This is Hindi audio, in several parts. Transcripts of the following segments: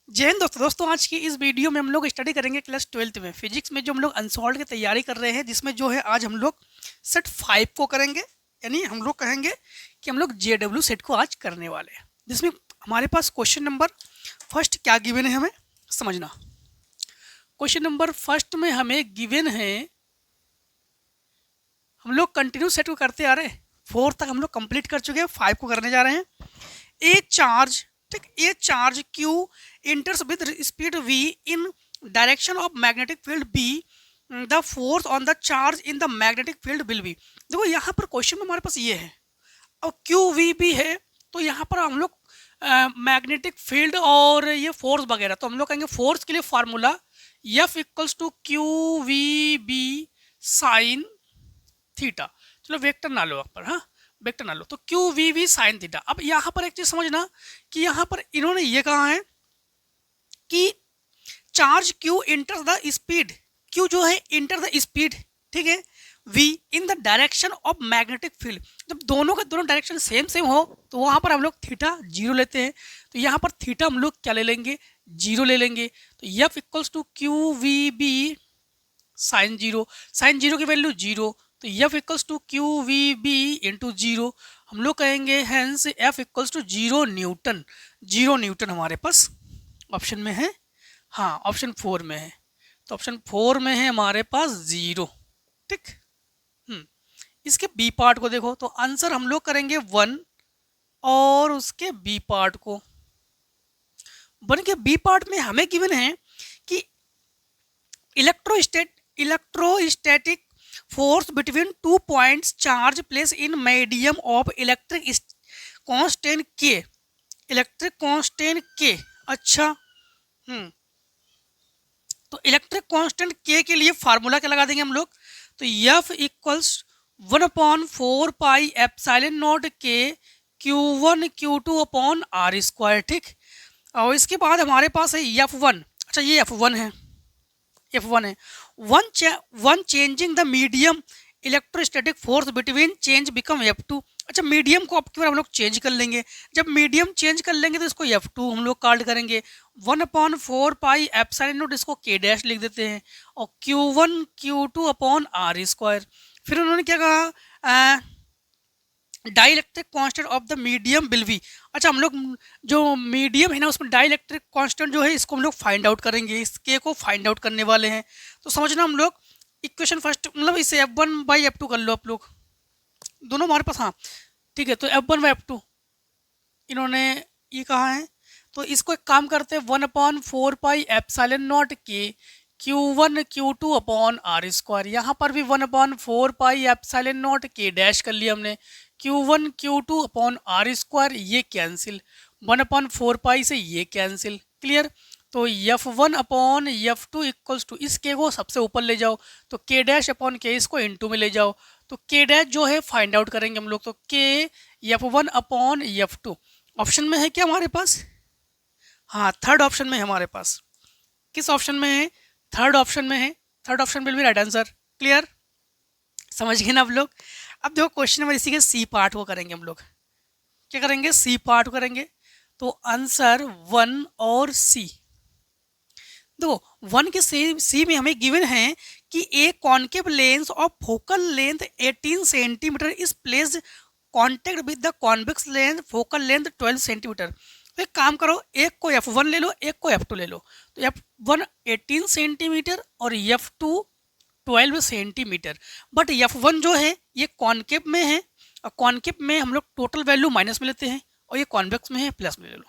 जय हिंद दोस्तों आज की इस वीडियो में हम लोग स्टडी करेंगे क्लास 12th में फिजिक्स में जो हम लोग अनसॉल्व की तैयारी कर रहे हैं, जिसमें जो है आज हम लोग सेट 5 को करेंगे। यानी हम लोग कहेंगे कि हम लोग JW सेट को आज करने वाले हैं, जिसमें हमारे पास क्वेश्चन नंबर फर्स्ट क्या गिवन है हमें समझना। क्वेश्चन नंबर फर्स्ट में हमें गिवन है, हम लोग कंटिन्यू सेट को करते आ रहे हैं, 4 तक हम लोग कंप्लीट कर चुके हैं, 5 को करने जा रहे हैं। ए चार्ज, ठीक, ए charge Q enters with speed v in direction of magnetic field B, the force on the charge in the magnetic field will be। देखो यहाँ पर क्वेश्चन में हमारे पास ये है और क्यू वी भी है, तो यहाँ पर हम लोग मैग्नेटिक फील्ड और ये फोर्स वगैरह, तो हम लोग कहेंगे फोर्स के लिए formula F equals to Q V B sine theta. चलो वेक्टर ना लो यहाँ पर, हाँ वेक्टर ना लो, तो Q V V sine theta. अब यहाँ पर एक चीज समझना कि यहाँ पर इन्होंने ये कहा है कि charge Q enter the speed, Q जो है इंटर द स्पीड, ठीक है, V in the direction of magnetic field. जब दोनों का दोनों डायरेक्शन सेम सेम हो तो वहां पर हम लोग थीटा जीरो लेते हैं, तो यहाँ पर थीटा हम लोग क्या ले लेंगे, जीरो ले लेंगे। तो F equals to Q V B sine zero, sine zero की वैल्यू जीरो, तो F equals to Q V B into zero. हम लोग कहेंगे hence F equals to zero newton, zero newton हमारे पास ऑप्शन में है, हाँ ऑप्शन 4 में है, तो ऑप्शन 4 में है हमारे पास जीरो, ठीक। इसके बी पार्ट को देखो, तो आंसर हम लोग करेंगे 1 और उसके बी पार्ट को। 1 के बी पार्ट में हमें गिवन है कि electrostatic force between 2 points charge place in medium of electric constant के, इलेक्ट्रिक कांस्टेंट के, अच्छा तो इलेक्ट्रिक कांस्टेंट के लिए फार्मूला क्या लगा देंगे हम लोग, तो F इक्वल्स 1/4 पाई एप्सिलॉन के Q1 Q2 upon R square, ठीक। और इसके बाद हमारे पास है F1, अच्छा ये F1 है, F1 है, one changing the medium electrostatic force between change become F2। अच्छा मीडियम को अब की बार हम लोग चेंज कर लेंगे, जब मीडियम चेंज कर लेंगे तो इसको F2 हम लोग कार्ड करेंगे। 1/4 पाई एप्सिलॉन नॉट, इसको K डैश लिख देते हैं, और Q1 Q2 upon R square. फिर उन्होंने क्या कहा, dielectric constant of the medium will be. अच्छा हम लोग जो मीडियम है ना उसमें डाइलेक्ट्रिक कांस्टेंट जो है इसको हम लोग फाइंड आउट करेंगे, इस के को फाइंड आउट करने वाले हैं। तो समझना हम लोग इक्वेशन फर्स्ट, मतलब इसे F1/F2 कर लो आप लोग, दोनों हमारे पास, हाँ ठीक है। तो F1/F2 इन्होंने ये कहा है, तो इसको एक काम करते हैं 1/4 पाई एप्सिलॉन नॉट के Q1 Q2 upon R square. यहाँ पर भी 1/4 पाई एप्सिलॉन नॉट के डैश कर लिया हमने, Q1 Q2 upon R square, ये कैंसिल, 1/4 पाई से ये कैंसिल, क्लियर। तो F1 upon F2 equals to, इस के को सबसे ऊपर ले जाओ, तो K डैश अपॉन के इसको इनटू में ले जाओ, तो K डैश जो है फाइंड आउट करेंगे हम लोग, तो K F1 upon F2 option में है क्या हमारे पास, हाँ थर्ड ऑप्शन में है हमारे पास। किस ऑप्शन में है, थर्ड ऑप्शन में है, third option will be right answer, clear, समझ गए ना आप लोग। अब देखो क्वेश्चन नंबर इसी के सी पार्ट को करेंगे हम लोग, क्या करेंगे, सी पार्ट को करेंगे। तो आंसर 1 और सी, देखो 1 के सी में हमें गिवन है कि a concave lens of focal length 18 centimetre is placed contact with the convex length focal length 12 centimetre. तो एक काम करो, एक को F1 ले लो, एक को F2 ले लो, तो F1 18 सेंटीमीटर और F2 12 सेंटीमीटर। बट F1 जो है ये कॉन्केव में है, और कॉन्केव में हम लोग टोटल वैल्यू माइनस में लेते हैं, और ये कॉन्वेक्स में है प्लस में ले लो।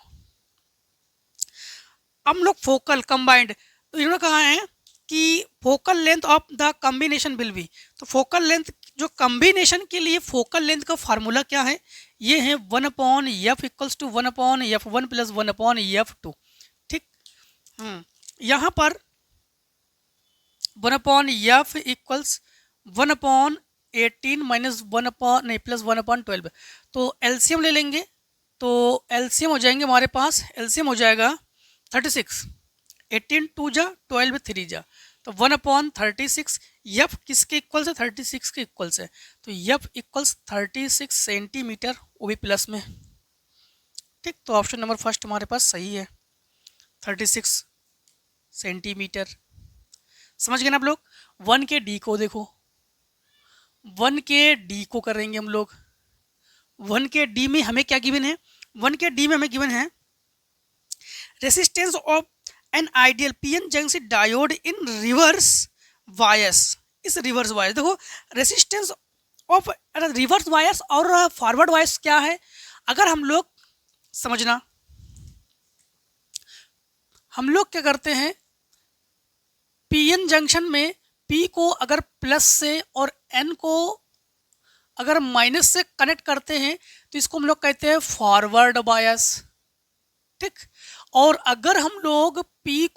अब हम लोग फोकल कंबाइंड, तो इन्होंने कहा है कि focal length of the combination will be, तो फोकल लेंथ जो कॉम्बिनेशन के लिए फोकल लेंथ का फार्मूला क्या है, ये है 1/F equals to 1/F1 plus 1/F2, ठीक। यहाँ पर 1/F इक्वल्स 1/18 माइनस 1 नहीं प्लस 1/12, तो एलसीएम ले लेंगे, तो एलसीएम हो जाएंगे हमारे पास, एलसीएम हो जाएगा 36, 18 2 जा 12 3 जा, तो 1/36। F किसके इक्वल से, 36 के इक्वल से, तो F इक्वल्स 36 सेंटीमीटर, वो भी प्लस में, ठीक। तो ऑप्शन नंबर फर्स्ट हमारे पास सही है। 36 सेंटीमीटर। समझ गए ना आप लोग। 1 के डी को देखो, 1 के डी को करेंगे हम लोग। 1 के डी में हमें क्या गिवन है, 1 के डी में हमें गिवन है resistance of an ideal PN junction diode in reverse bias. इस रिवर्स वायस देखो, रेसिस्टेंस ऑफ रिवर्स वायस और फॉरवर्ड वायस क्या है, अगर हम लोग समझना, हम लोग क्या करते हैं, पीएन जंक्शन में पी को अगर प्लस से और एन को अगर माइनस से कनेक्ट करते हैं तो इसको हम लोग कहते हैं फॉरवर्ड बायस, ठीक। और अगर हम लोग पी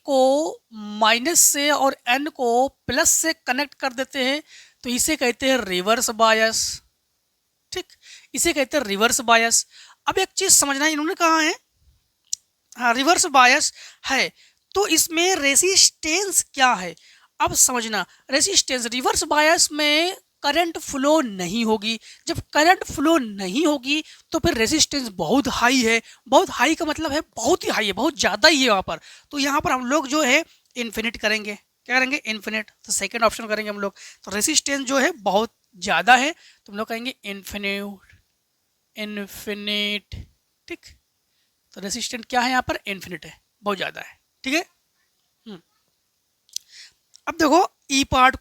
को माइनस से और एन को प्लस से कनेक्ट कर देते हैं तो इसे कहते हैं रिवर्स बायस, ठीक, इसे कहते हैं रिवर्स बायस। अब एक चीज समझना, इन्होंने कहा है हाँ रिवर्स बायस है, तो इसमें रेसिस्टेंस क्या है। अब समझना, रेसिस्टेंस रिवर्स बायस में करंट फ्लो नहीं होगी। जब करंट फ्लो नहीं होगी तो फिर रेसिस्टेंस बहुत हाई है। बहुत हाई का मतलब है बहुत ही हाई है, बहुत ज़्यादा ही है वहाँ पर। तो यहाँ पर हम लोग जो है इन्फिनिट करेंगे। क्या करेंगे, इन्फिनिट। तो सेकंड ऑप्शन करेंगे हम लोग। तो रेसिस्टेंस जो है बहुत ज़्यादा है तो हम लोग कहेंगे इन्फिनिट, ठीक। तो रेसिस्टेंस क्या है यहाँ पर, इन्फिनिट है, बहुत ज़्यादा है, ठीक है। अब देखो ई पार्ट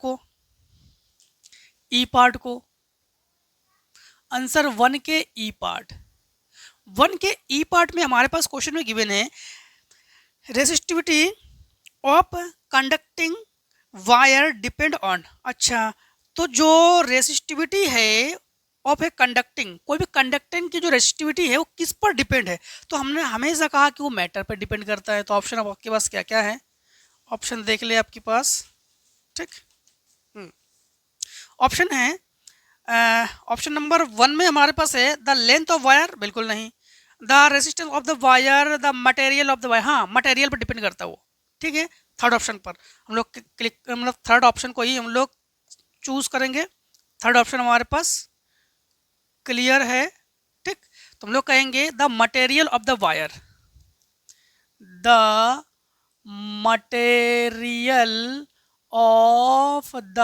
को आंसर 1 के ई पार्ट, 1 के ई पार्ट में हमारे पास क्वेश्चन में गिवन है resistivity of conducting wire depend on. अच्छा, तो जो रेसिस्टिविटी है ऑफ ए कंडक्टिंग, कोई भी कंडक्टिंग की जो रेसिस्टिविटी है वो किस पर डिपेंड है, तो हमने हमेशा कहा कि वो मैटर पर डिपेंड करता है। तो ऑप्शन अब आपके पास क्या क्या है, ऑप्शन देख ले आपके पास, ठीक। ऑप्शन है, ऑप्शन नंबर 1 में हमारे पास है द लेंथ ऑफ वायर, बिल्कुल नहीं। The resistance of the wire, the material of the wire, हाँ मटेरियल पर डिपेंड करता है वो, ठीक है। थर्ड ऑप्शन पर हम लोग क्लिक, मतलब थर्ड ऑप्शन को ही हम लोग चूज करेंगे। थर्ड ऑप्शन हमारे पास क्लियर है, ठीक। तो हम लोग कहेंगे the material of the wire, the material of the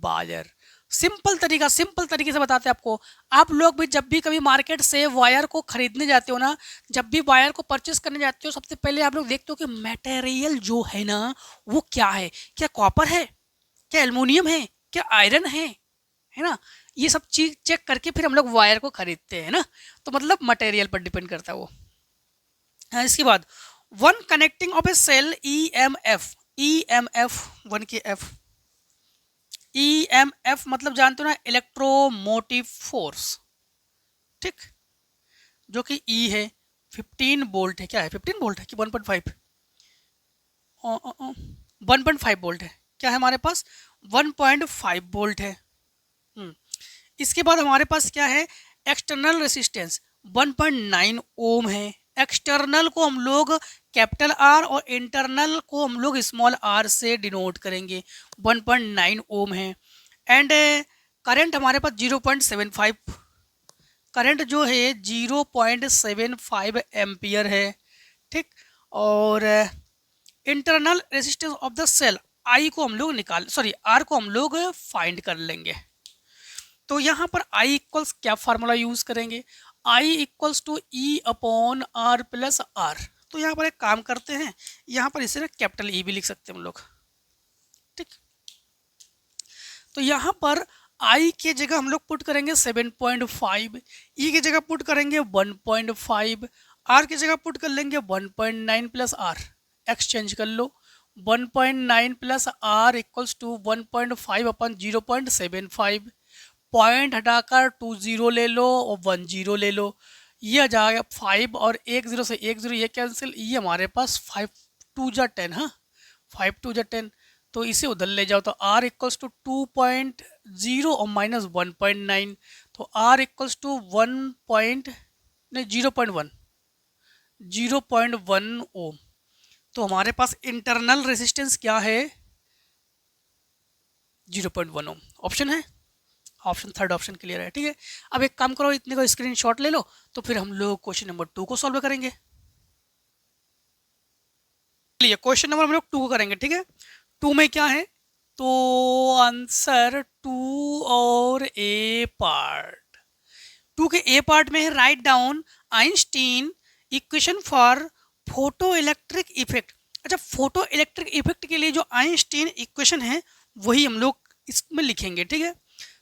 wire. Simple तरीके से बताते हैं आपको। आप लोग भी जब भी कभी मार्केट से वायर को खरीदने जाते हो ना, जब भी वायर को परचेस करने जाते हो, सबसे पहले आप लोग देखते हो कि मटेरियल जो है ना वो क्या है, क्या कॉपर है, क्या एल्युमिनियम है, क्या आयरन है ना। ये सब चीज चेक करके फिर हम लोग वायर को खरीदते हैं ना। तो मतलब मटेरियल पर डिपेंड करता है वो। इसके बाद 1 connecting of a cell EMF, EMF 1 के F, EMF मतलब जानते हो ना, इलेक्ट्रोमोटिव फोर्स, ठीक, जो कि E है, 15 वोल्ट है। क्या है, 15 वोल्ट है कि 1.5, 1.5 वोल्ट है। क्या है हमारे पास, 1.5 वोल्ट है। इसके बाद हमारे पास क्या है, एक्सटर्नल रेसिस्टेंस 1.9 ओम है। एक्सटर्नल को हम लोग कैपिटल R और इंटरनल को हम लोग स्मॉल r से डिनोट करेंगे। 1.9 ओम है। एंड करंट हमारे पास 0.75, करंट जो है 0.75 एम्पियर है, ठीक। और internal resistance of the cell I को हम लोग R को हम लोग फाइंड कर लेंगे। तो यहाँ पर I इक्वल्स क्या फार्मूला यूज करेंगे, I equals to E/R plus R। तो यहाँ पर एक काम करते हैं, यहाँ पर इसे कैपिटल E भी लिख सकते हैं हम लोग, ठीक। तो यहाँ पर I के जगह हम लोग पुट करेंगे 7.5, E की जगह पुट करेंगे 1.5, R की जगह पुट कर लेंगे 1.9 प्लस R। एक्सचेंज कर लो, 1.9 प्लस R इक्वल्स टू 1.5 अपन 0.75। पॉइंट हटाकर 2 0 ले लो और 1 0 ले लो, ये आ जाएगा 5 और 1 0 से 1 0 ये कैंसिल, ये हमारे पास 5 2 जा 10, हाँ 5 2 जा 10। तो इसे उधर ले जाओ तो R इक्वल्स टू 2.0 और माइनस 1.9, तो R इक्वल्स टू 0.1 ओम। तो हमारे पास इंटरनल रेजिस्टेंस क्या है, 0.1 ओम। ऑप्शन है, ऑप्शन थर्ड ऑप्शन क्लियर है, ठीक है। अब एक काम करो, इतने को स्क्रीनशॉट ले लो, तो फिर हम लोग क्वेश्चन नंबर 2 को सॉल्व करेंगे। चलिए क्वेश्चन नंबर हम लोग 2 को करेंगे, ठीक है। 2 में क्या है, तो आंसर 2 और ए पार्ट। 2 के ए पार्ट में है write down Einstein equation for photo electric effect. अच्छा, फोटो इलेक्ट्रिक इफेक्ट के लिए जो आइंस्टीन इक्वेशन है वही हम लोग इसमें लिखेंगे, ठीक है।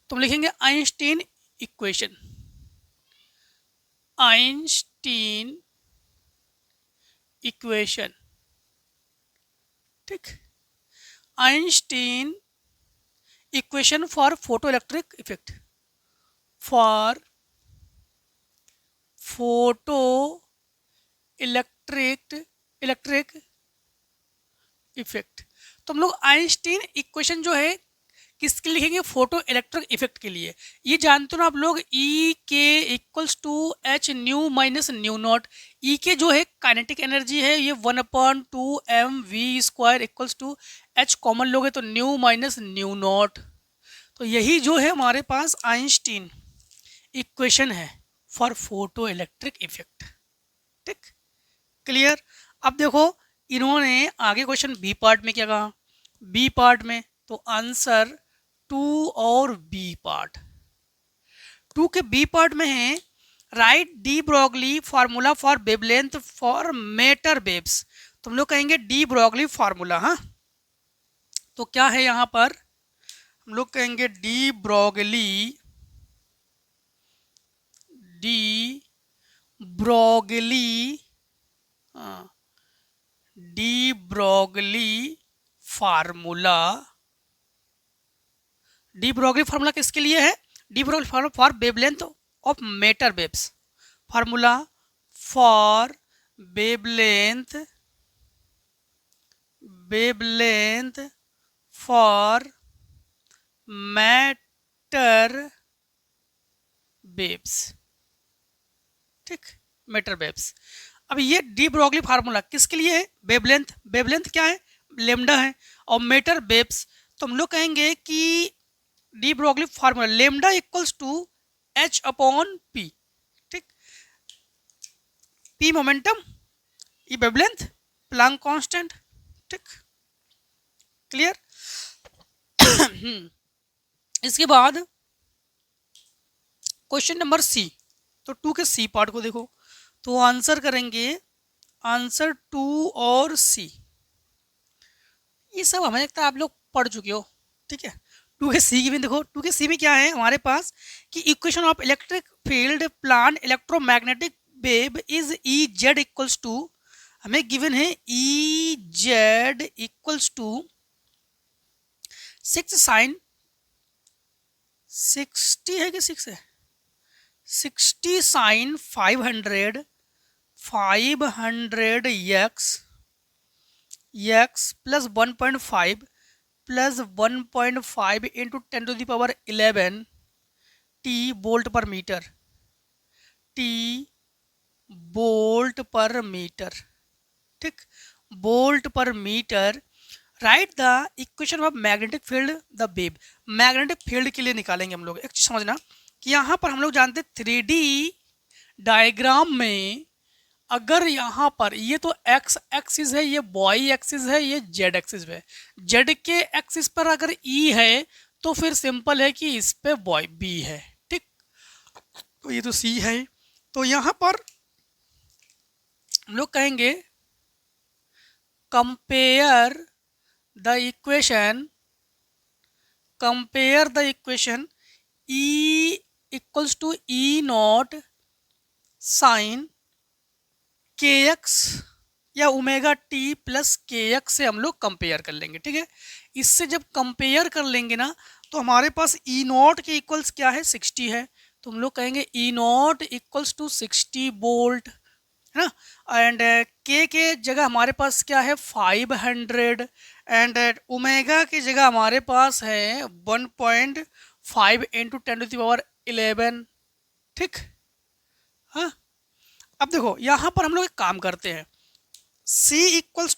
तो हम लिखेंगे आइंस्टीन इक्वेशन, आइंस्टीन इक्वेशन, ठीक। Einstein equation for photo electric effect, for photo electric effect. तो हम लोग आइंस्टीन इक्वेशन जो है किसके लिखेंगे, फोटो इलेक्ट्रिक इफेक्ट के लिए। ये जानते हो ना आप लोग, E K equals to H nu minus nu naught. E K जो है काइनेटिक एनर्जी है, ये 1/2 mv² equals to H common लोगे तो न्यू माइनस न्यू नॉट। तो यही जो है हमारे पास आइंस्टीन इक्वेशन है फॉर फोटो इलेक्ट्रिक इफेक्ट, ठीक, क्लियर। अब देखो इन्होंने आगे क्वेश्चन बी पार्ट में क्या कहा, बी पार्ट में तो आंसर 2 और बी पार्ट। 2 के बी पार्ट में है right D Broglie formula for wavelength for matter waves. तो हम लोग कहेंगे डी ब्रोगली फार्मूला। हाँ, तो क्या है यहाँ पर, हम लोग कहेंगे D Broglie formula. D Broglie formula किसके लिए है, D Broglie formula for wavelength of matter waves, formula for wavelength for matter waves, ठीक, मैटर वेव्स। अब ये डी ब्रोगली फार्मूला किसके लिए है, वेवलेंथ। वेवलेंथ क्या है, लेमडा है, और मैटर वेव्स तो हम लोग कहेंगे कि de Broglie formula lambda equals to H upon P, ठीक। P momentum, E wavelength, Planck constant, ठीक, क्लियर। इसके बाद क्वेश्चन नंबर सी, तो 2 के सी पार्ट को देखो, तो आंसर करेंगे आंसर 2 और सी। ये सब हमें लगता है आप लोग पढ़ चुके हो, ठीक है। 2 के सी की भी देखो, 2 के सी में क्या है हमारे पास कि equation of electric field plane electromagnetic wave is E Z equals to, हमें गिवन है E Z equals to 6 sine 60 है कि 6 है, 60 sine 500 x plus 1.5 plus 1.5 into 10⁻11 T volt per metre, T volt per metre, ठीक, volt per metre. Write the equation of magnetic field the wave. Magnetic field के लिए निकालेंगे हम लोग। एक चीज समझना कि यहाँ पर हम लोग जानते हैं 3D डायग्राम में अगर यहाँ पर ये तो x एक्सिस है, ये y एक्सिस है, ये z एक्सिस है, z के एक्सिस पर अगर E है तो फिर सिंपल है कि इस पे b है, ठीक। तो ये तो C है, तो यहाँ पर हम लोग कहेंगे compare the equation E equals to E not sine K X या omega T plus K X से हम लोग कंपेयर कर लेंगे, ठीक है। इससे जब कंपेयर कर लेंगे ना तो हमारे पास ई नॉट के इक्वल्स क्या है, 60 है, तो हम लोग कहेंगे ई नॉट इक्वल्स टू 60 वोल्ट, है ना। एंड के जगह हमारे पास क्या है 500 एंड ओमेगा की जगह हमारे पास है 1.5 इंटू 10⁻11, ठीक। हाँ, अब देखो यहां पर हम लोग एक काम करते हैं, C equals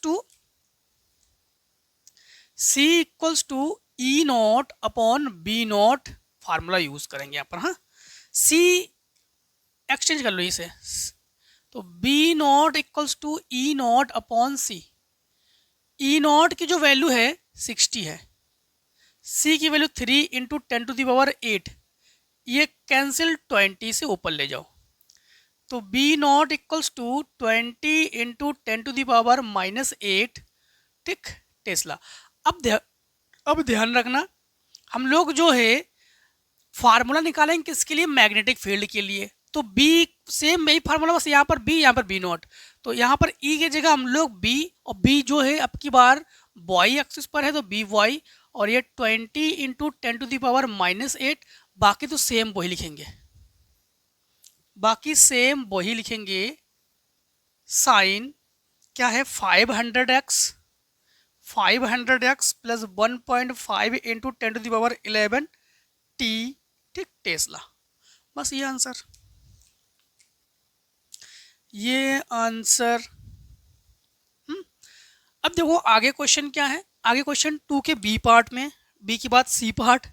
to E not upon B not formula use करेंगे यहाँ पर। हाँ, C एक्सचेंज कर लो इसे, तो B not equals to E not upon C, E not की जो वैल्यू है 60 है, सी की वैल्यू 3 इंटू 10⁸ ये कैंसिल 20 से ऊपर ले जाओ, तो B not equals to 20 into 10⁻⁻8 ठीक टेस्ला। अब ध्यान रखना, हम लोग जो है फार्मूला निकालेंगे किसके लिए, मैग्नेटिक फील्ड के लिए। तो बी सेम वही फार्मूला, बस यहाँ पर बी नॉट, तो यहाँ पर ई की जगह हम लोग बी, और बी जो है अब की बार वाई एक्सिस पर है तो बी वाई, और ये 20 इंटू 10⁻⁻8, बाकी तो सेम वही लिखेंगे, साइन क्या है 500x प्लस 1.5 इंटू 10⁻11 टी ठीक टेस्ला। बस ये आंसर। अब देखो आगे क्वेश्चन क्या है, आगे क्वेश्चन 2 के बी पार्ट में, बी के बाद सी पार्ट,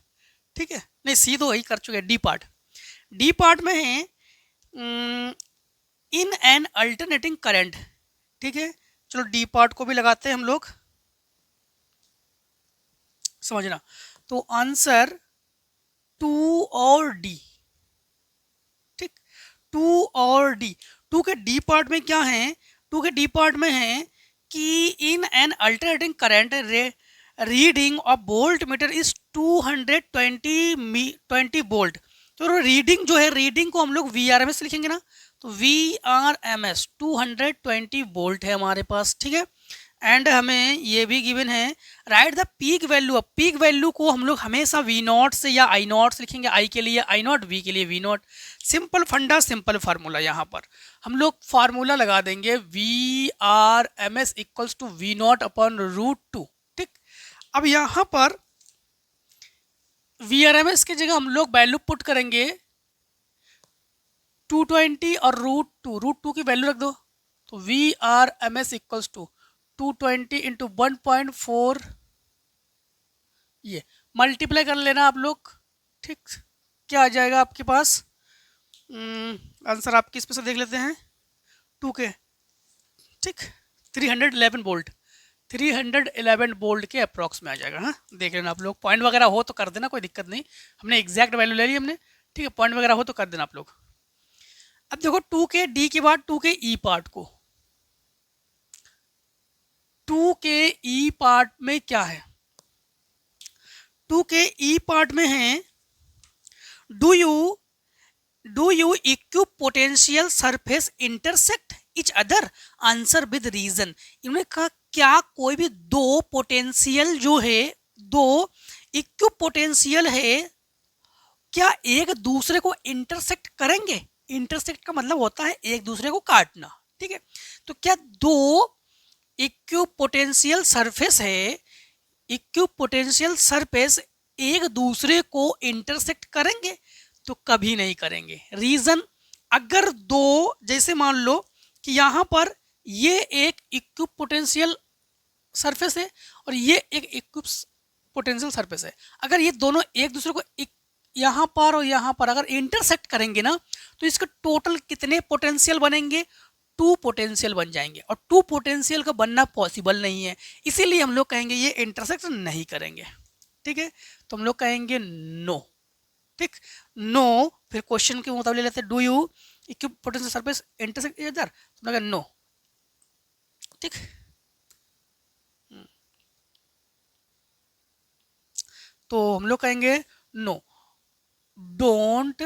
ठीक है, नहीं सी तो वही कर चुके हैं, डी पार्ट में है इन एन अल्टरनेटिंग करंट, ठीक है। चलो डी पार्ट को भी लगाते हैं हम लोग, समझना। तो आंसर 2 और डी, ठीक, 2 और डी। 2 के डी पार्ट में क्या है, 2 के डी पार्ट में है कि in an alternating current reading of volt meter is 220 volt. तो रीडिंग जो है, रीडिंग को हम लोग VRMS लिखेंगे ना, तो VRMS 220 वोल्ट है हमारे पास, ठीक है। एंड हमें ये भी गिवन है राइट द पीक वैल्यू। अब पीक वैल्यू को हम लोग हमेशा V नॉट से या I नॉट से लिखेंगे, I के लिए I नॉट, V के लिए V not. Simple funda, simple formula, यहाँ पर हम लोग फार्मूला लगा देंगे VRMS equals to V not upon √2, ठीक। अब यहाँ पर VRMS की जगह हम लोग वैल्यू पुट करेंगे 220 और √2 की वैल्यू रख दो, तो VRMS इक्वल्स टू 220 इंटू 1.4, ये मल्टीप्लाई कर लेना आप लोग, ठीक। क्या आ जाएगा आपके पास आंसर, आपकी इस पे से देख लेते हैं 2 के, ठीक, 311 वोल्ट, 311 वोल्ट के अप्रॉक्स में आ जाएगा। हाँ देख लेना आप लोग, पॉइंट वगैरह हो तो कर देना, कोई दिक्कत नहीं, हमने एग्जैक्ट वैल्यू ले ली हमने, ठीक है। पॉइंट वगैरह हो तो कर देना आप लोग। अब देखो 2 के डी के बाद 2 के ई पार्ट को, 2 के ई पार्ट में क्या है, 2 के ई पार्ट में है do you equipotential surface intersect each other, answer with reason. इन्होंने कहा क्या कोई भी दो पोटेंशियल जो है, दो इक्विपोटेंशियल है, क्या एक दूसरे को इंटरसेक्ट करेंगे। इंटरसेक्ट का मतलब होता है एक दूसरे को काटना, ठीक है। तो क्या दो इक्विपोटेंशियल सरफेस है, इक्विपोटेंशियल सरफेस एक दूसरे को इंटरसेक्ट करेंगे, तो कभी नहीं करेंगे। रीजन, अगर दो, जैसे मान लो कि यहाँ पर ये एक इक्विपोटेंशियल सरफेस है और ये एक इक्विपोटेंशियल सरफेस है, अगर ये दोनों एक दूसरे को यहाँ पर और यहाँ पर अगर इंटरसेक्ट करेंगे ना, तो इसका टोटल कितने पोटेंशियल बनेंगे, 2 पोटेंशियल बन जाएंगे, और 2 पोटेंशियल का बनना पॉसिबल नहीं है, इसीलिए हम लोग कहेंगे ये इंटरसेक्ट नहीं करेंगे, ठीक है। तो हम लोग कहेंगे नो, ठीक, नो। फिर क्वेश्चन के मुताबिक ले लेते हैं, do you equipotential surface intersect इधर, तो नो, ठीक। तो हम लोग कहेंगे no, don't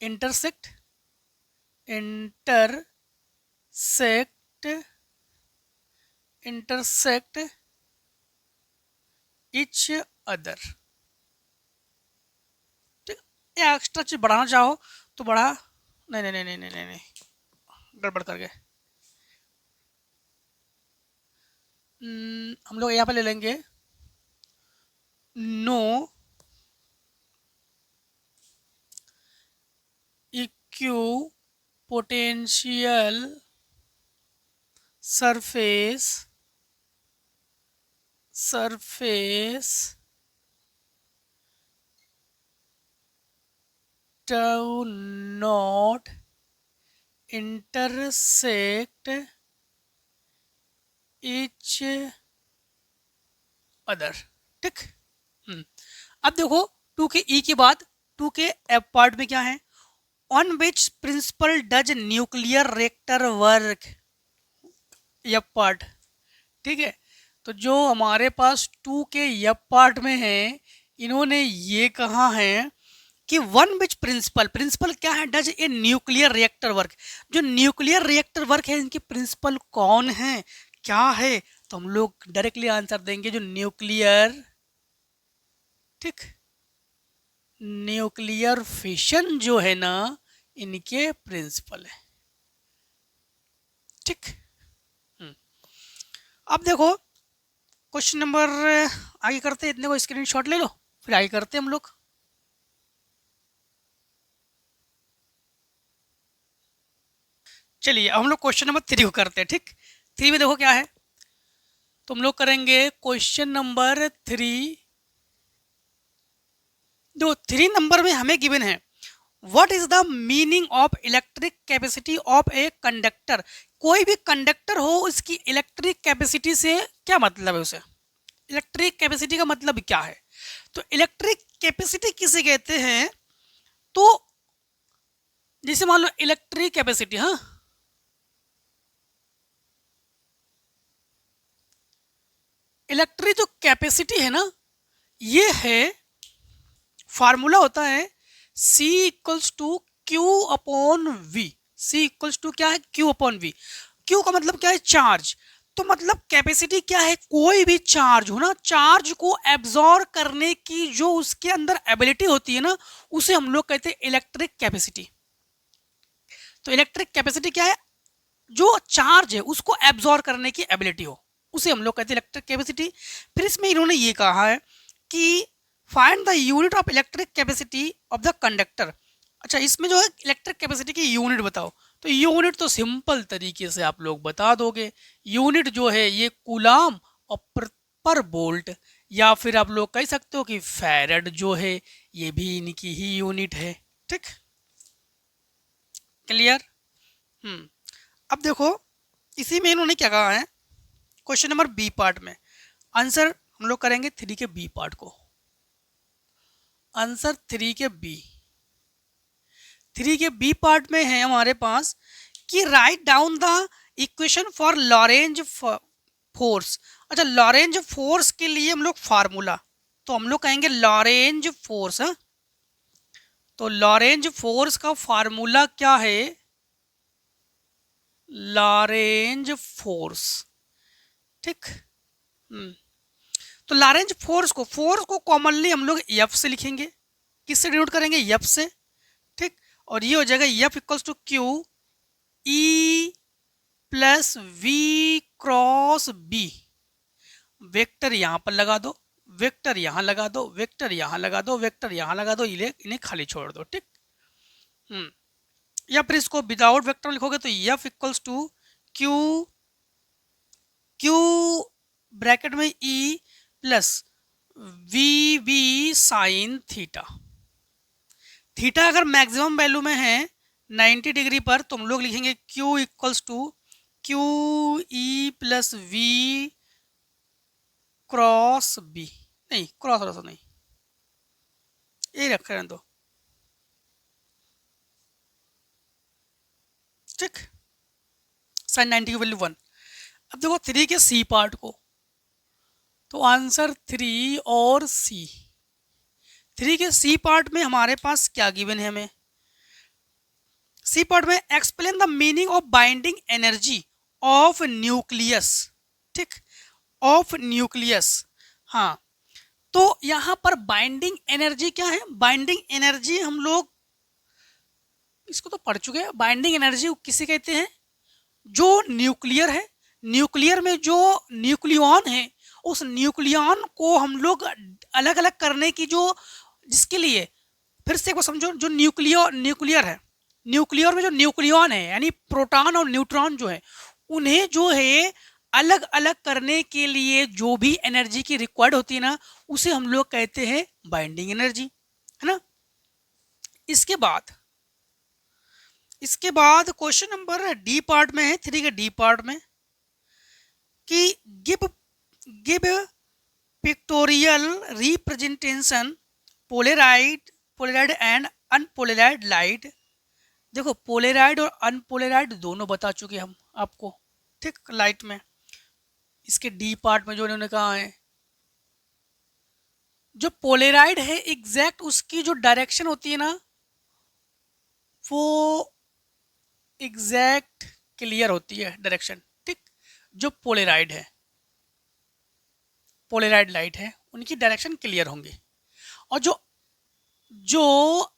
intersect each other, ठीक। या एक्स्ट्रा चीज बढ़ाना चाहो तो बढ़ा, नहीं नहीं नहीं नहीं नहीं नहीं, गड़बड़ कर गए। हम लोग यहाँ पे ले लेंगे no equipotential surface do not intersect each other, ठीक। अब देखो 2 के ई के बाद 2 के एफ पार्ट में क्या है, on which principle does nuclear reactor work, F part, ठीक है। तो जो हमारे पास 2 के एफ पार्ट में है, इन्होंने ये कहा है कि वन विच प्रिंसिपल, प्रिंसिपल क्या है, does a nuclear reactor work, जो न्यूक्लियर रिएक्टर वर्क है इनके प्रिंसिपल कौन है, क्या है, तो हम लोग डायरेक्टली आंसर देंगे जो न्यूक्लियर, ठीक, न्यूक्लियर फिशन जो है ना, इनके प्रिंसिपल है, ठीक। अब देखो क्वेश्चन नंबर आगे करते हैं, इतने को स्क्रीनशॉट ले लो, फिर आगे करते हैं हम लोग। चलिए हम लोग क्वेश्चन नंबर 3 को करते हैं, ठीक। 3 में देखो क्या है, तो हम लोग करेंगे क्वेश्चन नंबर 3। देखो 3 नंबर में हमें गिवन है what is the meaning of electric capacity of a conductor, कोई भी कंडक्टर हो उसकी इलेक्ट्रिक कैपेसिटी से क्या मतलब है, उसे इलेक्ट्रिक कैपेसिटी का मतलब क्या है। तो इलेक्ट्रिक कैपेसिटी किसे कहते हैं, तो जैसे मान लो इलेक्ट्रिक कैपेसिटी, हाँ, इलेक्ट्रिक जो कैपेसिटी है ना, ये है, फार्मूला होता है C equals to Q upon V. C equals to क्या है, Q अपॉन वी। Q का मतलब क्या है, चार्ज। तो मतलब कैपेसिटी क्या है, कोई भी चार्ज हो ना, चार्ज को एब्जॉर्ब करने की जो उसके अंदर एबिलिटी होती है ना, उसे हम लोग कहते हैं इलेक्ट्रिक कैपेसिटी। तो इलेक्ट्रिक कैपेसिटी क्या है, जो चार्ज है उसको एब्जॉर्ब करने की एबिलिटी हो, उसे हम लोग कहते हैं इलेक्ट्रिक कैपेसिटी। फिर इसमें इन्होंने ये कहा है कि find the unit of electric capacity of the conductor. अच्छा, इसमें जो है इलेक्ट्रिक कैपेसिटी की यूनिट बताओ, तो यूनिट तो सिंपल तरीके से आप लोग बता दोगे, यूनिट जो है ये कूलाम और पर बोल्ट, या फिर आप लोग कह सकते हो कि फैरड जो है ये भी इनकी ही यूनिट है, ठीक, क्लियर। अब देखो इसी में इन्होंने क्या कहा है, क्वेश्चन नंबर बी पार्ट में आंसर हम लोग करेंगे 3 के बी पार्ट को, आंसर 3 के बी पार्ट में है हमारे पास कि write down the equation for Lorentz force. अच्छा, लॉरेंज फोर्स के लिए हम लोग फार्मूला, तो हम लोग कहेंगे लॉरेंज फोर्स, है, तो लॉरेंज फोर्स का फार्मूला क्या है, लॉरेंज फोर्स, ठीक। तो लॉरेंज फोर्स को कॉमनली हम लोग एफ से लिखेंगे, किससे डिनोट करेंगे, एफ से, ठीक। और ये हो जाएगा F equals to Q E plus V cross B. Vector यहां पर लगा दो, वेक्टर यहां लगा दो, वेक्टर यहां लगा दो, वेक्टर यहां लगा दो, इन्हें खाली छोड़ दो, ठीक। या फिर इसको विदाउट वेक्टर लिखोगे तो F equals to Q bracket में E plus V V sine theta. Theta अगर मैक्सिमम वैल्यू में है 90 डिग्री पर, तो हम लोग लिखेंगे Q equals to Q E plus V cross B, नहीं क्रॉस नहीं, ये रख रहे हैं, तो ठीक, साइन 90 की वैल्यू 1। अब देखो 3 के सी पार्ट को, तो आंसर 3 और सी। 3 के सी पार्ट में हमारे पास क्या गिवन है, हमें सी पार्ट में explain the meaning of binding energy of nucleus, ठीक, ऑफ न्यूक्लियस। हाँ, तो यहां पर बाइंडिंग एनर्जी क्या है, बाइंडिंग एनर्जी हम लोग इसको तो पढ़ चुके हैं। बाइंडिंग एनर्जी किसे कहते हैं, जो न्यूक्लियर है, न्यूक्लियर में जो न्यूक्लियॉन है, उस न्यूक्लियॉन को हम लोग अलग अलग करने की जो, जिसके लिए फिर से को समझो, जो न्यूक्लियर है, न्यूक्लियर में जो न्यूक्लियॉन है यानी प्रोटॉन और न्यूट्रॉन जो है, उन्हें जो है अलग अलग करने के लिए जो भी एनर्जी की रिक्वायर्ड होती है ना, उसे हम लोग कहते हैं बाइंडिंग एनर्जी, है ना। इसके बाद क्वेश्चन नंबर डी पार्ट में है, 3 के डी पार्ट में कि give pictorial representation polarised and unpolarised light. देखो पोलराइड और अनपोलराइड दोनों बता चुके हम आपको, ठीक, लाइट में। इसके डी पार्ट में जो इन्होंने कहा है, जो पोलराइड है एग्जैक्ट उसकी जो डायरेक्शन होती है ना वो एग्जैक्ट क्लियर होती है डायरेक्शन, ठीक। जो पोलराइड है, पोलराइड लाइट है, उनकी डायरेक्शन क्लियर होंगी। और जो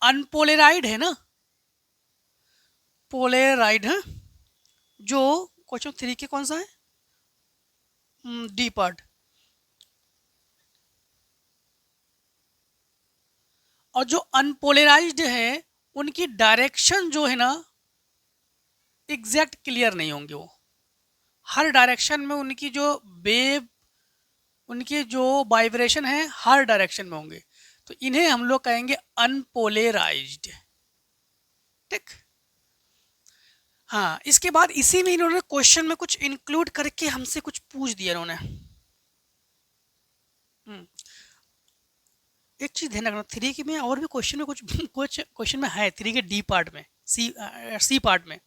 अनपोलराइड है ना, पोलराइड है, जो क्वेश्चन 3 के कौन सा है, डी पार्ट। और जो अनपोलराइज्ड है उनकी डायरेक्शन जो है ना एग्जैक्ट क्लियर नहीं होंगे। वो हर डायरेक्शन में उनकी जो वेव, उनके जो वाइब्रेशन है हर डायरेक्शन में होंगे, तो इन्हें हम लोग कहेंगे अनपोलराइज्ड, ठीक। हाँ, इसके बाद इसी में इन्होंने क्वेश्चन में कुछ इंक्लूड करके हमसे कुछ पूछ दिया इन्होंने। एक चीज ध्यान रखना, 3 के में और भी क्वेश्चन में कुछ क्वेश्चन में है, 3 के डी पार्ट में, सी पार्ट में।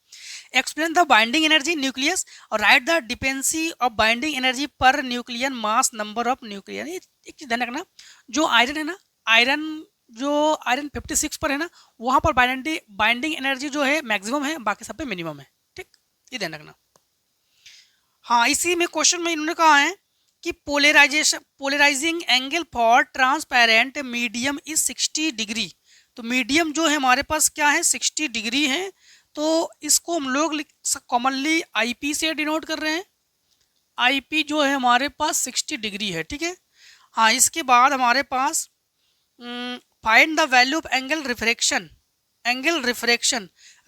Explain the binding energy nucleus और write the dependency of binding energy per nucleon mass number of nucleon. एक चीज ध्यान रखना, जो आयरन है ना, आयरन 56 पर है ना, वहां पर बाइंडिंग एनर्जी जो है मैक्सिमम है, बाकी सब पे मिनिमम है, ठीक, ये ध्यान रखना। हाँ, इसी में क्वेश्चन में इन्होंने कहा है कि polarising angle for transparent medium is 60 degree. तो मीडियम जो है हमारे पास क्या है, 60 डिग्री है। तो इसको हम लोग कॉमनली आईपी से डिनोट कर रहे हैं। आईपी जो है हमारे पास 60 डिग्री है, ठीक है। हाँ, इसके बाद हमारे पास find the value of angle refraction,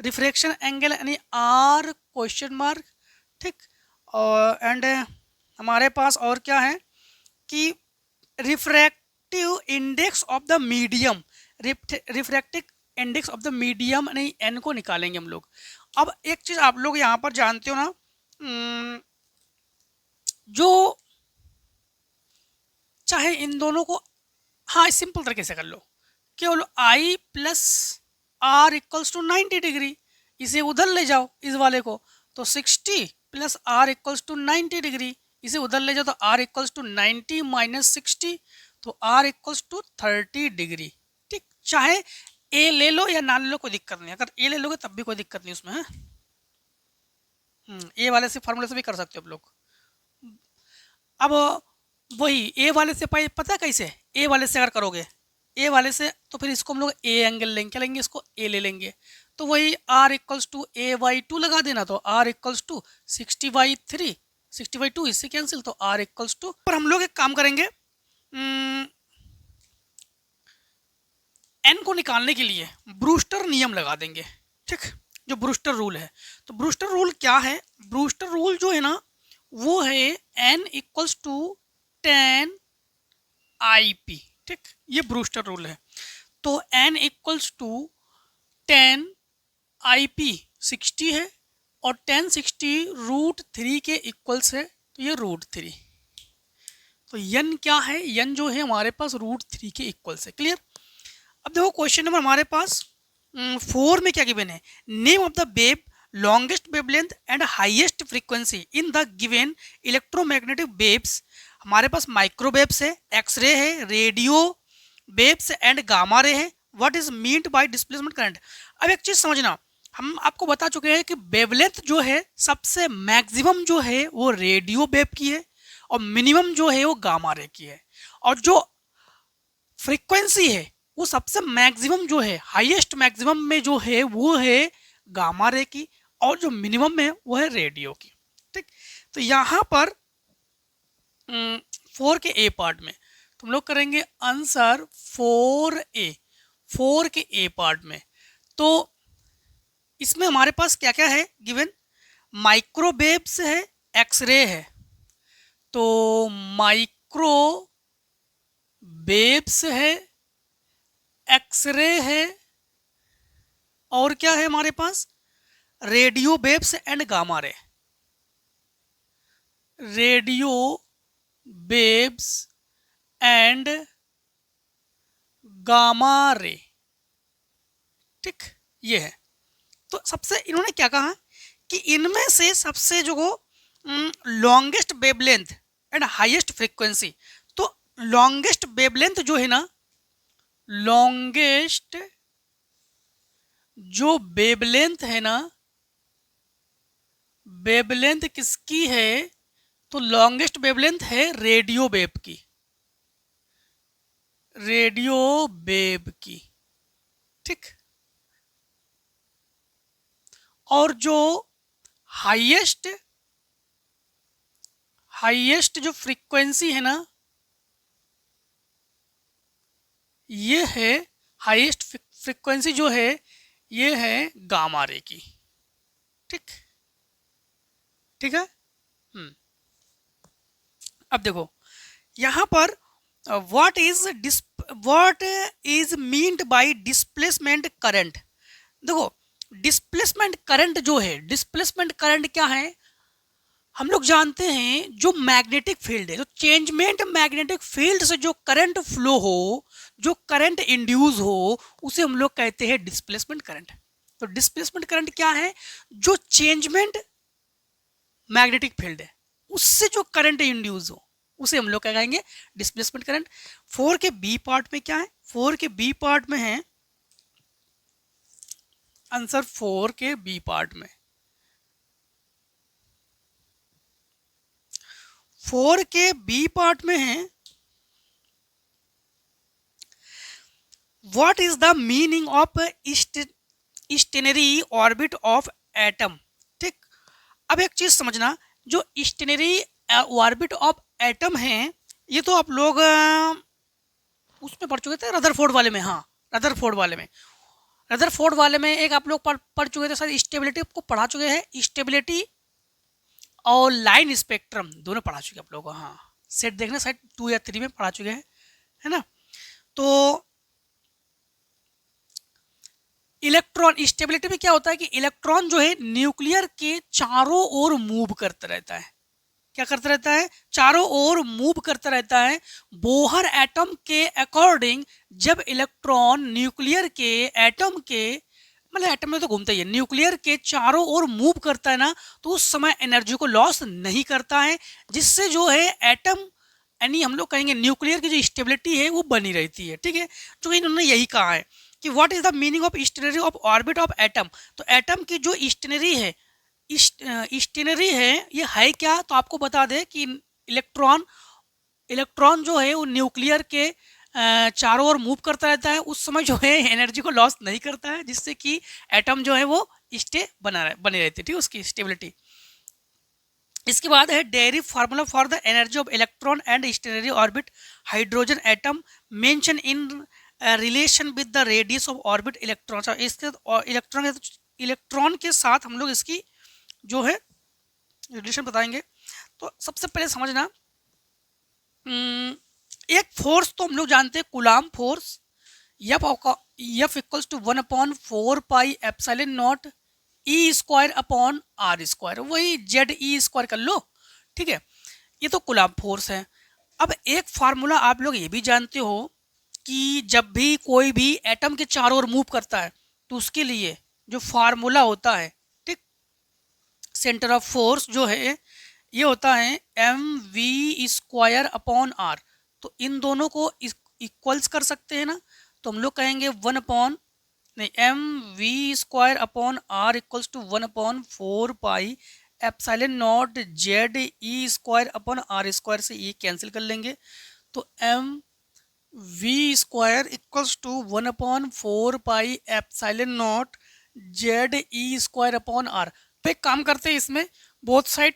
refraction angle यानी आर क्वेश्चन मार्क, ठीक। और एंड हमारे पास और क्या है कि refractive index of the medium, refractive index of the medium नहीं, एन को निकालेंगे हम लोग। अब एक चीज आप लोग यहाँ पर जानते हो ना, जो चाहे इन दोनों को, हाँ, सिंपल तरीके से कर लो, केवल I plus R equals to 90 degree, इसे उधर ले जाओ इस वाले को, तो 60 plus R equals to 90 degree, इसे उधर ले जाओ तो आर इक्वल्स टू 90 माइनस 60, तो आर इक्वल्स टू 30 डिग्री, ठीक। चाहे ए ले लो या ना ले लो, कोई दिक्कत नहीं, अगर ए ले लोगे तब भी कोई दिक्कत नहीं उसमें है। ए वाले से फार्मूले से भी कर सकते हो आप लोग। अब वही ए वाले से पता है कैसे, ए वाले से अगर करोगे ए वाले से, तो फिर इसको हम लोग ए एंगल लेंगे, क्या लेंगे, इसको ए ले लेंगे, तो वही R equals to A by 2 लगा देना, तो आर इक्वल्स टू 60/3, 60/2 इससे कैंसिल, तो आर इक्वल्स टू। पर हम लोग एक काम करेंगे, एन को निकालने के लिए ब्रूस्टर नियम लगा देंगे, ठीक, जो ब्रूस्टर रूल है। तो ब्रूस्टर रूल क्या है, ब्रूस्टर रूल जो है ना वो है एन इक्वल्स टू 10 IP, ठीक, ये ब्रूस्टर रूल है। तो एन इक्वल्स टू 10 IP 60 है और 1060 √3 के इक्वल्स है, तो ये √3। तो यन क्या है, यन जो है हमारे पास √3 के इक्वल्स है, क्लियर। अब देखो क्वेश्चन नंबर हमारे पास 4 में क्या गिवन है, name of the wave longest wavelength and highest frequency in the given electromagnetic waves. हमारे पास माइक्रोवेव्स है, एक्सरे है, radio waves and gamma ray है। What is meant by displacement current. अब एक चीज समझना, हम आपको बता चुके हैं कि वेवलेंथ जो है सबसे मैक्सिमम जो है वो रेडियो वेव की है और मिनिमम जो है वो गामा रे की है, और जो फ्रीक्वेंसी है वो सबसे मैक्सिमम जो है, हाईएस्ट मैक्सिमम में जो है वो है गामा रे की, और जो मिनिमम में है वो है रेडियो की, ठीक। तो यहाँ पर 4 के ए पार्ट में तुम लोग करेंगे आंसर 4 के ए पार्ट में। तो इसमें हमारे पास क्या क्या है गिवन, माइक्रोवेव्स है, एक्सरे है, तो माइक्रोवेव्स है, एक्सरे है, और क्या है हमारे पास, radio waves and gamma ray. Radio waves and gamma ray. ठीक, ये है। तो सबसे इन्होंने क्या कहा कि इनमें से सबसे जो longest wavelength and highest frequency, तो लॉन्गेस्ट वेवलेंथ जो है ना, लॉन्गेस्ट जो वेवलेंथ है ना, वेवलेंथ किसकी है, तो लॉन्गेस्ट वेवलेंथ है रेडियो वेव की, रेडियो वेव की। ठीक, और जो हाईएस्ट हाईएस्ट जो फ्रीक्वेंसी है ना, ये है हाईएस्ट फ्रीक्वेंसी जो है, ये है गामा रे की। ठीक, ठीक है। अब देखो यहां पर what is meant by displacement current. देखो डिस्प्लेसमेंट करंट जो है, डिस्प्लेसमेंट करंट क्या है, हम लोग जानते हैं जो मैग्नेटिक फील्ड है, तो चेंजमेंट मैग्नेटिक फील्ड से जो करंट फ्लो हो, जो करंट इंड्यूस हो, उसे हम लोग कहते हैं डिस्प्लेसमेंट करंट। तो डिस्प्लेसमेंट करंट क्या है, जो चेंजमेंट मैग्नेटिक फील्ड है उससे जो करंट इंड्यूस हो, उसे हम लोग क्या कहेंगे, डिस्प्लेसमेंट करंट। 4 के बी पार्ट में क्या है, 4 के बी पार्ट में है आंसर, 4 के बी पार्ट में, 4 के बी पार्ट में है what is the meaning of stationary orbit of atom. ठीक, अब एक चीज समझना, जो स्टेनरी ऑर्बिट ऑफ एटम है, ये तो आप लोग उसमें पढ़ चुके थे रदरफोर्ड वाले में। हाँ, रदरफोर्ड वाले में, रदरफोर्ड वाले में एक आप लोग पढ़ चुके थे शायद, स्टेबिलिटी को पढ़ा चुके हैं, स्टेबिलिटी और लाइन स्पेक्ट्रम दोनों पढ़ा चुके आप लोग। हाँ, सेट देखना शायद 2 या 3 में पढ़ा चुके हैं, है ना। तो इलेक्ट्रॉन स्टेबिलिटी में क्या होता है कि इलेक्ट्रॉन जो है न्यूक्लियर के चारों ओर मूव करता रहता है। क्या करता रहता है, चारों ओर मूव करता रहता है। बोहर एटम के अकॉर्डिंग जब इलेक्ट्रॉन न्यूक्लियर के एटम के, मतलब एटम में तो घूमता ही है, न्यूक्लियर के चारों ओर मूव करता है ना, तो उस समय एनर्जी को लॉस नहीं करता है, जिससे जो है एटम यानी हम लोग कहेंगे न्यूक्लियर की जो स्टेबिलिटी है वो बनी रहती है। ठीक है, तो इन्होंने यही कहा है कि what is the meaning of stationary of orbit of atom. तो एटम की जो स्टेनरी है, स्टेनरी है, ये है क्या, तो आपको बता दें कि इलेक्ट्रॉन जो है वो न्यूक्लियर के चारों ओर मूव करता रहता है, उस समय जो है एनर्जी को लॉस नहीं करता है, जिससे कि एटम जो है वो बनी रहती है। ठीक, उसकी स्टेबिलिटी। इसके बाद है dairy formula for the energy of electron and stationary orbit hydrogen atom mention in relation with the radius of orbit electron. इसके इलेक्ट्रॉन के साथ हम लोग इसकी जो है रिलेशन बताएंगे। तो सबसे पहले समझना, एक फोर्स तो हम लोग जानते हैं Coulomb force, F equals to 1/4 pi epsilon naught e square upon r square, वही जेड ई स्क्वायर कर लो। ठीक है, ये तो कूलाम फोर्स है। अब एक फार्मूला आप लोग ये भी जानते हो कि जब भी कोई भी एटम के चारों ओर मूव करता है तो उसके लिए जो फार्मूला होता है, ठीक, सेंटर ऑफ फोर्स जो है ये होता है mv² अपॉन आर। तो इन दोनों को इक्वल्स कर सकते हैं ना, तो हम लोग कहेंगे mv² upon are equals to 1/4 pi epsilon naught Z e square upon r square से ये कैंसिल कर लेंगे। तो mv² equals to 1/4 pi epsilon naught Z e square upon r. पे काम करते हैं, इसमें बोथ साइड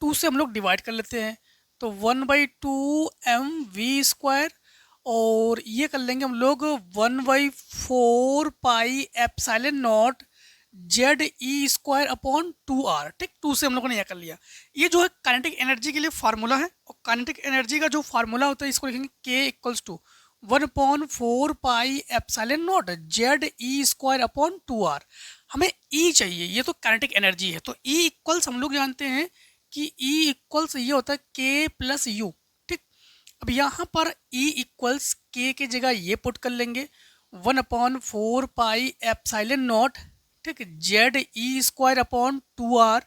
2 से हम लोग डिवाइड कर लेते हैं, तो 1/2 mv² और ये कर लेंगे हम लोग 1/4 pi epsilon naught Z e square upon 2r। ठीक, 2 से हम लोगों ने यह कर लिया। ये जो है काइनेटिक एनर्जी के लिए फार्मूला है, और काइनेटिक एनर्जी का जो फार्मूला होता है इसको लिखेंगे k equals to 1/4 pi epsilon naught Z e square upon 2r। हमें E चाहिए, ये तो काइनेटिक एनर्जी है, तो E इक्वल्स हम लोग जानते हैं कि E इक्वल्स ये होता है K प्लस यू, ठीक। अब यहाँ पर E इक्वल्स K की जगह ये पुट कर लेंगे 1/4 पाई एप्सिलॉन नॉट, ठीक, ZE² अपॉन 2R,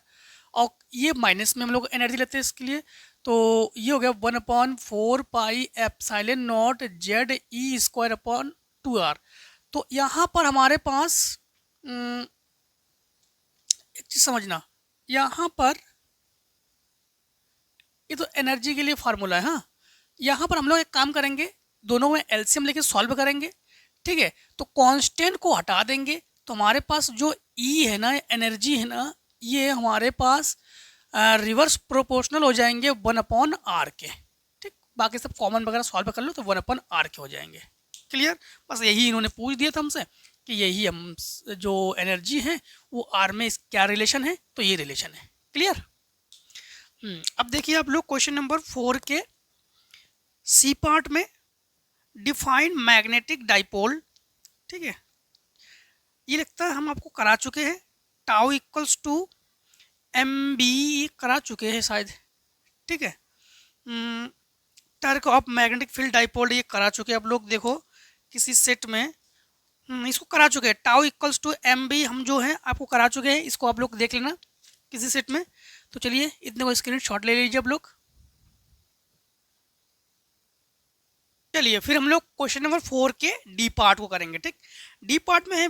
और ये माइनस में हम लोग एनर्जी लेते हैं इसके लिए, तो ये हो गया 1/4 pi epsilon not ZE² upon 2R। तो यहाँ पर हमारे पास एक चीज़ समझना, यहाँ पर ये तो एनर्जी के लिए फार्मूला है। हाँ, यहाँ पर हम लोग एक काम करेंगे, दोनों में एलसीएम लेके सॉल्व करेंगे, ठीक है। तो कांस्टेंट को हटा देंगे तो हमारे पास जो ई है ना, एनर्जी है ना, ये हमारे पास रिवर्स प्रोपोर्शनल हो जाएंगे 1/r के, ठीक। बाकी सब कॉमन वगैरह सॉल्व कर लो तो 1/r के हो जाएंगे। क्लियर? बस यही इन्होंने पूछ दिया था हमसे कि यही हम जो एनर्जी है वो आर में क्या रिलेशन है, तो ये रिलेशन है। क्लियर? अब देखिए आप लोग क्वेश्चन नंबर 4 के सी पार्ट में डिफाइन मैग्नेटिक डाइपोल, ठीक है। ये लगता है हम आपको करा चुके हैं, टाउ इक्वल्स टू MB करा चुके हैं शायद, ठीक है। Torque of magnetic field dipole ये करा चुके हैं आप लोग, देखो किसी सेट में इसको करा चुके हैं। टाउ इक्वल्स टू MB हम जो है आपको करा चुके हैं, इसको आप लोग देख लेना किसी सेट में। तो चलिए इतने को स्क्रीनशॉट ले लीजिए आप लोग। चलिए फिर हम लोग क्वेश्चन नंबर 4 के डी पार्ट को करेंगे, ठीक। डी पार्ट में है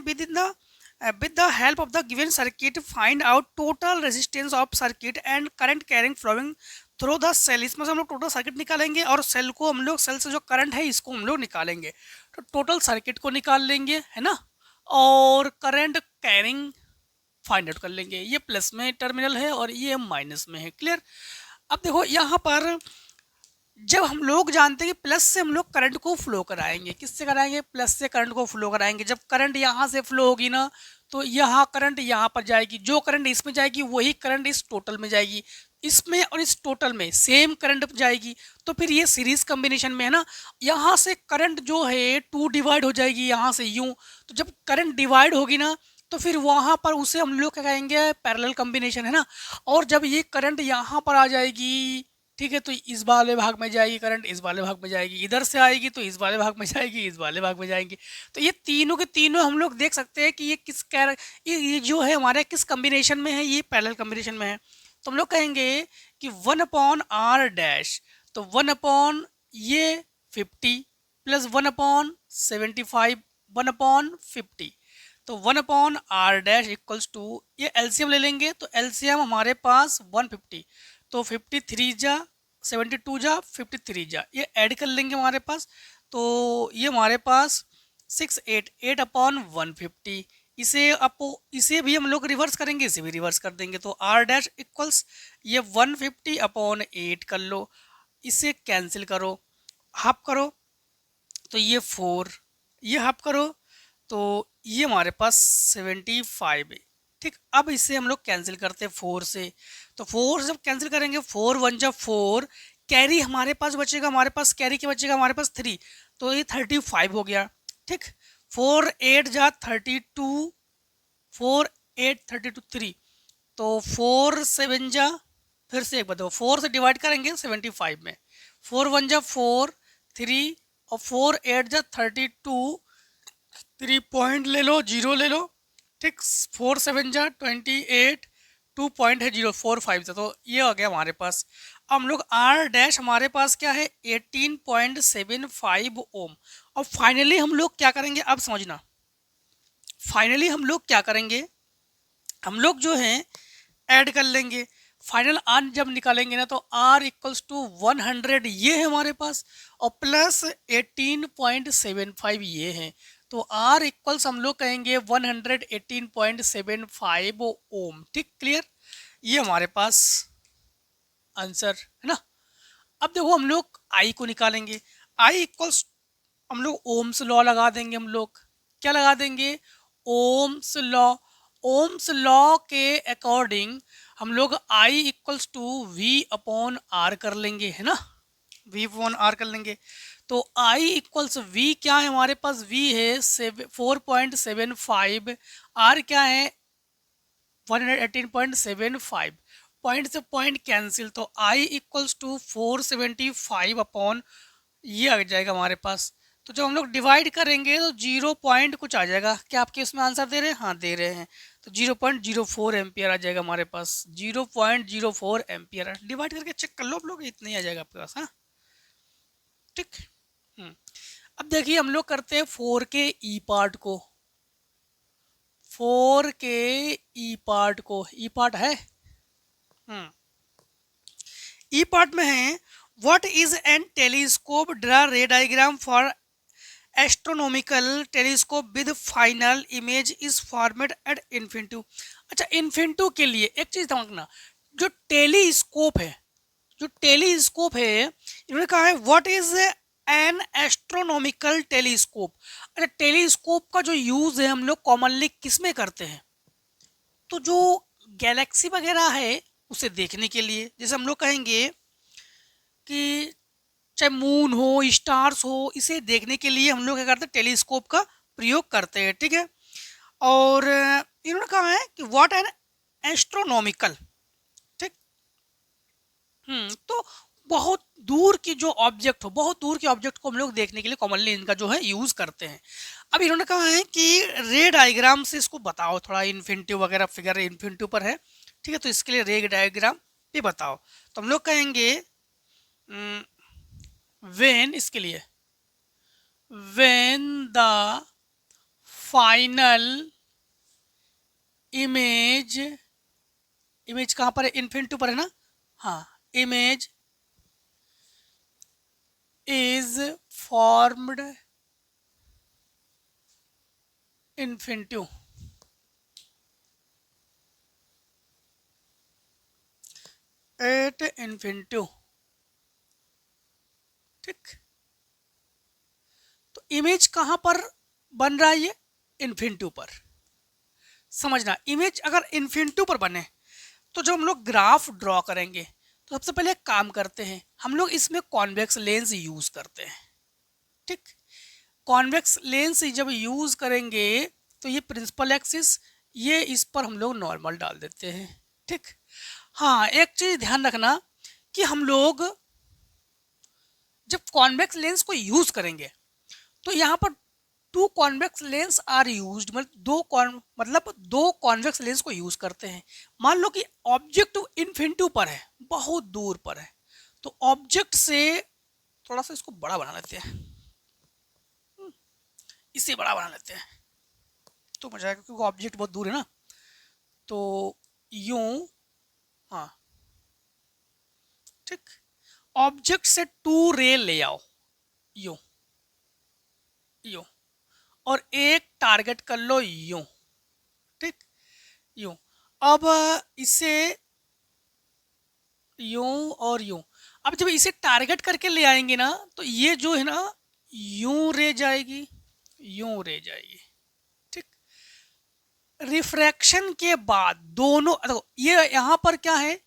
with the help of the given circuit find out total resistance of circuit and current carrying flowing through the cell। इसमें से हम लोग टोटल सर्किट निकालेंगे और सेल को हम लोग, सेल से जो करंट है इसको हम लोग निकालेंगे। तो टोटल सर्किट को निकाल लेंगे, है ना, और करंट कैरिंग फाइंड आउट कर लेंगे। ये प्लस में टर्मिनल है और ये माइनस में है। क्लियर? अब देखो यहाँ पर जब हम लोग जानते हैं कि प्लस से हम लोग करंट को फ्लो कराएंगे, किससे कराएंगे? प्लस से करंट को फ्लो कराएंगे। जब करंट यहाँ से फ्लो होगी ना तो यहाँ करंट यहाँ पर जाएगी, जो करंट इसमें जाएगी वही करंट इस टोटल में जाएगी, इसमें और इस टोटल में सेम करंट जाएगी। तो फिर ये सीरीज कॉम्बिनेशन में है ना, यहाँ से करंट जो है 2 डिवाइड हो जाएगी यहाँ से यूं। तो जब करंट डिवाइड होगी ना तो फिर वहाँ पर उसे हम लोग क्या कहेंगे? पैरेलल कॉम्बिनेशन, है ना। और जब ये करंट यहाँ पर आ जाएगी, ठीक है, तो इस वाले भाग में जाएगी करंट, इस वाले भाग में जाएगी, इधर से आएगी तो इस वाले भाग में जाएगी, इस वाले भाग में जाएंगी। तो ये तीनों के तीनों हम लोग देख सकते हैं कि ये किस ये जो है हमारे किस कॉम्बिनेशन में है, ये पैरेलल कॉम्बिनेशन में है। तो हम लोग कहेंगे कि 1/r डैश, तो 1/ ये 50 प्लस 1/75 1/50, तो 1/r डैश इक्वल्स टू, ये एलसीएम ले लेंगे तो एलसीएम हमारे पास 150, तो 53 जा 72 जा 53 जा, ये ऐड कर लेंगे हमारे पास, तो ये हमारे पास 688/150। इसे भी हम लोग रिवर्स करेंगे, इसे भी रिवर्स कर देंगे, तो r डैश इक्वल्स ये 150/8 कर लो, इसे कैंसिल करो, हाफ करो तो ये 4, ये हाफ करो तो ये हमारे पास 75 है, ठीक। अब इसे हम लोग कैंसिल करते हैं 4 से, तो 4 जब कैंसिल करेंगे 4 1 जा 4, कैरी हमारे पास बचेगा, हमारे पास कैरी के बचेगा हमारे पास 3, तो ये 35 हो गया, ठीक। 4 8 जा 32, 4 8 32 3, तो 4 7 जा, फिर से एक बताओ 4 से डिवाइड करेंगे 75 में, 4 1 जा 4 3 और 4 8 जा 32, 3 पॉइंट ले लो, 0 ले लो, ठीक। 4 7 जा 28, 2 पॉइंट है 0, 4 5 से, तो ये आ गया हमारे पास। अब हम लोग R डैश हमारे पास क्या है? 18.75 ओम। और फाइनली हम लोग क्या करेंगे? अब समझना, फाइनली हम लोग क्या करेंगे? हम लोग जो है ऐड कर लेंगे, फाइनल आर जब निकालेंगे ना तो R इक्वल्स टू 100 ये है हमारे पास, और प्लस 18.75 ये है, तो R इक्वल्स हम लोग कहेंगे 118.75 ओम, ठीक। क्लियर? ये हमारे पास आंसर है ना। अब देखो हम लोग I को निकालेंगे, I इक्वल्स हम लोग ओम्स लॉ लगा देंगे, हम लोग क्या लगा देंगे? Ohm's law. ओम्स लॉ के अकॉर्डिंग हम लोग I इक्वल्स टू V/R कर लेंगे, है ना, V/R कर लेंगे। तो I इक्वल्स V क्या है हमारे पास? V है 4.75, R क्या है? 118.75, पॉइंट से पॉइंट कैंसिल, तो आई इक्वल्स टू 475 अपॉन ये आ जाएगा हमारे पास। तो जब हम लोग डिवाइड करेंगे तो 0 पॉइंट कुछ आ जाएगा। क्या आपके इसमें आंसर दे रहे हैं? हाँ दे रहे हैं। तो 0.04 एम्पियर आ जाएगा हमारे पास, 0.04 एम्पियर। डिवाइड करके चेक कर लो आप लोग, इतना ही आ जाएगा आपके पास। हाँ ठीक। अब देखिए हम लोग करते हैं 4 के ई पार्ट को। 4 के ई पार्ट को, ई पार्ट है, ई पार्ट में है what is an telescope, draw रे diagram for astronomical telescope with final image is format at infinity. अच्छा, इन्फिनिटी के लिए एक चीज समझना, जो टेलीस्कोप है, जो टेलीस्कोप है, इन्होंने कहा है what is an astronomical telescope. अच्छा, टेलीस्कोप का जो यूज है हम लोग कॉमनली किस में करते हैं? तो जो गैलेक्सी वगैरह है उसे देखने के लिए। जैसे हम लोग कहेंगे कि चाहे मून हो, स्टार्स हो, इसे देखने के लिए हम लोग क्या करते हैं? टेलीस्कोप का प्रयोग करते हैं। ठीक है। और इन्होंने कहा है कि व्हाट एन एस्ट्रोनॉमिकल, ठीक। तो बहुत दूर की जो ऑब्जेक्ट हो, बहुत दूर के ऑब्जेक्ट को हम लोग देखने के लिए कॉमनली इनका जो है यूज करते हैं। अब इन्होंने कहा है कि रे डायग्राम से इसको बताओ थोड़ा, इन्फिनिटी वगैरह फिगर इन्फिनिटी पर है, ठीक है। तो इसके लिए रे डायग्राम भी बताओ। तो हम लोग कहेंगे when, इसके लिए when the final image, image कहाँ पर है? इन्फिनिटी पर है ना। हाँ, image is formed infinity, at infinity, ठीक। तो इमेज कहाँ पर बन रहा है? ये इन्फिनिटी पर। समझना, इमेज अगर इन्फिनिटी पर बने तो जब हम लोग ग्राफ ड्रॉ करेंगे तो सबसे पहले एक काम करते हैं, हम लोग इसमें कॉन्वेक्स लेंस यूज करते हैं, ठीक। कॉन्वेक्स लेंस जब यूज करेंगे तो ये प्रिंसिपल एक्सिस, ये इस पर हम लोग नॉर्मल डाल देते हैं, ठीक। हाँ, एक चीज ध्यान रखना कि हम लोग जब कॉन्वेक्स लेंस को यूज करेंगे तो यहाँ पर two convex lens are used, मतलब दो कॉन्वेक्स लेंस को यूज करते हैं। मान लो कि ऑब्जेक्ट इन्फिनिटी पर है, बहुत दूर पर है, तो ऑब्जेक्ट से थोड़ा सा इसको बड़ा बना लेते हैं, इसे बड़ा बना लेते हैं तो मजा आएगा, क्योंकि ऑब्जेक्ट बहुत दूर है ना। तो यूं, हाँ ठीक, ऑब्जेक्ट से टू रे ले आओ, यूं यूं, और एक टारगेट कर लो यूं, ठीक, यूं। अब इसे यूं और यूं, अब जब इसे टारगेट करके ले आएंगे ना तो ये जो है ना यूं रे जाएगी, यूं रे जाएगी, ठीक। रिफ्रैक्शन के बाद दोनों, देखो ये यहाँ पर क्या है?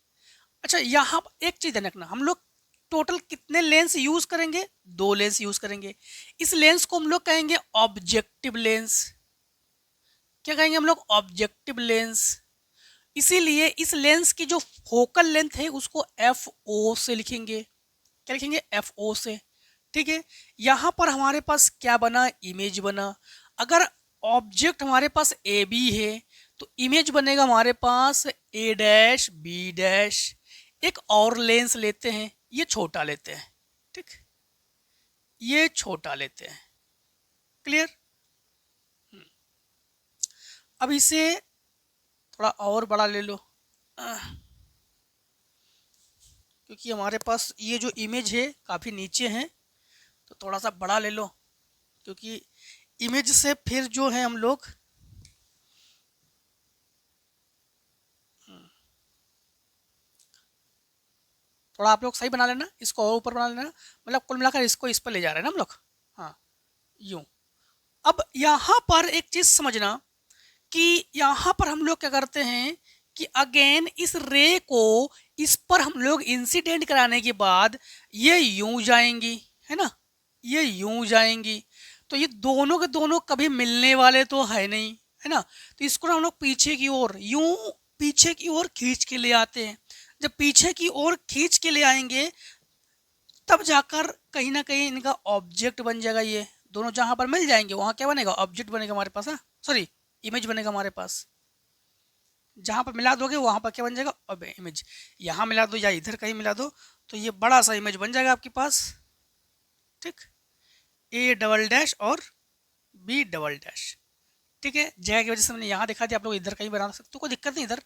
अच्छा, यहाँ एक चीज ध्यान रखना, हम लोग टोटल कितने लेंस यूज करेंगे? दो लेंस यूज करेंगे। इस लेंस को हम लोग कहेंगे ऑब्जेक्टिव लेंस। क्या कहेंगे हम लोग? Objective lens. इसीलिए इस लेंस की जो फोकल लेंथ है उसको एफ ओ से लिखेंगे। क्या लिखेंगे? एफ ओ से, ठीक है। यहां पर हमारे पास क्या बना? इमेज बना। अगर ऑब्जेक्ट हमारे पास ए बी है तो इमेज बनेगा हमारे पास ए डैश बी डैश। एक और लेंस लेते हैं, ये छोटा लेते हैं, ठीक, ये छोटा लेते हैं, क्लियर। अब इसे थोड़ा और बड़ा ले लो, क्योंकि हमारे पास ये जो इमेज है काफ़ी नीचे है, तो थोड़ा सा बड़ा ले लो, क्योंकि इमेज से फिर जो है हम लोग थोड़ा, आप लोग सही बना लेना, इसको और ऊपर बना लेना, मतलब कुल मिलाकर इसको इस पर ले जा रहे हैं ना हम लोग। हाँ, यूं। अब यहाँ पर एक चीज समझना कि यहाँ पर हम लोग क्या करते हैं कि अगेन इस रे को इस पर हम लोग इंसिडेंट कराने के बाद ये यूं जाएंगी, है ना, ये यूं जाएंगी, तो ये दोनों के दोनों कभी मिलने वाले तो है नहीं, है ना। तो इसको हम लोग पीछे की ओर, यूं पीछे की ओर खींच के ले आते हैं। जब पीछे की ओर खींच के ले आएंगे तब जाकर कहीं ना कहीं इनका ऑब्जेक्ट बन जाएगा। ये दोनों जहां पर मिल जाएंगे वहां क्या बनेगा, ऑब्जेक्ट बनेगा हमारे पास। हाँ सॉरी, इमेज बनेगा हमारे पास। जहां पर मिला दोगे वहां पर क्या बन जाएगा, अब इमेज। यहाँ मिला दो या इधर कहीं मिला दो तो ये बड़ा सा इमेज बन जाएगा आपके पास। ठीक, ए डबल डैश और बी डबल डैश। ठीक है, जगह की वजह से मैंने यहाँ दिखा दिया, आप लोग इधर कहीं बना सकते हो, कोई दिक्कत नहीं इधर।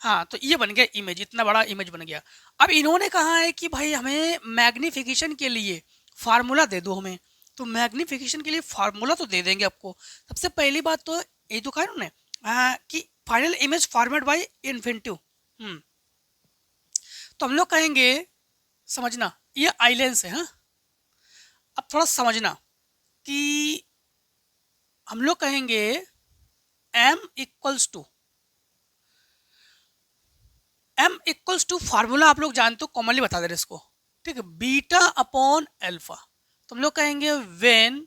हाँ तो ये बन गया इमेज, इतना बड़ा इमेज बन गया। अब इन्होंने कहा है कि भाई हमें मैग्निफिकेशन के लिए फार्मूला दे दो हमें। तो मैग्निफिकेशन के लिए फार्मूला तो दे देंगे आपको। सबसे पहली बात तो ये तो कहा उन्होंने कि final image format by infinitive. तो हम लोग कहेंगे, समझना ये आइलेंस है। हाँ, अब थोड़ा समझना कि हम लोग कहेंगे m इक्वल्स टू फार्मूला आप लोग जानते हो, कॉमनली बता दे रहे इसको। ठीक है, बीटा अपॉन अल्फा। तो हम लोग कहेंगे when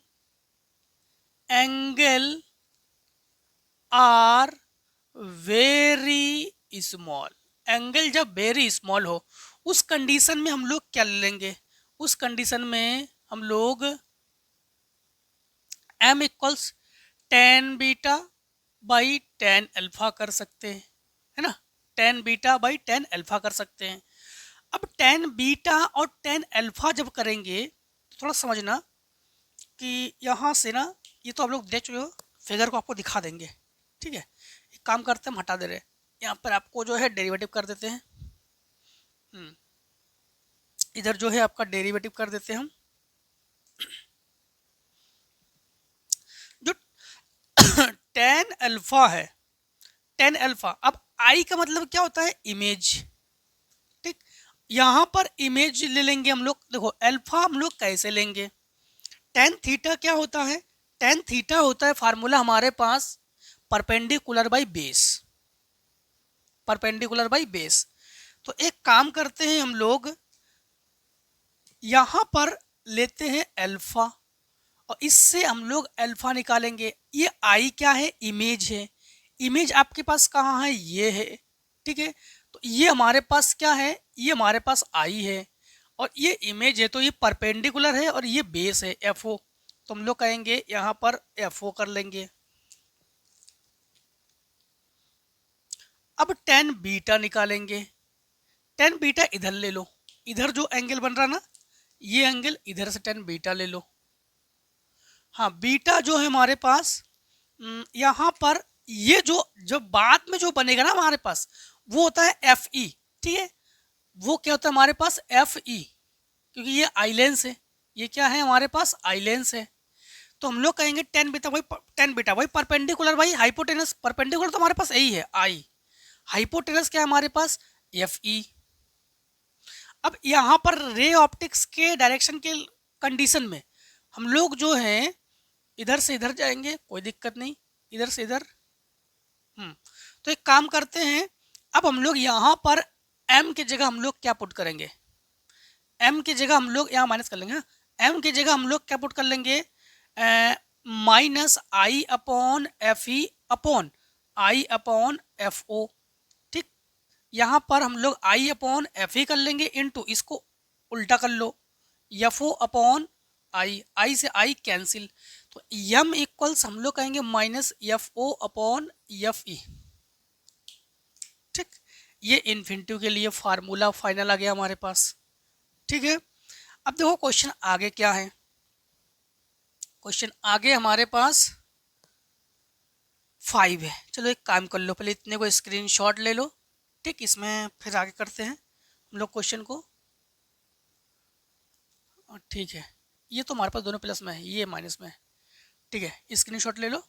angle are very small, angle जब वेरी स्मॉल हो उस कंडीशन में हम लोग क्या लेंगे, उस कंडीशन में हम लोग m equals tan beta by tan alpha कर सकते हैं, है ना। Tan beta by tan alpha कर सकते हैं। अब टेन बीटा और टेन अल्फा जब करेंगे तो थोड़ा समझना कि यहाँ से ना, ये तो आप लोग देख चुके हो, फिगर को आपको दिखा देंगे। ठीक है, एक काम करते हैं, हम हटा दे रहे हैं, यहाँ पर आपको जो है डेरिवेटिव कर देते हैं। इधर जो है आपका डेरिवेटिव कर देते हैं हम। जो टेन अल्फा है, टेन अल्फा, अब आई का मतलब क्या होता है, इमेज। ठीक, यहाँ पर इमेज ले लेंगे हम लोग। देखो अल्फा हम लोग कैसे लेंगे, टेन थीटा क्या होता है, टेन थीटा होता है फार्मूला हमारे पास perpendicular by base, perpendicular by base. तो एक काम करते हैं हम लोग, यहाँ पर लेते हैं अल्फा और इससे हम लोग अल्फा निकालेंगे। ये आई क्या है, इमेज है। इमेज आपके पास कहाँ है, ये है। ठीक है, तो ये हमारे पास क्या है, ये हमारे पास आई है और ये इमेज है, तो ये परपेंडिकुलर है और ये बेस है एफ ओ। तो हम लोग कहेंगे यहाँ पर एफ ओ कर लेंगे। अब टेन बीटा निकालेंगे, टेन बीटा इधर ले लो, इधर जो एंगल बन रहा ना, ये एंगल इधर से टेन बीटा ले लो। हाँ, बीटा जो है हमारे पास यहाँ पर, ये जो बाद में जो बनेगा ना हमारे पास, वो होता है एफ ई। ठीक है, वो क्या होता है हमारे पास, एफ ई, क्योंकि ये आइलेंस है, ये क्या है हमारे पास, आइलेंस है। तो हम लोग कहेंगे टेन बीटा वही परपेंडिकुलर भाई हाइपोटेनस, परपेंडिकुलर तो हमारे पास यही है आई, हाइपोटेनस क्या है हमारे पास, एफ ई। अब यहाँ पर रे ऑप्टिक्स के डायरेक्शन के कंडीशन में हम लोग जो है इधर से इधर जाएंगे, कोई दिक्कत नहीं, इधर से इधर। तो एक काम करते हैं, अब हम लोग यहाँ पर m की जगह हम लोग क्या पुट करेंगे, m की जगह हम लोग यहाँ माइनस कर लेंगे। m की जगह हम लोग क्या पुट कर लेंगे, minus I upon f e upon I upon f o. ठीक, यहाँ पर हम लोग आई अपॉन एफ ई कर लेंगे, इनटू इसको उल्टा कर लो, एफ ओ अपॉन आई, आई से आई कैंसिल। तो यम इक्वल्स हम लोग कहेंगे minus f o upon f e. ठीक, ये इन्फिनिटी के लिए फार्मूला फाइनल आ गया हमारे पास। ठीक है, अब देखो क्वेश्चन आगे क्या है। क्वेश्चन आगे हमारे पास 5 है। चलो एक काम कर लो, पहले इतने को स्क्रीनशॉट ले लो। ठीक, इसमें फिर आगे करते हैं हम लोग क्वेश्चन को। ठीक है, ये तो हमारे पास दोनों प्लस में है, ये माइनस में है। ठीक है, स्क्रीनशॉट ले लो।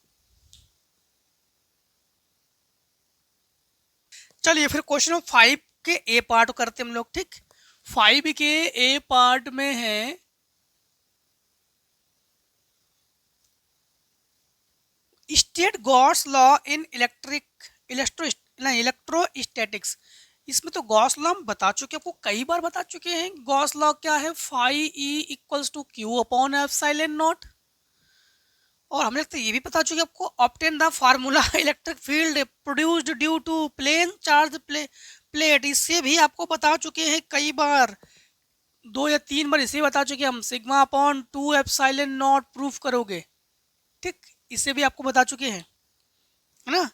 चलिए फिर क्वेश्चन 5 के ए पार्ट करते हैं हम लोग। ठीक, 5 के ए पार्ट में है state Gauss law in electrostatics. इसमें तो गॉस लॉ हम बता चुके हैं, आपको कई बार बता चुके हैं। गॉस लॉ क्या है, phi e equals to Q upon epsilon naught. और हमने तो ये भी बता चुके आपको, obtain the formula electric field produced due to plane plate, इससे भी आपको बता चुके हैं कई बार, 2 या 3 बार इसे बता चुके हैं हम, sigma upon 2 epsilon not proof करोगे, ठीक, इसे भी आपको बता चुके हैं, है ना।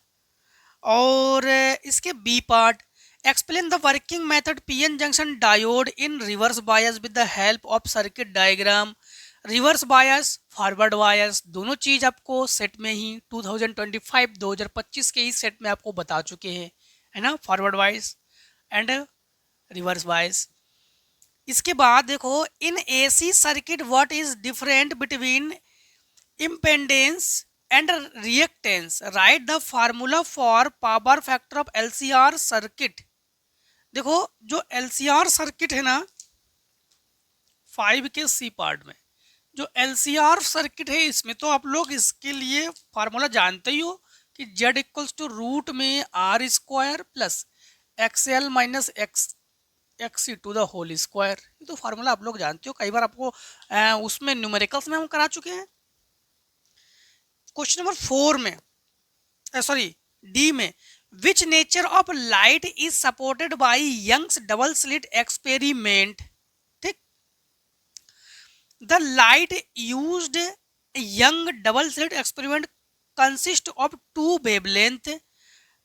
और इसके B part, explain the working method PN junction diode in reverse bias with the help of circuit diagram. Reverse bias, forward bias, दोनों चीज आपको सेट में ही 2025 के ही सेट में आपको बता चुके हैं, है ना, forward bias and reverse bias. इसके बाद देखो, in AC circuit what is different between impedance and reactance, right the formula for power factor of LCR circuit. देखो जो एलसीआर सर्किट है ना 5 के सी पार्ट में, जो एलसीआर सर्किट है इसमें तो आप लोग इसके लिए फार्मूला जानते ही हो कि Z इक्वल्स टू रूट में R square plus XL minus XC to the whole square. ये तो फार्मूला आप लोग जानते हो, कई बार आपको उसमें न्यूमेरिकल्स में हम करा चुके हैं। क्वेश्चन नंबर 4 में, सॉरी डी में, which nature of light is supported by Young's double slit experiment. ठीक, the light used Young double slit experiment consist of 2 wavelength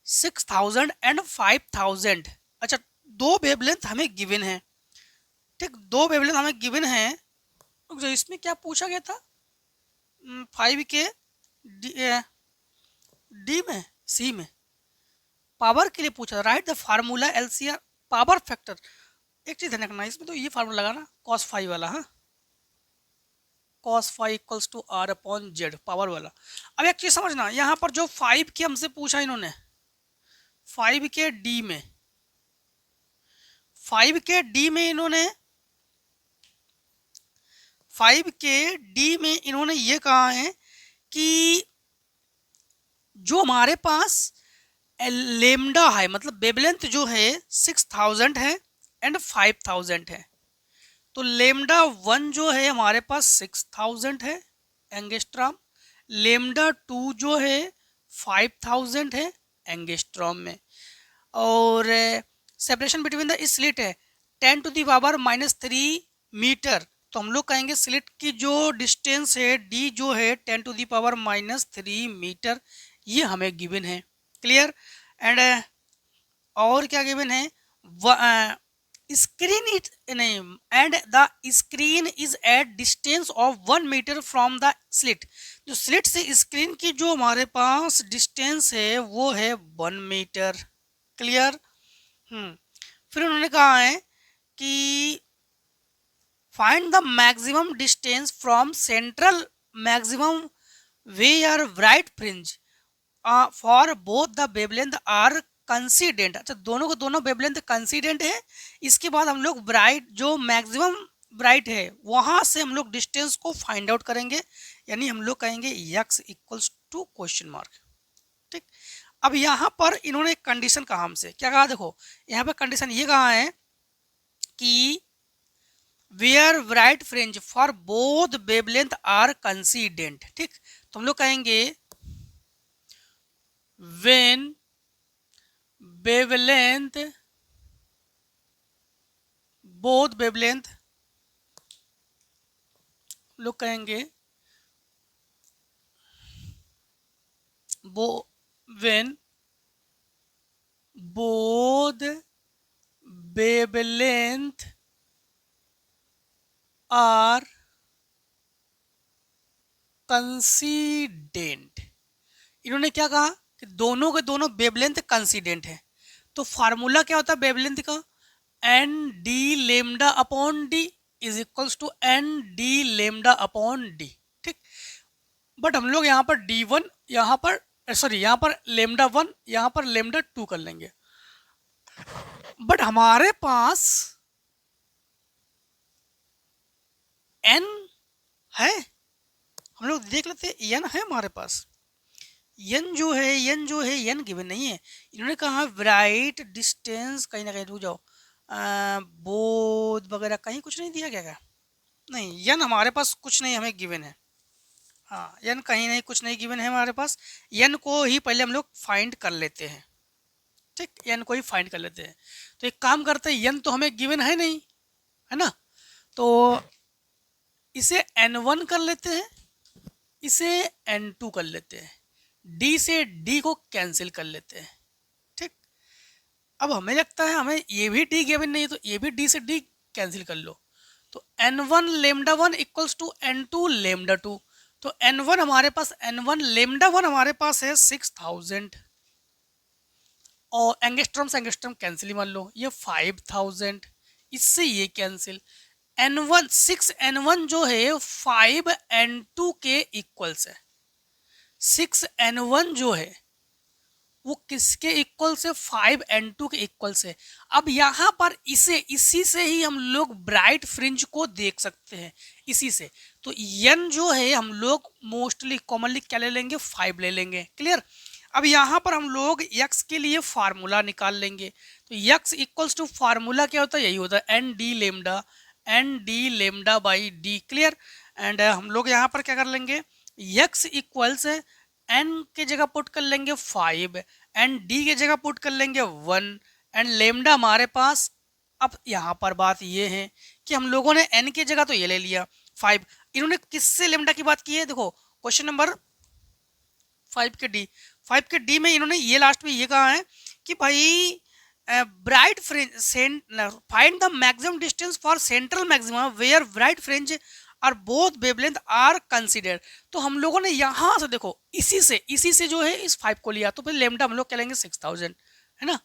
6000 and 5000। अच्छा, 2 वेवलेंथ हमें गिवन है, ठीक, 2 वेवलेंथ हमें गिवन है। इसमें क्या पूछा गया था, 5 के डी में, सी में पावर के लिए पूछा, right the formula LCR power factor. एक चीज ध्यान रखना, इसमें तो ये फार्मूला लगाना cos फाई वाला, हाँ, cos phi equals to R upon Z power वाला। अब एक चीज समझना, यहाँ पर जो 5 के हमसे पूछा इन्होंने 5 के डी में, 5 के डी में इन्होंने 5 के डी में इन्होंने ये कहा है कि जो हमारे पास लेमडा है, मतलब वेवलेंथ जो है 6000 है एंड 5000 है, तो लेमडा 1 जो है हमारे पास 6000 है एंगस्ट्रॉम, लेमडा 2 जो है 5000 है एंगस्ट्रॉम में, और सेपरेशन बिटवीन द स्लिट है 10 टू दी पावर -3 मीटर। तो हम लोग कहेंगे स्लिट की जो डिस्टेंस है डी जो है 10 टू दी पावर -3 मीटर, ये हमें गिवन है, क्लियर। एंड और क्या गिवन है, स्क्रीन इट नहीं, and the screen is at distance of 1 metre from the slit. जो स्लिट से स्क्रीन की जो हमारे पास डिस्टेंस है वो है 1 मीटर, क्लियर। फिर उन्होंने कहा है कि find the maximum distance from central maximum where bright fringe for both the wavelength are coincident. अच्छा, दोनों को दोनों वेवलेंथ कंसीडेंट है। इसके बाद हम लोग ब्राइट जो मैक्सिमम ब्राइट है वहां से हम लोग डिस्टेंस को फाइंड आउट करेंगे, यानी हम लोग कहेंगे x equals to question mark, ठीक। अब यहाँ पर इन्होंने एक कंडीशन कहा हमसे, क्या कहा, देखो यहाँ पर कंडीशन ये कहा है कि where bright fringe for both wavelength are coincident, ठीक। तो हम लोग कहेंगे व्हेन वेवलेंथ बोथ वेवलेंथ, लोग कहेंगे व्हेन बोथ वेवलेंथ आर कंसीडेंट। इन्होंने क्या कहा कि दोनों के दोनों वेवलेंथ कंसीडेंट है। तो फार्मूला क्या होता है वेवलेंथ का, n d lambda upon d is equals to n d lambda upon d, ठीक। बट हम लोग यहाँ पर D1, यहाँ पर सॉरी यहाँ पर लेमडा 1, यहाँ पर लेमडा 2 कर लेंगे। बट हमारे पास n है, हम लोग देख लेते हैं n है हमारे पास, n जो है n गिवन नहीं है। इन्होंने कहा ब्राइट डिस्टेंस, कहीं ना कहीं रुक जाओ, बोध वगैरह कहीं कुछ नहीं दिया गया क्या, नहीं, n हमारे पास कुछ नहीं हमें गिवन है, हाँ n कहीं नहीं कुछ नहीं गिवन है हमारे पास। n को ही पहले हम लोग फाइंड कर लेते हैं, ठीक, एन को ही फाइंड कर लेते हैं। तो एक काम करते हैं, एन तो हमें गिवन है नहीं, है ना, तो इसे n1 कर लेते हैं, इसे n2 कर लेते हैं, d से d को कैंसिल कर लेते हैं। ठीक, अब हमें लगता है हमें ये भी d गिवन नहीं है, तो ये भी d से d कैंसिल कर लो। तो n1 lambda 1 equals to n2 lambda 2। तो n1 हमारे पास, n1 लेमडा 1 हमारे पास है 6000, और एंगस्ट्रॉम कैंसिल ही मान लो, ये 5000, इससे ये कैंसिल। n1 6n1 जो है 5n2 के इक्वल्स है। 6n1 जो है वो किसके इक्वल से, 5n2 के इक्वल से। अब यहाँ पर इसी से ही हम लोग ब्राइट फ्रिंज को देख सकते हैं, इसी से। तो n जो है हम लोग मोस्टली कॉमनली क्या ले लेंगे, 5 ले लेंगे। क्लियर। अब यहाँ पर हम लोग x के लिए फार्मूला निकाल लेंगे। तो x इक्वल्स टू फार्मूला क्या होता है, यही होता है n d lambda by d. Clear. And हम लोग यहाँ पर क्या कर लेंगे, x इक्वल्स n के जगह पुट कर लेंगे 5 एंड d के जगह पुट कर लेंगे 1 एंड लेमडा हमारे पास। अब यहाँ पर बात ये है कि हम लोगों ने n के जगह तो ये ले लिया 5, इन्होंने किससे लेमडा की बात की है, देखो क्वेश्चन नंबर 5 के डी में इन्होंने ये लास्ट में ये कहा है कि भाई bright fringe find the maximum distance for central maxima where bright fringe और बोथ वेवलेंथ आर कंसीडर्ड। तो हम लोगों ने यहाँ से देखो इसी से जो है इस 5 को लिया, तो फिर लेमडा हम लोग क्या लेंगे 6000, है ना,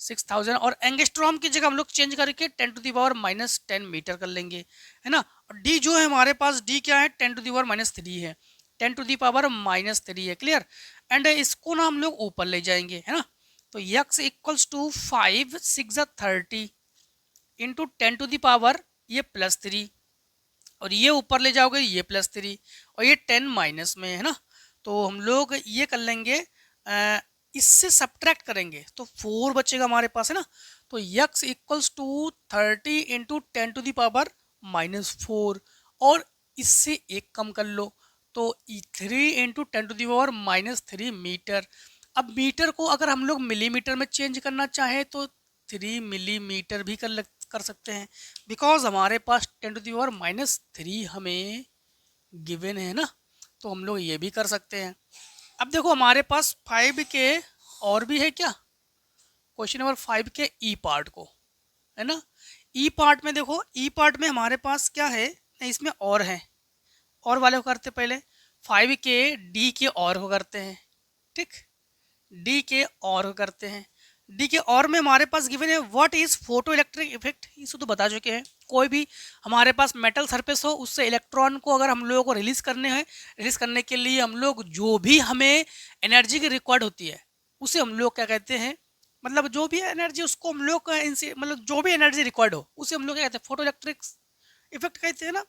6000, और एंगस्ट्रॉम की जगह हम लोग चेंज करके 10⁻⁻10 मीटर कर लेंगे, है ना। डी जो है हमारे पास, डी क्या है, 10⁻³ है, 10⁻³ है। क्लियर। एंड इसको ना हम लोग ऊपर ले जाएंगे, है ना। तो x इक्वल्स टू 5 6 30 इंटू 10⁻, ये +3, और ये ऊपर ले जाओगे ये +3, और ये 10 माइनस में, है ना। तो हम लोग ये कर लेंगे, इससे सब्ट्रैक्ट करेंगे तो 4 बचेगा हमारे पास, है ना। तो x इक्वल्स टू 30 इंटू 10⁻⁻4, और इससे एक कम कर लो तो 3 इंटू 10⁻³ मीटर। अब मीटर को अगर हम लोग मिलीमीटर में चेंज करना चाहें तो 3 मिलीमीटर भी कर सकते हैं, बिकॉज हमारे पास 10⁻³ हमें गिवन है ना, तो हम लोग ये भी कर सकते हैं। अब देखो हमारे पास 5 के और भी है क्या, क्वेश्चन नंबर 5 के ई पार्ट को, है ना। ई पार्ट में देखो, ई पार्ट में हमारे पास क्या है, नहीं इसमें और है, और वाले को करते पहले 5 के डी के और को करते हैं। ठीक, डी के और को करते हैं। डी के और में हमारे पास गिवन है what is photo electric effect, इसको तो बता चुके हैं। कोई भी हमारे पास मेटल सरफेस हो उससे इलेक्ट्रॉन को अगर हम लोगों को रिलीज करने हैं, रिलीज करने के लिए हम लोग जो भी हमें एनर्जी की रिक्वायर्ड होती है उसे हम लोग क्या कहते हैं, मतलब जो भी एनर्जी उसको हम लोग मतलब जो भी एनर्जी रिक्वायर्ड हो उसे हम लोग क्या कहते हैं, फोटो इलेक्ट्रिक इफेक्ट कहते हैं ना।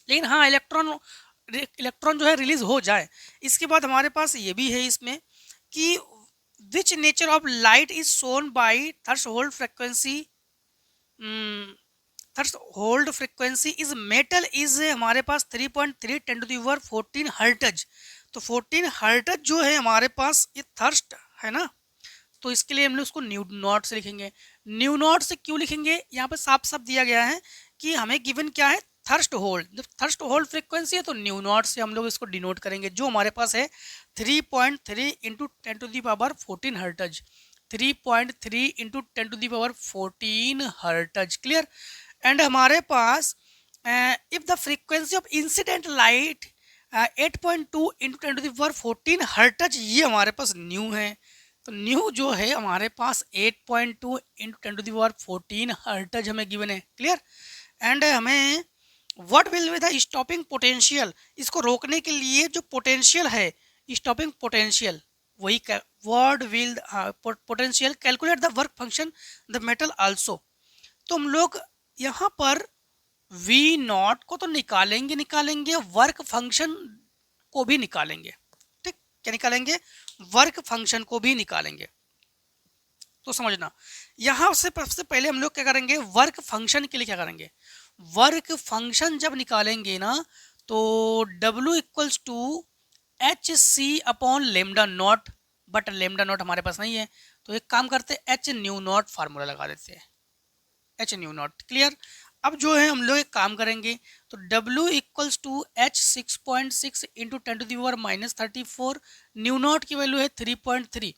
लेकिन हाँ, इलेक्ट्रॉन जो है रिलीज हो जाए। इसके बाद हमारे पास ये भी है इसमें कि विच nature of light is shown by threshold frequency, threshold frequency is metal is हमारे पास 3.3 10⁻14 हर्ट्ज। तो 14 हर्ट्ज जो है हमारे पास ये थर्स्ट है ना, तो इसके लिए हम लोग उसको न्यू नॉट से लिखेंगे। न्यू नॉट से क्यों लिखेंगे, यहाँ पे साफ साफ दिया गया है कि हमें गिवन क्या है, थर्स्ट होल्ड। जब थर्स्ट होल्ड फ्रीक्वेंसी है तो न्यू नॉट से हम लोग इसको डिनोट करेंगे, जो हमारे पास है 3.3 into 10⁻14 hertz, 3.3 into 10⁻14 hertz. Clear. And हमारे पास if the frequency of incident light 8.2 into 10⁻14 hertz, ये हमारे पास न्यू है। तो न्यू जो है हमारे पास 8.2 इंटू 10⁻14 हर्ट्ज हमें गिवन है। क्लियर। एंड हमें what will be the stopping potential, इसको रोकने के लिए जो पोटेंशियल है, स्टॉपिंग पोटेंशियल, वही what will potential calculate the work function the metal also. तो हम लोग यहाँ पर V नॉट को तो निकालेंगे, वर्क फंक्शन को भी निकालेंगे। ठीक, क्या निकालेंगे, वर्क फंक्शन को भी निकालेंगे। तो समझना, यहाँ से सबसे पहले हम लोग क्या करेंगे, वर्क फंक्शन के लिए क्या करेंगे, वर्क फंक्शन जब निकालेंगे ना तो W equals to HC upon lambda naught, but lambda naught हमारे पास नहीं है, तो एक काम करते हैं, एच न्यू नॉट फार्मूला लगा देते हैं, एच न्यू नॉट। क्लियर। अब जो है हम लोग एक काम करेंगे, तो W equals to h 6.6 into 10⁻34, nu naught की वैल्यू है 3.3,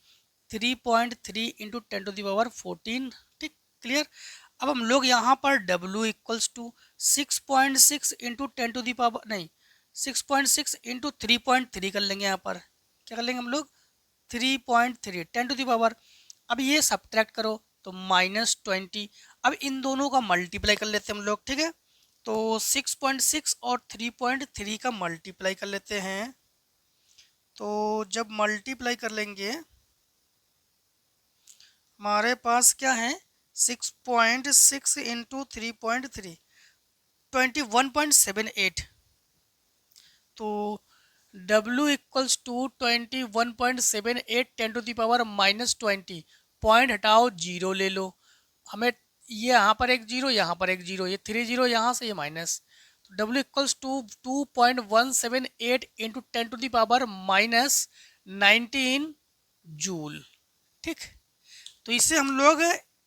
3.3 इंटू 10⁻14। ठीक, क्लियर। अब हम लोग यहाँ पर W इक्वल्स टू 6.6 इंटू 10⁻, नहीं 6.6 इंटू 3.3 कर लेंगे। यहाँ पर क्या कर लेंगे हम लोग, 3.3 10⁻। अब ये सब्ट्रैक्ट करो तो -20। अब इन दोनों का मल्टीप्लाई कर लेते हैं हम लोग, ठीक है। तो 6.6 और 3.3 का मल्टीप्लाई कर लेते हैं। तो जब मल्टीप्लाई कर लेंगे हमारे पास क्या है, 6.6 इंटू 3.3 21.78। तो W इक्वल्स टू 21.78 10⁻⁻20। पॉइंट हटाओ, जीरो ले लो। हमें ये यहाँ पर एक जीरो, यहाँ पर एक जीरो, ये 3 जीरो यहाँ से, ये माइनस। तो W equals to 2.178 into 10⁻⁻19 joule. ठीक, तो इसे हम लोग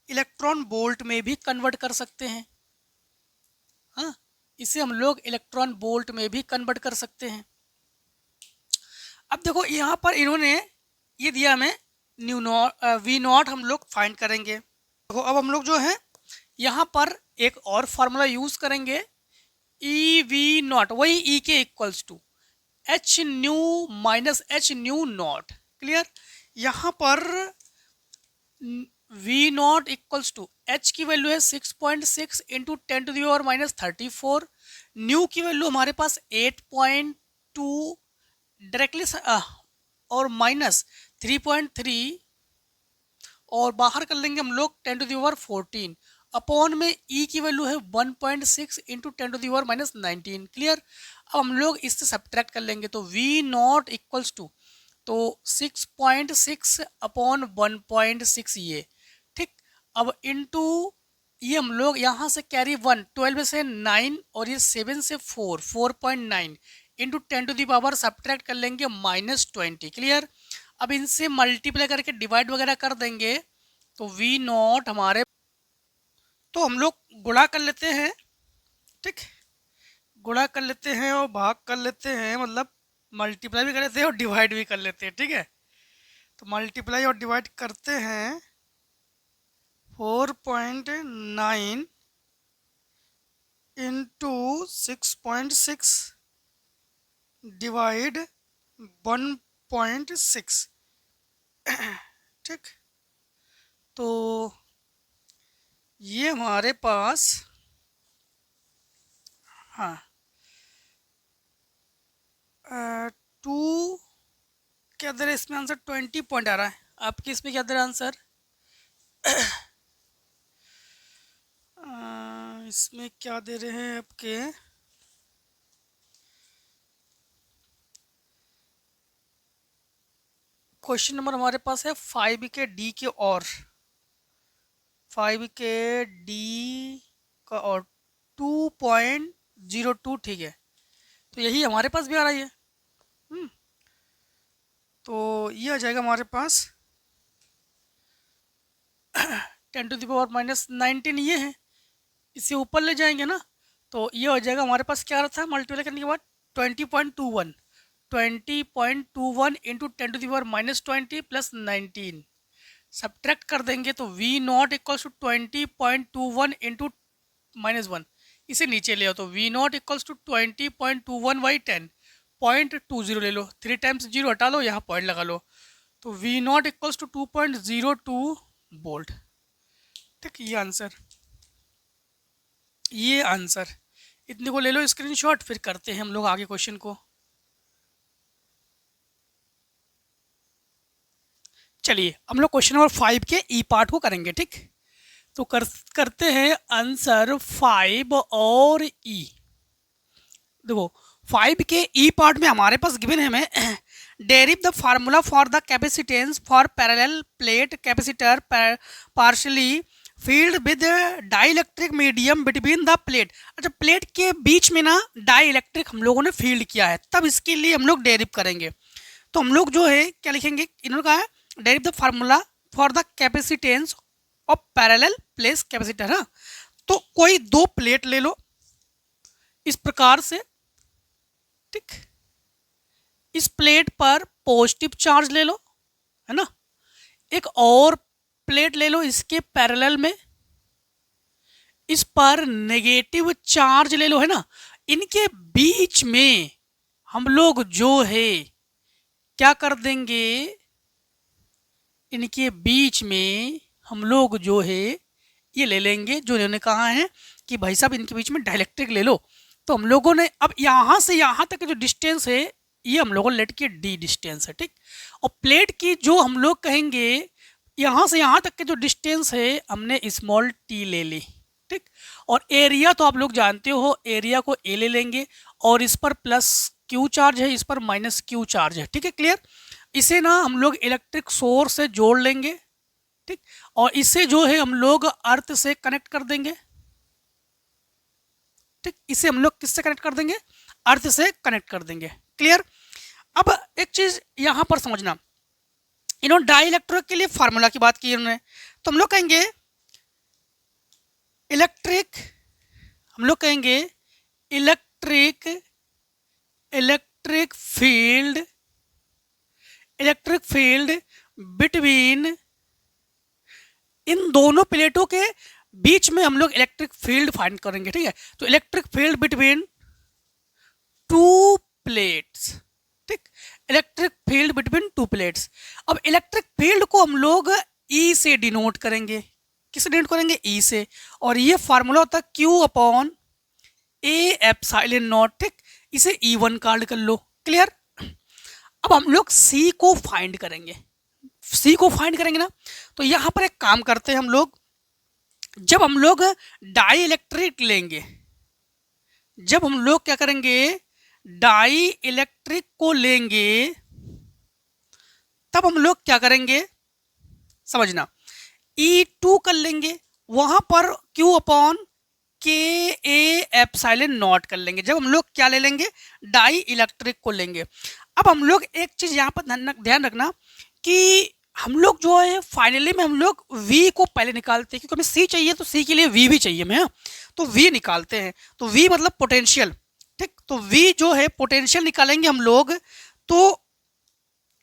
इलेक्ट्रॉन वोल्ट में भी कन्वर्ट कर सकते हैं। हाँ, इसे हम लोग इलेक्ट्रॉन वोल्ट में भी कन्वर्ट कर सकते हैं। अब देखो यहाँ पर इन्होंने ये दिया हमें न्यू नॉट, वी नॉट हम लोग फाइंड करेंगे। देखो अब हम लोग जो है यहाँ पर एक और फार्मूला यूज करेंगे, ई वी नॉट, वही E K equals to H nu minus h nu naught. Clear. यहाँ पर V naught equals to h की वैल्यू है 6.6 इंटू 10⁻⁻34, न्यू की वैल्यू हमारे पास 8.2 डायरेक्टली, और माइनस 3.3, और बाहर कर लेंगे हम लोग 10⁻14, अपॉन में ई की वैल्यू है 1.6 इंटू 10⁻⁻19। क्लियर। अब हम लोग इससे सब्ट्रैक्ट कर लेंगे, तो वी नॉट इक्वल्स टू, तो 6.6 अपॉन 1.6 ये। ठीक, अब इंटू ये हम लोग यहाँ से कैरी 1, 12 से 9 और ये 7 से 4, 4.9 इंटू 10⁻, सब्ट्रैक्ट कर लेंगे -20। क्लियर। अब इनसे मल्टीप्लाई करके डिवाइड वगैरह कर देंगे, तो वी नॉट हमारे, तो हम लोग गुणा कर लेते हैं। ठीक, गुणा कर लेते हैं और भाग कर लेते हैं, मतलब मल्टीप्लाई भी कर लेते हैं और डिवाइड भी कर लेते हैं। ठीक है, तो मल्टीप्लाई और डिवाइड करते हैं, 4.9 इंटू 6.6 डिवाइड 1.6। ठीक, तो ये हमारे पास, हाँ, 2 क्या दे रहे इसमें आंसर, 20 पॉइंट आ रहा है। आपके इसमें क्या दे रहा आंसर, इसमें क्या दे रहे हैं आपके, क्वेश्चन नंबर हमारे पास है 5 के डी के, और 5 के डी का और 2.02। ठीक है, तो यही हमारे पास भी आ रही है। तो ये आ जाएगा हमारे पास 10⁻⁻19 ये है, इसे ऊपर ले जाएंगे ना, तो ये हो जाएगा हमारे पास, क्या था मल्टीप्लाई करने के बाद 20.21, 20.21 इंटू 10⁻⁻20 प्लस 19, सब्ट्रैक्ट कर देंगे, तो V naught equals to 20.21 into -1, इसे नीचे ले आओ, तो V naught equals to 20.21 by 10, 0.20 ले लो, 3 टाइम्स 0 हटा लो, यहाँ पॉइंट लगा लो, तो V naught equals to 2.02 volt. ठीक, ये आंसर, ये आंसर, इतने को ले लो स्क्रीनशॉट, फिर करते हैं हम लोग आगे क्वेश्चन को। चलिए हम लोग क्वेश्चन नंबर 5 के ई पार्ट को करेंगे। ठीक, तो करते हैं आंसर 5 और ई। देखो 5 के ई पार्ट में हमारे पास गिवन है हमें, derive the formula for the capacitance for parallel plate capacitor partially filled with dielectric medium between the plate. अच्छा, प्लेट के बीच में ना डाइलेक्ट्रिक हम लोगों ने फील्ड किया है, तब इसके लिए हम लोग डेरिव करेंगे। तो हम लोग जो है क्या लिखेंगे, इन्होंने कहा है derive the formula for the capacitance of parallel plates capacitor. हाँ, तो कोई दो प्लेट ले लो इस प्रकार से, ठीक। इस प्लेट पर पॉजिटिव चार्ज ले लो, है ना। एक और प्लेट ले लो इसके पैरेलल में, इस पर नेगेटिव चार्ज ले लो, है ना। इनके बीच में हम लोग जो है क्या कर देंगे, इनके बीच में हम लोग जो है ये ले लेंगे, जो इन्होंने कहा है कि भाई साहब इनके बीच में डाइलेक्ट्रिक ले लो। तो हम लोगों ने अब यहाँ से यहाँ तक जो डिस्टेंस है ये हम लोगों ने लेट के डी डिस्टेंस है, ठीक। और प्लेट की जो हम लोग कहेंगे यहाँ से यहाँ तक के जो डिस्टेंस है हमने स्मॉल टी ले ली, ठीक। और एरिया तो आप लोग जानते हो, एरिया को ए ले लेंगे और इस पर प्लस क्यू चार्ज है, इस पर माइनस क्यू चार्ज है, ठीक है, क्लियर। इसे ना हम लोग इलेक्ट्रिक सोर्स से जोड़ लेंगे, ठीक। और इसे जो है हम लोग अर्थ से कनेक्ट कर देंगे, ठीक। इसे हम लोग किससे कनेक्ट कर देंगे, अर्थ से कनेक्ट कर देंगे, क्लियर। अब एक चीज यहां पर समझना, इन्होंने डाइलेक्ट्रिक के लिए फार्मूला की बात की उन्होंने, तो हम लोग कहेंगे इलेक्ट्रिक, हम लोग कहेंगे electric electric field electric field between, इन दोनों प्लेटों के बीच में हम लोग इलेक्ट्रिक फील्ड फाइंड करेंगे, ठीक है। तो electric field between two plates, ठीक। Electric field between two plates. अब इलेक्ट्रिक फील्ड को हम लोग ई से डिनोट करेंगे, किससे डिनोट करेंगे, ई से। और ये फार्मूला होता है Q upon A epsilon not, ठीक। इसे E1 कार्ड कर लो, क्लियर। अब हम लोग सी को फाइंड करेंगे, सी को फाइंड करेंगे ना, तो यहां पर एक काम करते हैं हम लोग, जब हम लोग डाई इलेक्ट्रिक लेंगे, जब हम लोग क्या करेंगे डाई इलेक्ट्रिक को लेंगे, तब हम लोग क्या करेंगे समझना, E2 कर लेंगे, वहां पर Q अपॉन के ए एप्सिलॉन नॉट कर लेंगे, जब हम लोग क्या ले लेंगे डाई इलेक्ट्रिक को लेंगे। अब हम लोग एक चीज यहाँ पर ध्यान रखना कि हम लोग जो है फाइनली में हम लोग V को पहले निकालते हैं, क्योंकि हमें C चाहिए तो C के लिए V भी चाहिए हमें, तो V निकालते हैं। तो V मतलब पोटेंशियल, ठीक। तो V जो है पोटेंशियल निकालेंगे हम लोग, तो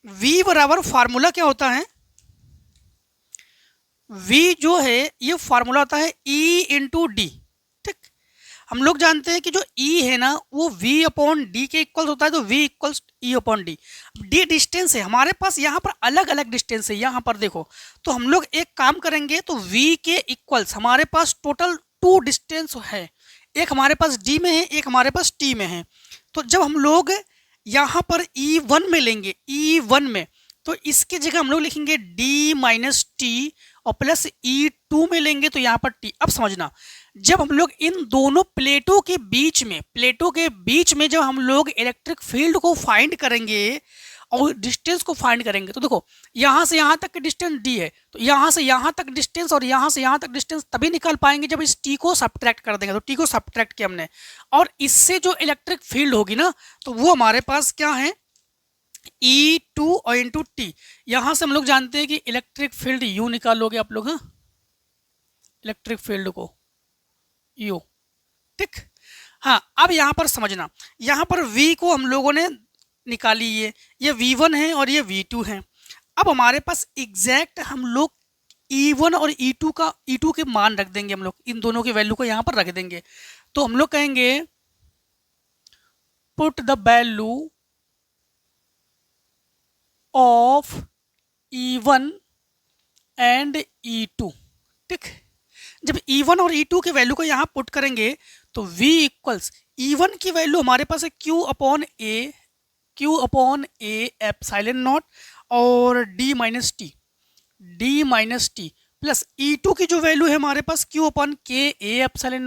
V बराबर फार्मूला क्या होता है, V जो है ये फार्मूला होता है E इंटू डी, ठीक। हम लोग जानते हैं कि जो E है ना वो V अपॉन डी के इक्वल होता है, तो V equals E upon D. D distance है हमारे पास, यहाँ पर अलग अलग डिस्टेंस है, यहाँ पर देखो, तो हम लोग एक काम करेंगे, तो V के इक्वल्स हमारे पास टोटल 2 डिस्टेंस है, एक हमारे पास D में है, एक हमारे पास T में है। तो जब हम लोग यहाँ पर E1 में लेंगे, E1 में, तो इसके जगह हम लोग लिखेंगे D माइनस टी, और प्लस E2 में लेंगे तो यहाँ पर T। अब समझना, जब हम लोग इन दोनों प्लेटों के बीच में जब हम लोग इलेक्ट्रिक फील्ड को फाइंड करेंगे और डिस्टेंस को फाइंड करेंगे, तो देखो यहाँ से यहाँ तक की डिस्टेंस D है, तो यहाँ से यहाँ तक डिस्टेंस और यहाँ से यहाँ तक डिस्टेंस तभी निकाल पाएंगे जब इस T को सब्ट्रैक्ट कर देंगे। तो T को सब्ट्रैक्ट किया हमने, और इससे जो इलेक्ट्रिक फील्ड होगी ना, तो वो हमारे पास क्या है E2 और इंटू टी। यहां से हम लोग जानते हैं कि इलेक्ट्रिक फील्ड U निकालोगे आप लोग, हाँ, इलेक्ट्रिक फील्ड को U, ठीक। हाँ, अब यहां पर समझना, यहां पर V को हम लोगों ने निकाली, ये V1 है और ये V2 है। अब हमारे पास एग्जैक्ट हम लोग E1 और E2 के मान रख देंगे, हम लोग इन दोनों के वैल्यू को यहां पर रख देंगे। तो हम लोग कहेंगे put the value of E1 and E2, ठीक। जब E1 और E2 के वैल्यू को यहाँ पुट करेंगे तो V इक्वल्स E1 की वैल्यू हमारे पास है Q upon A epsilon naught और D minus t plus E2 की जो वैल्यू है हमारे पास Q अपॉन के ए एप्सिलॉन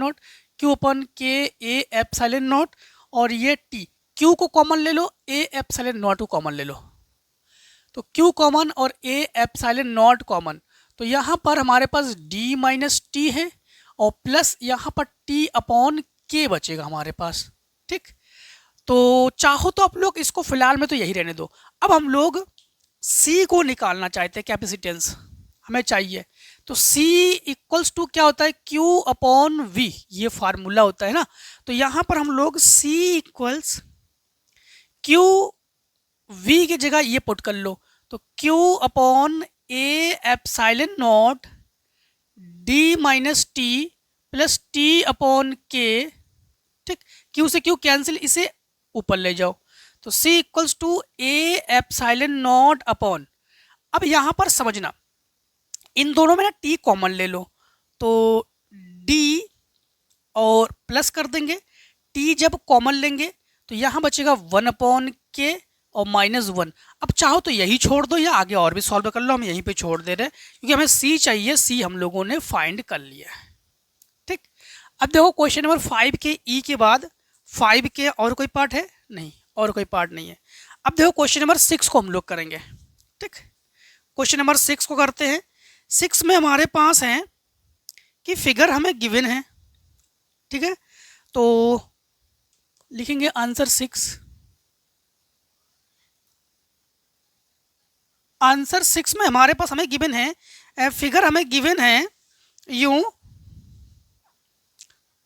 नॉट और ये T, Q को कॉमन ले लो, ए एप्सिलॉन नॉट को कॉमन ले लो, तो Q कॉमन और ए एप्सिलॉन नॉट कॉमन, तो यहाँ पर हमारे पास D माइनस टी है और प्लस यहाँ पर T अपॉन के बचेगा हमारे पास, ठीक। तो चाहो तो आप लोग इसको फिलहाल में तो यही रहने दो। अब हम लोग C को निकालना चाहते हैं, कैपेसिटेंस, हमें चाहिए। तो C इक्वल्स टू क्या होता है, Q अपॉन V, ये फार्मूला होता है ना। तो यहाँ पर हम लोग C इक्वल्स Q V की जगह ये पुट कर लो, तो Q upon A epsilon naught D minus t plus T upon K, ठीक। Q से Q कैंसिल, इसे ऊपर ले जाओ, तो C equals to A epsilon naught upon, अब यहाँ पर समझना, इन दोनों में ना T कॉमन ले लो, तो D और प्लस कर देंगे, T जब कॉमन लेंगे तो यहाँ बचेगा 1 अपॉन K और -1। अब चाहो तो यही छोड़ दो या आगे और भी सॉल्व कर लो, हम यहीं पे छोड़ दे रहे हैं क्योंकि हमें C चाहिए, C हम लोगों ने फाइंड कर लिया है, ठीक। अब देखो क्वेश्चन नंबर 5 के E के बाद 5 के और कोई पार्ट है नहीं, और कोई पार्ट नहीं है। अब देखो क्वेश्चन नंबर 6 को हम लोग करेंगे, ठीक। क्वेश्चन नंबर 6 को करते हैं। 6 में हमारे पास है कि फिगर हमें गिवन है, ठीक है। तो लिखेंगे आंसर 6। आंसर 6 में हमारे पास हमें गिवन है, फिगर हमें गिवन है, यूं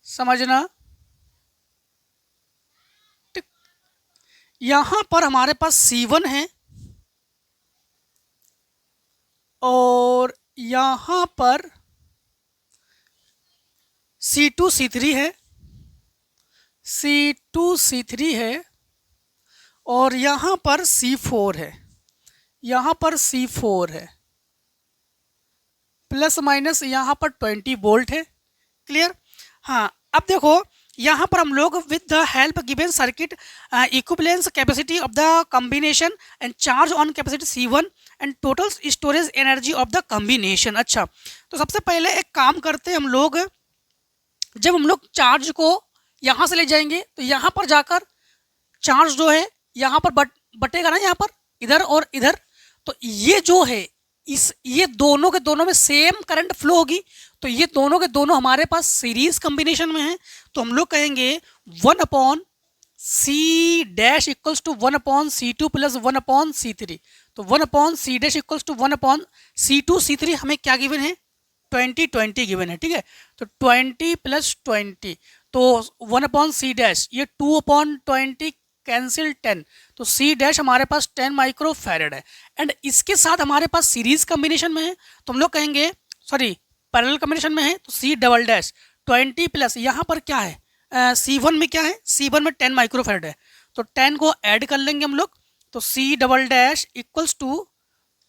समझना, ठीक। यहां पर हमारे पास C1 है और यहां पर C2 C3 है, C2 C3 है और यहाँ पर C4 है, यहाँ पर C4 है, प्लस माइनस यहाँ पर 20 वोल्ट है, क्लियर। हाँ, अब देखो यहाँ पर हम लोग with the help given circuit equivalence capacity of the combination and charge on capacity C1 and total storage energy of the combination. अच्छा, तो सबसे पहले एक काम करते हैं हम लोग, जब हम लोग चार्ज को यहाँ से ले जाएंगे तो यहाँ पर जाकर चार्ज जो है यहाँ पर बटेगा ना, यहाँ पर इधर और इधर, तो ये जो है ये दोनों के दोनों में सेम करंट फ्लो होगी, तो ये दोनों के दोनों हमारे पास सीरीज कॉम्बिनेशन में है, तो हम लोग कहेंगे 1 upon C dash equals to 1 upon C2 plus 1 upon C3, तो 1 upon C dash equals to 1 upon C2 C3 हमें क्या गिवन है, 20 गिवन है, ठीक है। तो 20 प्लस 20, तो 1 अपॉन C डैश, ये 2 अपॉन 20 कैंसिल 10, तो C डैश हमारे पास 10 माइक्रो फैरेड है। एंड इसके साथ हमारे पास सीरीज कॉम्बिनेशन में है, तो हम लोग कहेंगे, सॉरी पैरेलल कॉम्बिनेशन में है, तो C डबल डैश 20 प्लस यहाँ पर क्या है, C1 में क्या है, C1 में 10 माइक्रो फैरेड है, तो 10 को ऐड कर लेंगे हम लोग, तो C double dash equals to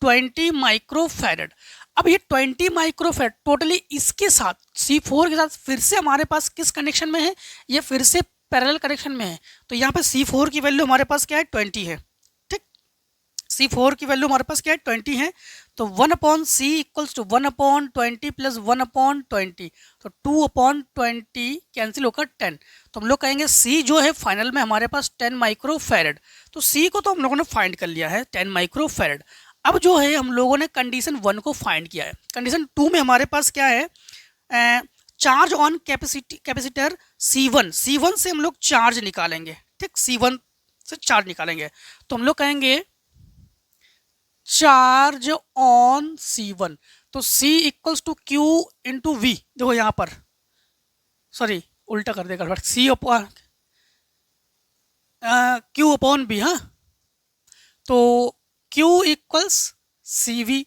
20 micro farad. अब ये 20 माइक्रो फैरेड टोटली इसके साथ C4 के साथ फिर से हमारे पास किस कनेक्शन में है, ये फिर से पैरेलल कनेक्शन में है, तो यहाँ पे C4 की वैल्यू हमारे पास क्या है, 20 है, ठीक। C4 की वैल्यू हमारे पास क्या है, 20 है, तो 1 upon C equals to 1 upon 20 plus 1 upon 20, तो 2 अपॉन 20 कैंसिल होकर 10, तो हम लोग कहेंगे C जो है फाइनल में हमारे पास 10 माइक्रो फैरेड, तो C को तो हम लोगों ने फाइंड कर लिया है 10 माइक्रो फैरेड। अब जो है हम लोगों ने कंडीशन 1 को फाइंड किया है, कंडीशन 2 में हमारे पास क्या है, चार्ज ऑन कैपेसिटर C1 से हम लोग चार्ज निकालेंगे, ठीक, C1 से चार्ज निकालेंगे, तो हम लोग कहेंगे चार्ज ऑन C1, तो C equals to Q into V, देखो यहाँ पर सॉरी उल्टा कर देगा, C upon Q upon B, हाँ, तो Q इक्वल्स CV,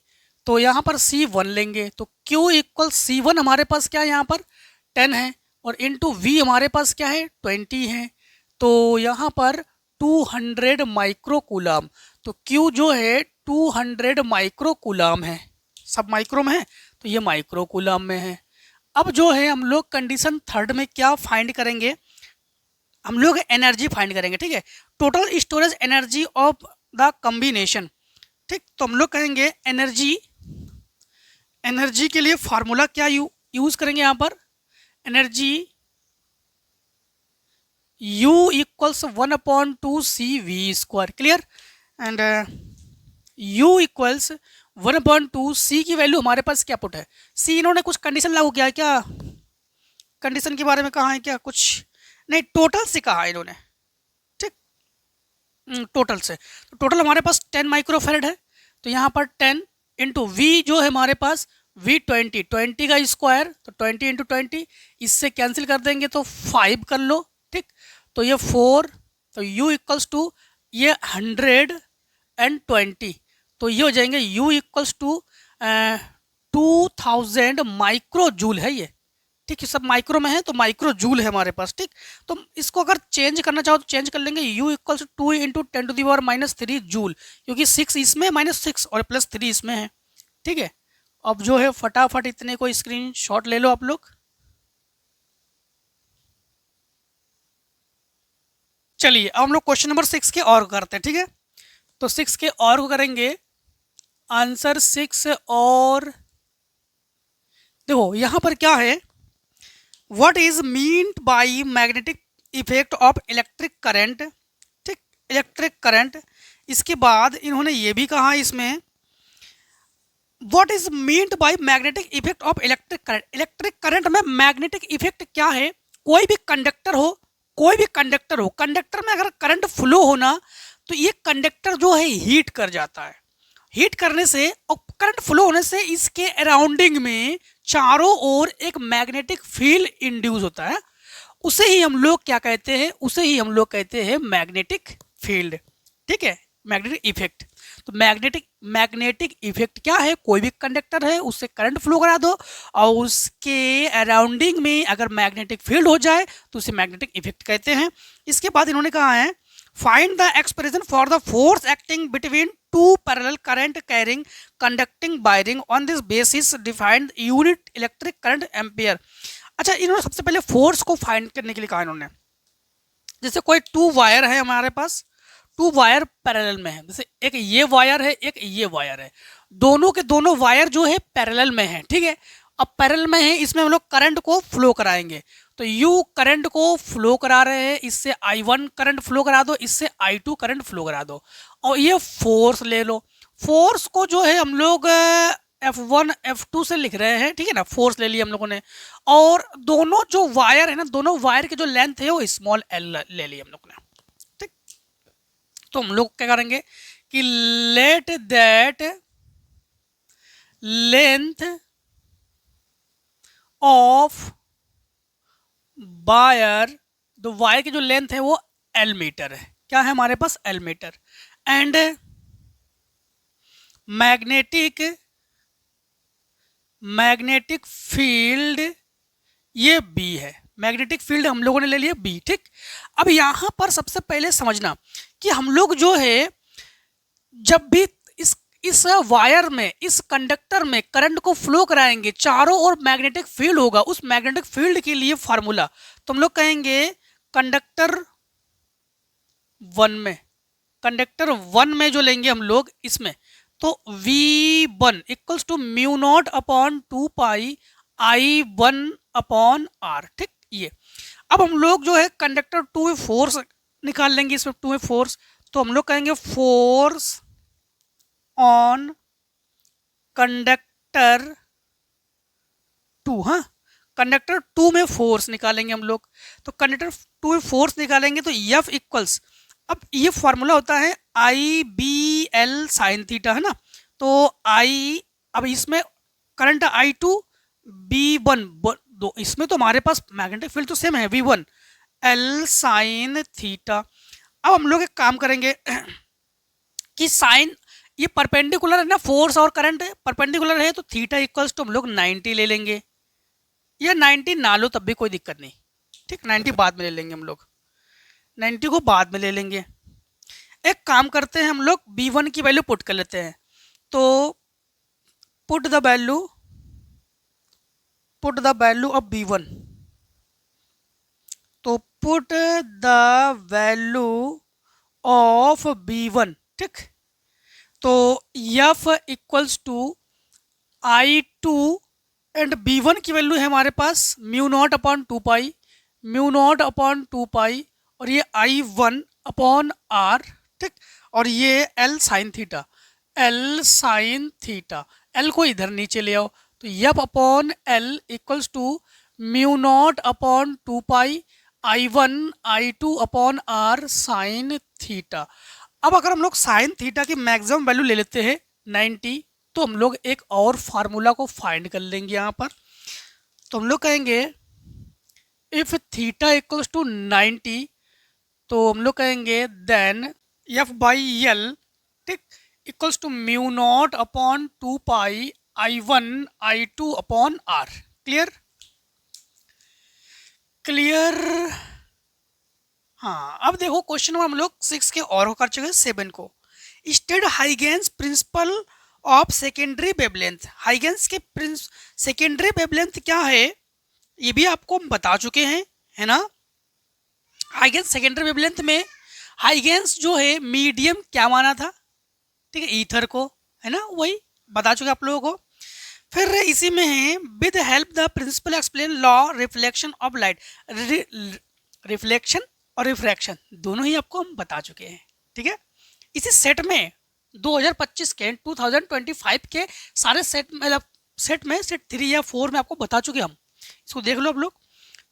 तो यहाँ पर C1 लेंगे, तो Q इक्वल C1 हमारे पास क्या है, यहाँ पर 10 है, और इंटू V हमारे पास क्या है, 20 है, तो यहाँ पर 200 माइक्रो कूलाम, तो Q जो है 200 माइक्रो कूलाम है, सब माइक्रो में है, तो ये माइक्रो कूलाम में है। अब जो है हम लोग कंडीशन 3 में क्या फाइंड करेंगे, हम लोग एनर्जी फाइंड करेंगे, ठीक है, total storage energy of the combination, ठीक। तो हम लोग कहेंगे एनर्जी के लिए फार्मूला क्या यूज करेंगे, यहाँ पर energy U equals 1 upon 2 CV square, clear. And U equals 1 upon 2 C की वैल्यू हमारे पास क्या पुट है, C इन्होंने कुछ कंडीशन लागू किया है क्या, कंडीशन के बारे में कहा है क्या, कुछ नहीं, टोटल से कहा है इन्होंने, ठीक, टोटल से, तो टोटल हमारे पास 10 माइक्रो फैरेड है, तो यहाँ पर 10 इंटू वी जो है हमारे पास वी 20, 20 का स्क्वायर तो 20 इंटू 20, इससे कैंसिल कर देंगे तो 5 कर लो, ठीक। तो ये 4, तो u इक्वल्स टू ये 120, तो ये हो जाएंगे u equals to 2000 micro joule है ये, ठीक है। सब माइक्रो में है तो माइक्रो जूल है हमारे पास, ठीक। तो इसको अगर चेंज करना चाहो तो चेंज कर लेंगे, u equals to 2 into 10⁻³ joule, क्योंकि 6 इसमें -6 और +3 इसमें है, ठीक है। अब जो है फटाफट इतने को स्क्रीन शॉट ले लो आप लोग। चलिए अब हम लोग क्वेश्चन नंबर 6 के और करते हैं, ठीक है। तो 6 के और को करेंगे, आंसर 6 और देखो यहाँ पर क्या है, what is meant by magnetic effect of electric current, ठीक, इलेक्ट्रिक करंट। इसके बाद इन्होंने ये भी कहा इसमें, what is meant by magnetic effect of electric current. Electric current में मैग्नेटिक इफेक्ट क्या है, कोई भी कंडक्टर हो, कोई भी कंडक्टर हो, कंडक्टर में अगर करंट फ्लो होना तो ये कंडक्टर जो है हीट कर जाता है, हीट करने से और करंट फ्लो होने से इसके अराउंडिंग में चारों ओर एक मैग्नेटिक फील्ड इंड्यूस होता है, उसे ही हम लोग क्या कहते हैं, उसे ही हम लोग कहते हैं मैग्नेटिक फील्ड, ठीक है, मैग्नेटिक इफेक्ट। तो मैग्नेटिक इफेक्ट क्या है, कोई भी कंडक्टर है उससे करंट फ्लो करा दो और उसके अराउंडिंग में अगर मैग्नेटिक फील्ड हो जाए तो उसे मैग्नेटिक इफेक्ट कहते हैं। इसके बाद इन्होंने कहा है, find the expression for the force acting between two parallel current carrying conducting wiring on this basis defined unit electric current ampere. अच्छा, इन्होंने सबसे पहले फोर्स को फाइंड करने के लिए कहा इन्होंने, जैसे कोई 2 वायर है हमारे पास, 2 वायर पैरेलल में है, जैसे एक ये वायर है एक ये वायर है, दोनों के दोनों वायर जो है पैरेलल में है, ठीक है। अब पैरेलल में है, इसमें हम लोग करंट को फ्लो कराएंगे, तो U करंट को फ्लो करा रहे हैं, इससे I1 करंट फ्लो करा दो, इससे I2 करंट फ्लो करा दो, और ये फोर्स ले लो। फोर्स को जो है हम लोग F1 F2 से लिख रहे हैं, ठीक है ना, फोर्स ले लिया हम लोगों ने, और दोनों जो वायर है ना, दोनों वायर की जो लेंथ है वो स्मॉल l ले ली हम लोग ने, ठीक। तो हम लोग क्या करेंगे कि let that length of wire, तो वायर की जो लेंथ है वो L मीटर है, क्या है हमारे पास L metre, and magnetic field ये B है, मैग्नेटिक फील्ड हम लोगों ने ले लिया B, ठीक। अब यहां पर सबसे पहले समझना कि हम लोग जो है जब भी इस वायर में, इस कंडक्टर में करंट को फ्लो कराएंगे, चारों ओर मैग्नेटिक फील्ड होगा, उस मैग्नेटिक फील्ड के लिए फार्मूला तो हम लोग कहेंगे कंडक्टर 1 में, कंडक्टर 1 में जो लेंगे हम लोग इसमें, तो V1 equals to μ0 upon 2 pi I1 upon R, ठीक। ये अब हम लोग जो है कंडक्टर 2 में फोर्स निकाल लेंगे, इसमें 2 में फोर्स, तो हम लोग कहेंगे फोर्स ऑन कंडक्टर 2, हाँ, कंडक्टर 2 में फोर्स निकालेंगे हम लोग, तो कंडक्टर 2 में फोर्स निकालेंगे तो F इक्वल्स, अब ये फॉर्मूला होता है IBL साइन थीटा, है ना, तो I, अब इसमें करंट I2 B1 दो, इसमें तो हमारे पास मैग्नेटिक फील्ड तो सेम है V1 L साइन थीटा। अब हम लोग एक काम करेंगे कि साइन ये परपेंडिकुलर है ना, फोर्स और करंट परपेंडिकुलर है, तो थीटा इक्वल्स टू हम लोग 90 ले लेंगे, या 90 ना लो तब भी कोई दिक्कत नहीं, ठीक, 90 बाद में ले लेंगे हम लोग, 90 को बाद में ले लेंगे। एक काम करते हैं हम लोग B1 की वैल्यू पुट कर लेते हैं, तो put the value of B1, तो put the value of B1, ठीक। तो F equals to I2 and B1 की वैल्यू है हमारे पास μ0 अपॉन 2 पाई, μ0 अपॉन 2 पाई, और ये I1 अपॉन R, ठीक, और ये L sine theta, L sine theta, L को इधर नीचे ले आओ, तो F upon L equals to μ0 upon 2 pi I1 I2 upon R sine theta. अब अगर हम लोग साइन थीटा की मैक्सिमम वैल्यू ले लेते हैं 90, तो हम लोग एक और फार्मूला को फाइंड कर लेंगे यहाँ पर। तो हम लोग कहेंगे इफ थीटा इक्वल्स टू 90, तो हम लोग कहेंगे देन एफ बाई एल, ठीक, equals to mu naught upon 2 pi I1 I2 upon R. Clear? Clear? हाँ, अब देखो क्वेश्चन नंबर हम लोग 6 के और कर चुके हैं 7 को। State Huygens principle of secondary wavelength. Huygens के सेकेंडरी वेवलेंथ क्या है ये भी आपको हम बता चुके हैं, है ना। हाइगेंस सेकेंडरी वेवलेंथ में हाइगेंस जो है मीडियम क्या माना था, ठीक है, ईथर को, है ना, वही बता चुके आप लोगों को। फिर इसी में है with help the principle explain law reflection of light. Reflection और रिफ्रैक्शन दोनों ही आपको हम बता चुके हैं, ठीक है। इसी सेट में 2025 के 2025 के सारे सेट, मतलब सेट में सेट 3 या 4 में आपको बता चुके हम, इसको देख लो आप लोग।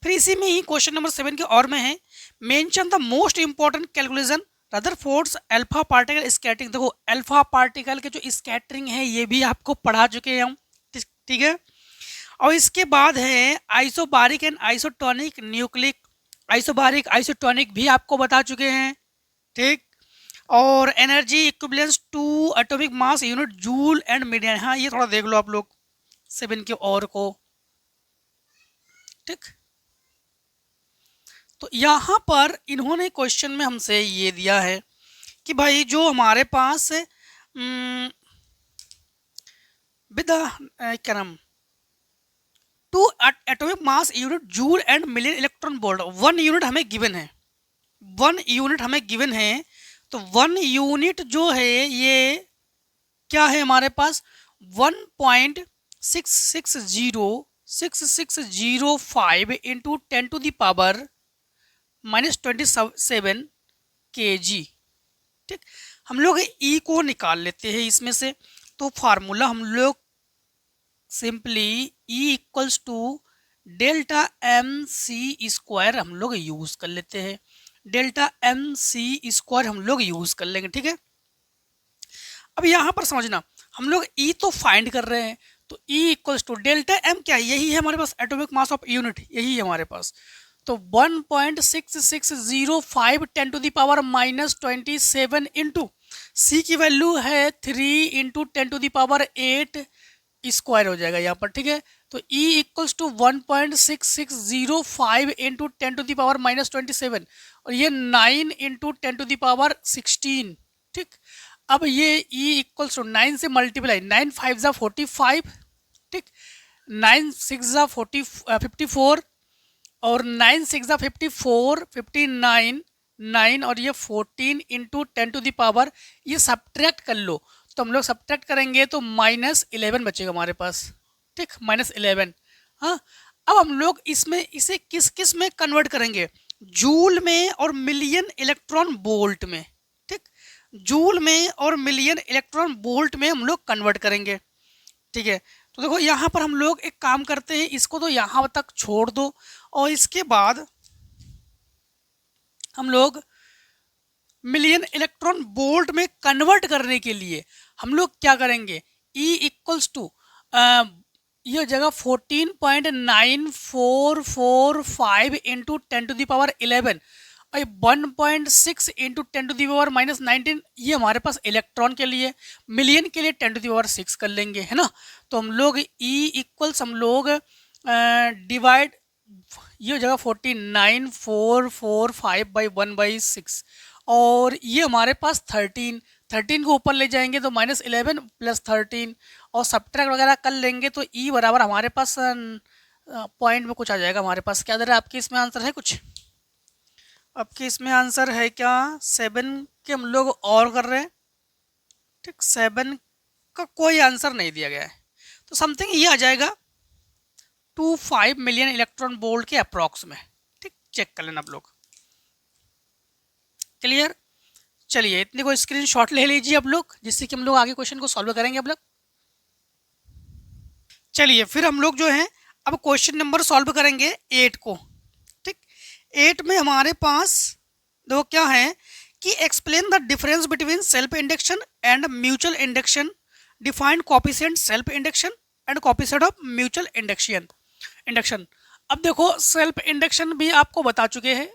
फिर इसी में ही क्वेश्चन नंबर 7 के और में है mention the most important calculation Rutherford's alpha particle scattering. देखो अल्फा पार्टिकल के जो स्कैटरिंग है ये भी आपको पढ़ा चुके हैं हम, ठीक है। और इसके बाद है isobaric and isotonic nucleic. Isobaric isotonic भी आपको बता चुके हैं, ठीक। और energy equivalence to atomic mass unit joule and median. हाँ, ये थोड़ा देख लो आप लोग 7 के और को, ठीक। तो यहाँ पर इन्होंने क्वेश्चन में हमसे ये दिया है कि भाई जो हमारे पास विद क्या नाम to atomic mass unit joule and million electron volt, 1 unit हमें गिवन है, 1 यूनिट हमें गिवन है। तो 1 यूनिट जो है ये क्या है हमारे पास 1.6605 into 10 to the power -27 kg, ठीक। हम लोग ई को निकाल लेते हैं इसमें से। तो फार्मूला हम लोग simply E equals to delta m c square हम लोग यूज कर लेते हैं। डेल्टा एम सी स्क्वायर हम लोग यूज कर लेंगे, ठीक है। अब यहाँ पर समझना हम लोग E तो फाइंड कर रहे हैं, तो E equals to delta m क्या है, यही है हमारे पास एटॉमिक मास ऑफ यूनिट, यही है हमारे पास। तो 1.6605 10 to the power -27 into c की वैल्यू है 3 into 10 to the power 8 square हो जाएगा यहाँ पर, ठीक है। तो E equals to 1.6605 into 10 to the power -27 और ये 9 इंटू 10 टू द पावर 16, ठीक। अब ये E इक्वल्स टू 9 से मल्टीप्लाई, 9 5 जा 45, ठीक, 9 6 जा 54 और 9 6 जा 54 59 9 और ये 14 इंटू 10 टू द पावर, ये सब्ट्रैक्ट कर लो। तो हम लोग सब्ट्रैक्ट करेंगे तो -11 बचेगा हमारे पास, ठीक, -11। हाँ, अब हम लोग इसमें इसे किस किस में कन्वर्ट करेंगे, जूल में और मिलियन इलेक्ट्रॉन वोल्ट में, ठीक। जूल में और मिलियन इलेक्ट्रॉन वोल्ट में हम लोग कन्वर्ट करेंगे, ठीक है। तो देखो यहाँ पर हम लोग एक काम करते हैं, इसको तो यहाँ तक छोड़ दो और इसके बाद हम लोग मिलियन इलेक्ट्रॉन वोल्ट में कन्वर्ट करने के लिए हम लोग क्या करेंगे, E इक्वल्स टू यह जगह 14.9445 इंटू 10 टू द पावर 11 और 1.6 इंटू 10 टू द पावर -19, ये हमारे पास इलेक्ट्रॉन के लिए, मिलियन के लिए 10 टू द पावर 6 कर लेंगे, है ना। तो हम लोग E इक्वल्स हम लोग डिवाइड, ये जगह 49445 बाई 1/6 और ये हमारे पास 13 को ऊपर ले जाएंगे तो -11 प्लस 13 और सब्ट्रैक्ट वगैरह कर लेंगे तो E बराबर हमारे पास पॉइंट में कुछ आ जाएगा हमारे पास। क्या दे रहा है आपके इसमें आंसर है कुछ, आपके इसमें आंसर है क्या 7 के हम लोग और कर रहे हैं, ठीक। 7 का कोई आंसर नहीं दिया गया है तो समथिंग ये आ जाएगा 25 मिलियन इलेक्ट्रॉन वोल्ट के अप्रॉक्स में, ठीक। चेक कर लेना आप लोग, क्लियर। चलिए इतने को स्क्रीनशॉट ले लीजिए आप लोग, जिससे कि हम लोग आगे क्वेश्चन को सॉल्व करेंगे आप लोग। चलिए फिर हम लोग जो है अब क्वेश्चन नंबर सॉल्व करेंगे 8 को, ठीक। 8 में हमारे पास दो क्या है कि explain the difference between self induction and mutual induction define coefficient self induction and coefficient of mutual induction. अब देखो सेल्फ इंडक्शन भी आपको बता चुके हैं,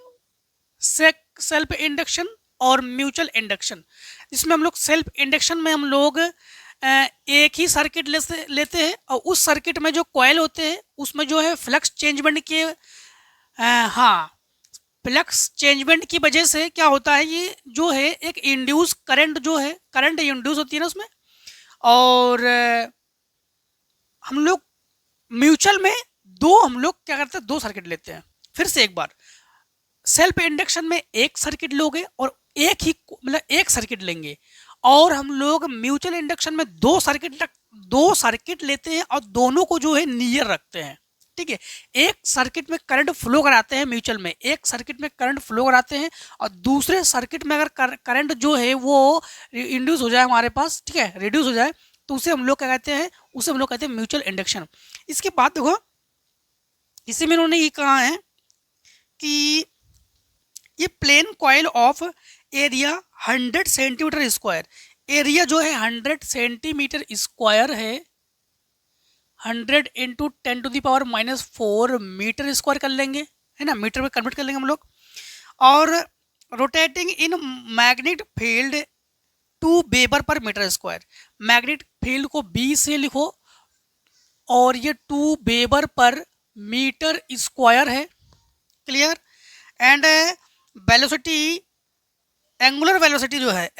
सेल्फ इंडक्शन और म्यूचुअल इंडक्शन। इसमें हम लोग सेल्फ इंडक्शन में हम लोग एक ही सर्किट लेते हैं और उस सर्किट में जो कॉइल होते हैं उसमें जो है फ्लक्स चेंजमेंट के हाँ फ्लक्स चेंजमेंट की वजह से क्या होता है, ये जो है एक इंड्यूस करंट जो है, करंट इंड्यूस होती है ना उसमें। और हम लोग म्यूचुअल में हम लोग क्या करते हैं, दो सर्किट लेते हैं। फिर से एक बार, सेल्फ इंडक्शन में एक सर्किट लोगे और एक ही मतलब एक सर्किट लेंगे, और हम लोग म्यूचुअल इंडक्शन में दो सर्किट लेते हैं और दोनों को जो है नियर रखते हैं। ठीक है, एक सर्किट में करंट फ्लो कराते हैं, म्यूचुअल में एक सर्किट में करंट फ्लो कराते हैं और दूसरे सर्किट में अगर करंट जो है वो इंड्यूस हो जाए हमारे पास, ठीक है, रिड्यूस हो जाए, तो उसे हम लोग क्या कहते हैं, उसे हम लोग कहते हैं म्यूचुअल इंडक्शन। इसके बाद देखो इसी में उन्होंने ये कहा है कि ये plane coil of area 100 centimetre square, area जो है 100 सेंटीमीटर स्क्वायर है, 100 इंटू 10⁻⁻⁴ मीटर स्क्वायर कर लेंगे, है ना, मीटर में कन्वर्ट कर लेंगे हम लोग। और rotating in magnetic field 2 weber per metre square, magnetic field को बी से लिखो और ये 2 वेबर पर मीटर स्क्वायर है। Clear. And velocity, angular velocity जो है,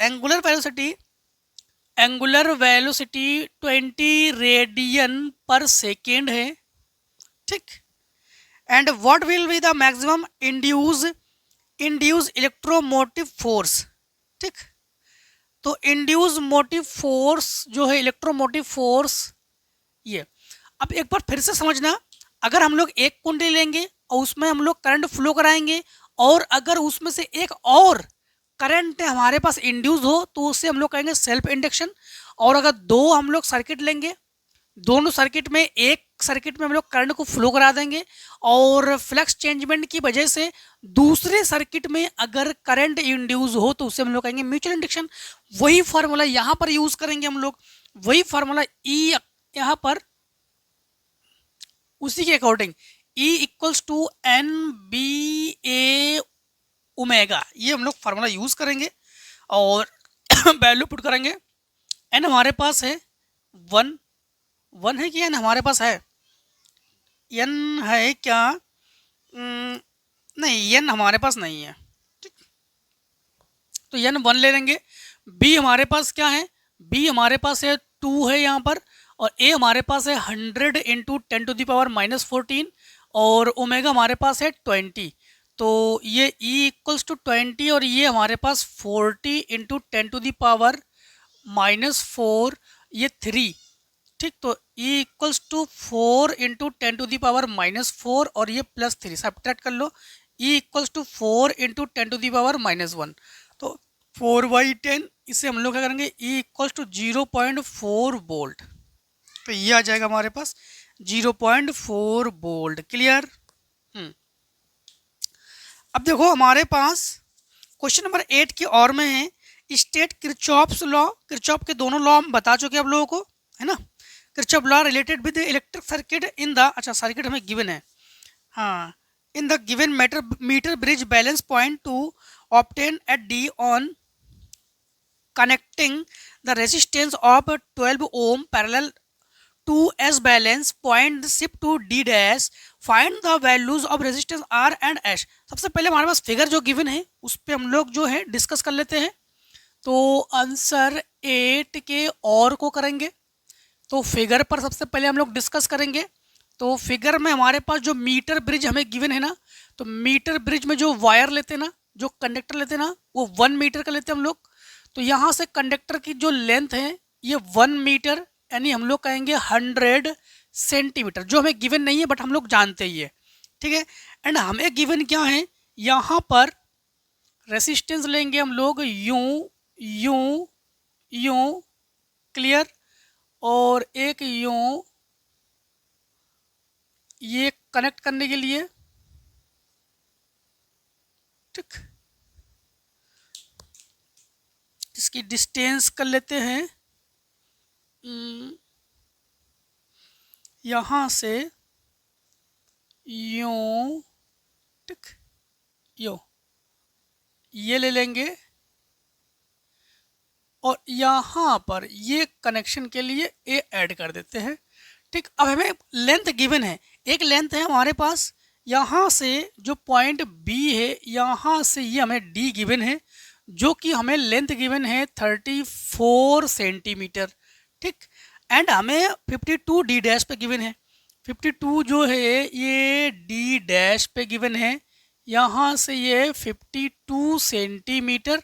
angular velocity 20 radian per second है। ठीक। And what will be the maximum induce electromotive force. ठीक, तो इंड्यूस मोटिव फोर्स जो है, इलेक्ट्रोमोटिव फोर्स ये। अब एक बार फिर से समझना, अगर हम लोग एक कुंडली लेंगे और उसमें हम लोग करंट फ्लो कराएंगे और अगर उसमें से एक और करंट हमारे पास इंड्यूस हो तो उससे हम लोग कहेंगे सेल्फ इंडक्शन। और अगर दो हम लोग सर्किट लेंगे, दोनों सर्किट में एक सर्किट में हम लोग करंट को फ्लो करा देंगे और फ्लक्स चेंजमेंट की वजह से दूसरे सर्किट में अगर करंट इंड्यूस हो तो उससे हम लोग कहेंगे म्यूचुअल इंडक्शन। वही फार्मूला यहाँ पर यूज करेंगे हम लोग, वही फार्मूला ई यहाँ पर उसी के according E equals to n B A omega, ये हम लोग फार्मूला यूज करेंगे और वैल्यू पुट करेंगे। एन हमारे पास है 1 है कि एन हमारे पास है, एन है क्या, नहीं एन हमारे पास नहीं है। ठीक, तो एन 1 ले लेंगे। बी हमारे पास क्या है, बी हमारे पास है 2 है यहाँ पर, और ए हमारे पास है 100 इंटू 10⁻⁻14 और ओमेगा हमारे पास है 20। तो ये E इक्वल्स टू 20 और ये हमारे पास 40 इंटू 10⁻⁻4, ये 3। ठीक, तो E इक्वल्स टू 4 इंटू 10⁻⁻4 और ये +3 सब्ट्रैक्ट कर लो। E इक्वल्स टू 4 इंटू 10⁻⁻1, तो 4/10, इसे हम लोग क्या करेंगे, E इक्वल्स टू 0.4 वोल्ट, तो ये आ जाएगा हमारे पास 0.4 वोल्ट। क्लियर। अब देखो हमारे पास क्वेश्चन नंबर 8 की और में है, स्टेट किरचॉफ्स लॉ। किरचॉफ के दोनों लॉ हम बता चुके हैं आप लोगों को, है ना। Kirchhoff law related with electric circuit in the, अच्छा सर्किट हमें गिवन है, हाँ, in the given metre bridge balance point to obtain at D on connecting the resistance of 12 ohm parallel to S balance point shift to D dash, find the values of resistance R and H. सबसे पहले हमारे पास फिगर जो गिवन है उस पर हम लोग जो है डिस्कस कर लेते हैं। तो आंसर 8 के और को करेंगे, तो फिगर पर सबसे पहले हम लोग डिस्कस करेंगे। तो फिगर में हमारे पास जो मीटर ब्रिज हमें गिवन है ना, तो मीटर ब्रिज में जो वायर लेते हैं ना, जो कंडक्टर लेते हैं ना, वो 1 मीटर का लेते हैं हम लोग। तो यहाँ से कंडक्टर की जो लेंथ है ये 1 मीटर, यानी हम लोग कहेंगे 100 सेंटीमीटर, जो हमें गिवन नहीं है बट हम लोग जानते ही है। ठीक है, एंड हमें गिवन क्या है, यहाँ पर रेसिस्टेंस लेंगे हम लोग यूं यूं यूं, क्लियर, और एक यूं, ये कनेक्ट करने के लिए। ठीक, इसकी डिस्टेंस कर लेते हैं यहाँ से यूं, ठीक, यूं ये ले लेंगे और यहाँ पर ये कनेक्शन के लिए ए ऐड कर देते हैं। ठीक, अब हमें लेंथ गिवन है, एक लेंथ है हमारे पास, यहाँ से जो पॉइंट बी है यहाँ से ये हमें डी गिवन है, जो कि हमें लेंथ गिवन है 34 सेंटीमीटर। ठीक, एंड हमें 52 डी डैश पे गिवन है, 52 जो है ये डी डैश पे गिवन है, यहाँ से ये 52 सेंटीमीटर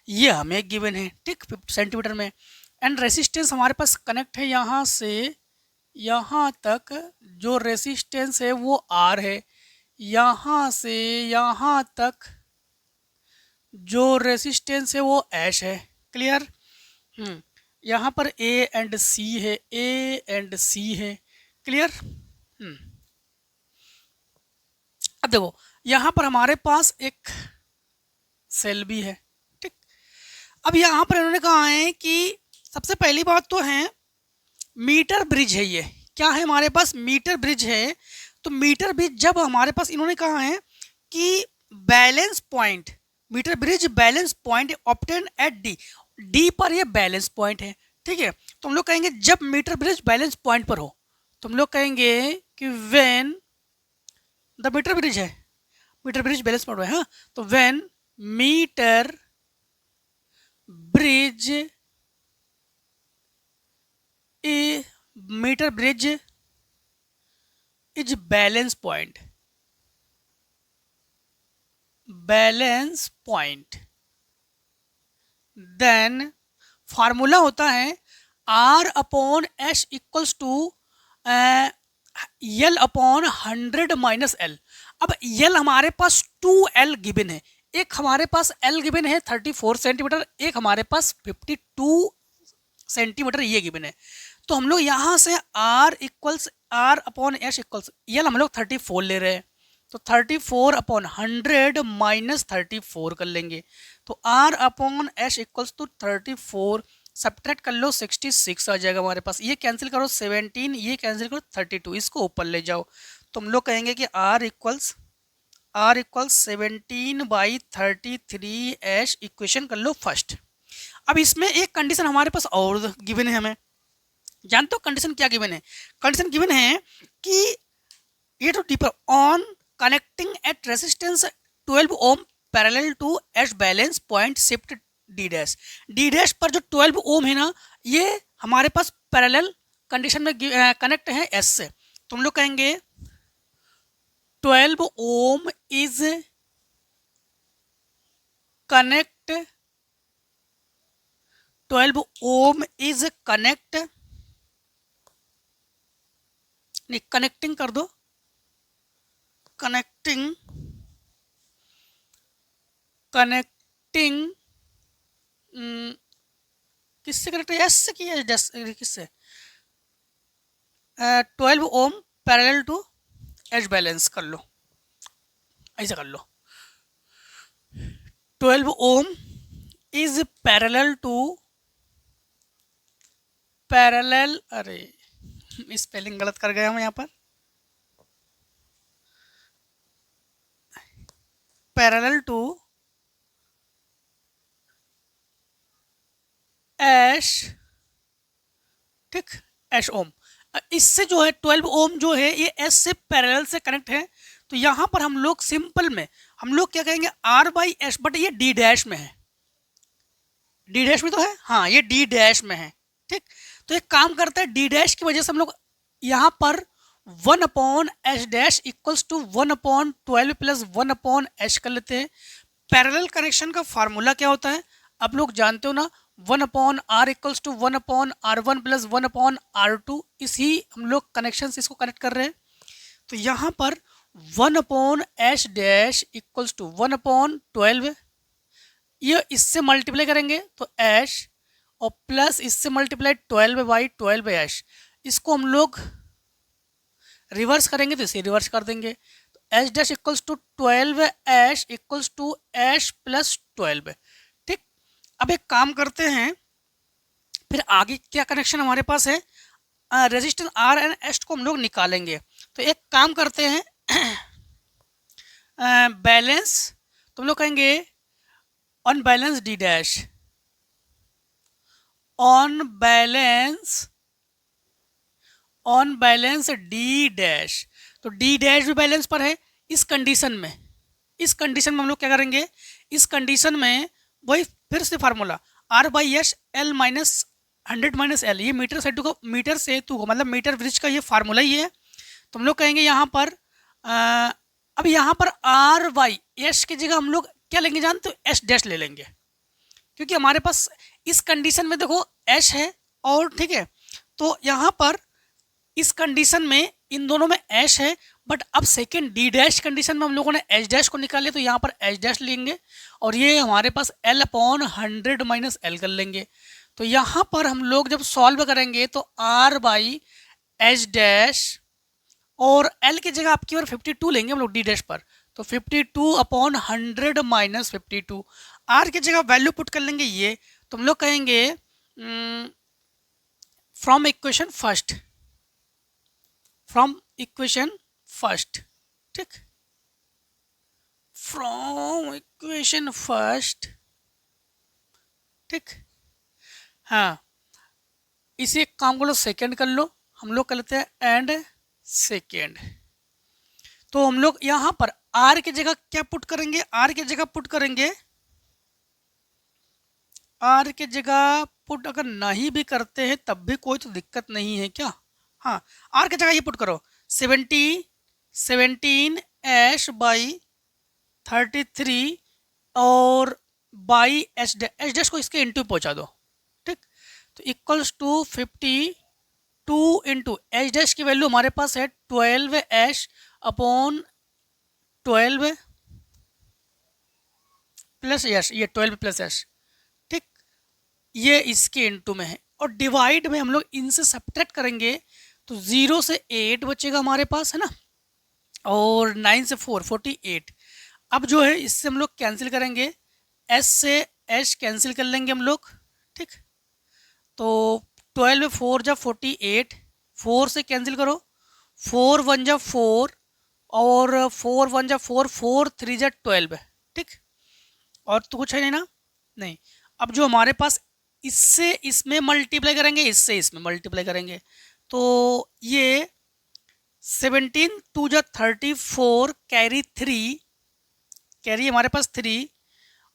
ये हमें गिवन है। ठीक, सेंटीमीटर में। एंड रेसिस्टेंस हमारे पास कनेक्ट है यहाँ से यहाँ तक, जो रेसिस्टेंस है वो आर है, यहाँ से यहाँ तक जो रेसिस्टेंस है वो एच है। क्लियर? यहाँ पर ए एंड सी है, ए एंड सी है। क्लियर? अब देखो यहाँ पर हमारे पास एक सेल भी है। ठीक, अब यहाँ पर इन्होंने कहा है कि सबसे पहली बात तो है मीटर ब्रिज है, ये क्या है हमारे पास, मीटर ब्रिज है। तो मीटर ब्रिज जब हमारे पास इन्होंने कहा है कि balance point, metre bridge balance point obtain at D, D पर ये बैलेंस पॉइंट है। ठीक है, तो हम लोग कहेंगे जब मीटर ब्रिज बैलेंस पॉइंट पर हो तो हम लोग कहेंगे कि व्हेन द मीटर ब्रिज है, मीटर ब्रिज बैलेंस पॉइंट है। हाँ, तो when metre bridge metre bridge is balance point, balance point, then formula होता है R upon S equals to l upon 100 minus l. अब यल हमारे पास 2L गिवन है, एक हमारे पास L गिवन है 34 सेंटीमीटर, एक हमारे पास 52 सेंटीमीटर ये गिवन है। तो हम लोग यहाँ से R equals R upon S equals L हम लोग 34 ले रहे हैं, तो 34 अपॉन 100 माइनस 34 कर लेंगे, तो R upon S equals to 34, subtract कर लो 66 आ जाएगा हमारे पास। ये कैंसिल करो 17, ये कैंसिल करो 32, इसको ऊपर ले जाओ तो हम लोग कहेंगे कि R इक्वल्स 17/33 एस, इक्वेशन कर लो फर्स्ट। अब इसमें एक कंडीशन हमारे पास और गिवन है, हमें जानते हो कंडीशन क्या गिवन है? कंडीशन गिवन है कि ये तो deeper on connecting at resistance 12 ohm parallel to S balance point shift D dash, D dash पर जो 12 ओम है ना ये हमारे पास पैरेलल कंडीशन में कनेक्ट है एस से, तो हम लोग कहेंगे 12 ohm is connect, 12 ohm is connect, नहीं कनेक्टिंग कर दो, कनेक्टिंग किससे कनेक्ट है? एस से किया है, किससे? 12 ohm parallel to H balance कर लो, ऐसा कर लो। 12 ohm is parallel to parallel, अरे स्पेलिंग गलत कर गया हम यहाँ पर, पैरेलल टू एश, ठीक, एश ओम। इससे जो है 12 ओम जो है ये एस से पैरेलल से कनेक्ट है, तो यहाँ पर हम लोग सिंपल में हम लोग क्या कहेंगे आर बाई एस, बट ये डी डैश में है, डी डैश में तो है, हाँ ये डी डैश में है। ठीक, तो एक काम करते हैं डी डैश की वजह से हम लोग यहाँ पर 1 upon H dash equals to 1 upon 12 plus 1 upon H कर लेते हैं। पैरेलल कनेक्शन का फार्मूला क्या होता है आप लोग जानते हो ना, 1 upon are equals to 1 upon R1 plus 1 upon R2, इसी हम लोग कनेक्शन से इसको कनेक्ट कर रहे हैं। तो यहाँ पर 1 upon H dash equals to 1 upon 12, ये इससे मल्टीप्लाई करेंगे तो एच, और प्लस इससे मल्टीप्लाई 12/12 एच, इसको हम लोग रिवर्स करेंगे तो इसे रिवर्स कर देंगे, तो H dash equals to 12 H equals to H plus 12। ठीक, अब एक काम करते हैं, फिर आगे क्या कनेक्शन हमारे पास है, रेजिस्टेंस आर एंड एस को हम लोग निकालेंगे। तो एक काम करते हैं, बैलेंस, तुम लोग कहेंगे on balance D dash, on balance D dash. तो डी डैश भी बैलेंस पर है। इस कंडीशन में हम लोग क्या करेंगे, इस कंडीशन में वही फिर से formula R by S l minus 100 minus l, ये मीटर सेतु को मतलब मीटर ब्रिज का ये फार्मूला ही है। तुम लोग कहेंगे यहाँ पर अब यहाँ पर आर बाई एस की जगह हम लोग क्या लेंगे जानते हो, एस डैश ले लेंगे, क्योंकि हमारे पास इस कंडीशन में देखो एस है और ठीक है, तो यहाँ पर इस कंडीशन में इन दोनों में एच है, बट अब सेकेंड डी डैश कंडीशन में हम लोगों ने एच डैश को निकाले, तो यहाँ पर एच डैश लेंगे और ये हमारे पास एल अपॉन 100 माइनस एल कर लेंगे। तो यहाँ पर हम लोग जब सॉल्व करेंगे तो आर बाई एच डैश और एल की जगह आपकी बार 52 लेंगे हम लोग डी डैश पर, तो 52 अपॉन 100 माइनस 52, आर की जगह वैल्यू पुट कर लेंगे ये। तुम लोग कहेंगे फ्रॉम इक्वेशन फर्स्ट, ठीक, फ्रॉम इक्वेशन फर्स्ट, ठीक। हाँ, इसी एक काम को लो सेकेंड कर लो, हम लोग कर लेते हैं एंड सेकेंड। तो हम लोग यहाँ पर आर की जगह क्या पुट करेंगे, आर की जगह पुट अगर नहीं भी करते हैं तब भी कोई तो दिक्कत नहीं है क्या। हाँ, आर की जगह ये पुट करो 17 एच बाई 33 और बाई एच डैश को इसके इंटू पहुँचा दो, ठीक। तो equals to 52 into H dash की वैल्यू हमारे पास है 12 एच अपॉन 12 प्लस एच, ये 12 प्लस एच, ठीक, ये इसके इंटू में है। और डिवाइड में हम लोग इनसे सब्ट्रैक्ट करेंगे तो 0 से 8 बचेगा हमारे पास, है ना, और 9 से 4 48। अब जो है इससे हम लोग कैंसिल करेंगे, एस से एच कैंसिल कर लेंगे हम लोग, ठीक। तो 12 में 4 जा 48, 4 से कैंसिल करो, 4 1 जा 4 और 4 1 जा 4, 4 3 जा 12, ठीक। और तो कुछ है नहीं ना, नहीं। अब जो हमारे पास इससे इसमें मल्टीप्लाई करेंगे, इससे इसमें मल्टीप्लाई करेंगे, तो ये 17 2 जा 34 कैरी 3, कैरी हमारे पास 3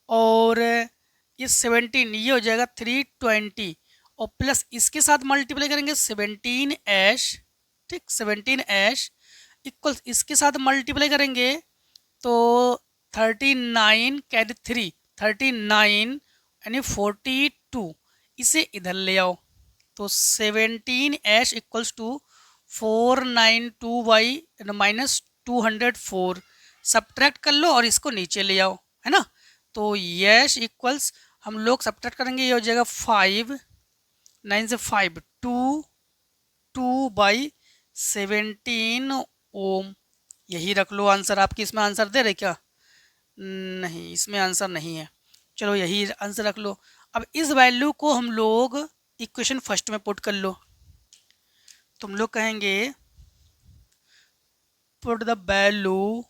और ये 17 ये हो जाएगा 320 और प्लस इसके साथ मल्टीप्लाई करेंगे 17 एच, ठीक, 17 एच इक्वल्स इसके साथ मल्टीप्लाई करेंगे तो 39 कैरी 3 39 यानी 42, इसे इधर ले आओ तो 17 H equals to 492 by minus 204, subtract कर लो और इसको नीचे ले आओ, है ना। तो यश इक्वल्स हम लोग सब्ट्रैक्ट करेंगे, ये हो जाएगा 5 9 से 5 2 बाई 17 ओम। यही रख लो आंसर। आपकी इसमें आंसर दे रहे क्या, नहीं इसमें आंसर नहीं है, चलो यही आंसर रख लो। अब इस वैल्यू को हम लोग इक्वेशन फर्स्ट में पुट कर लो। तुम लोग कहेंगे put the value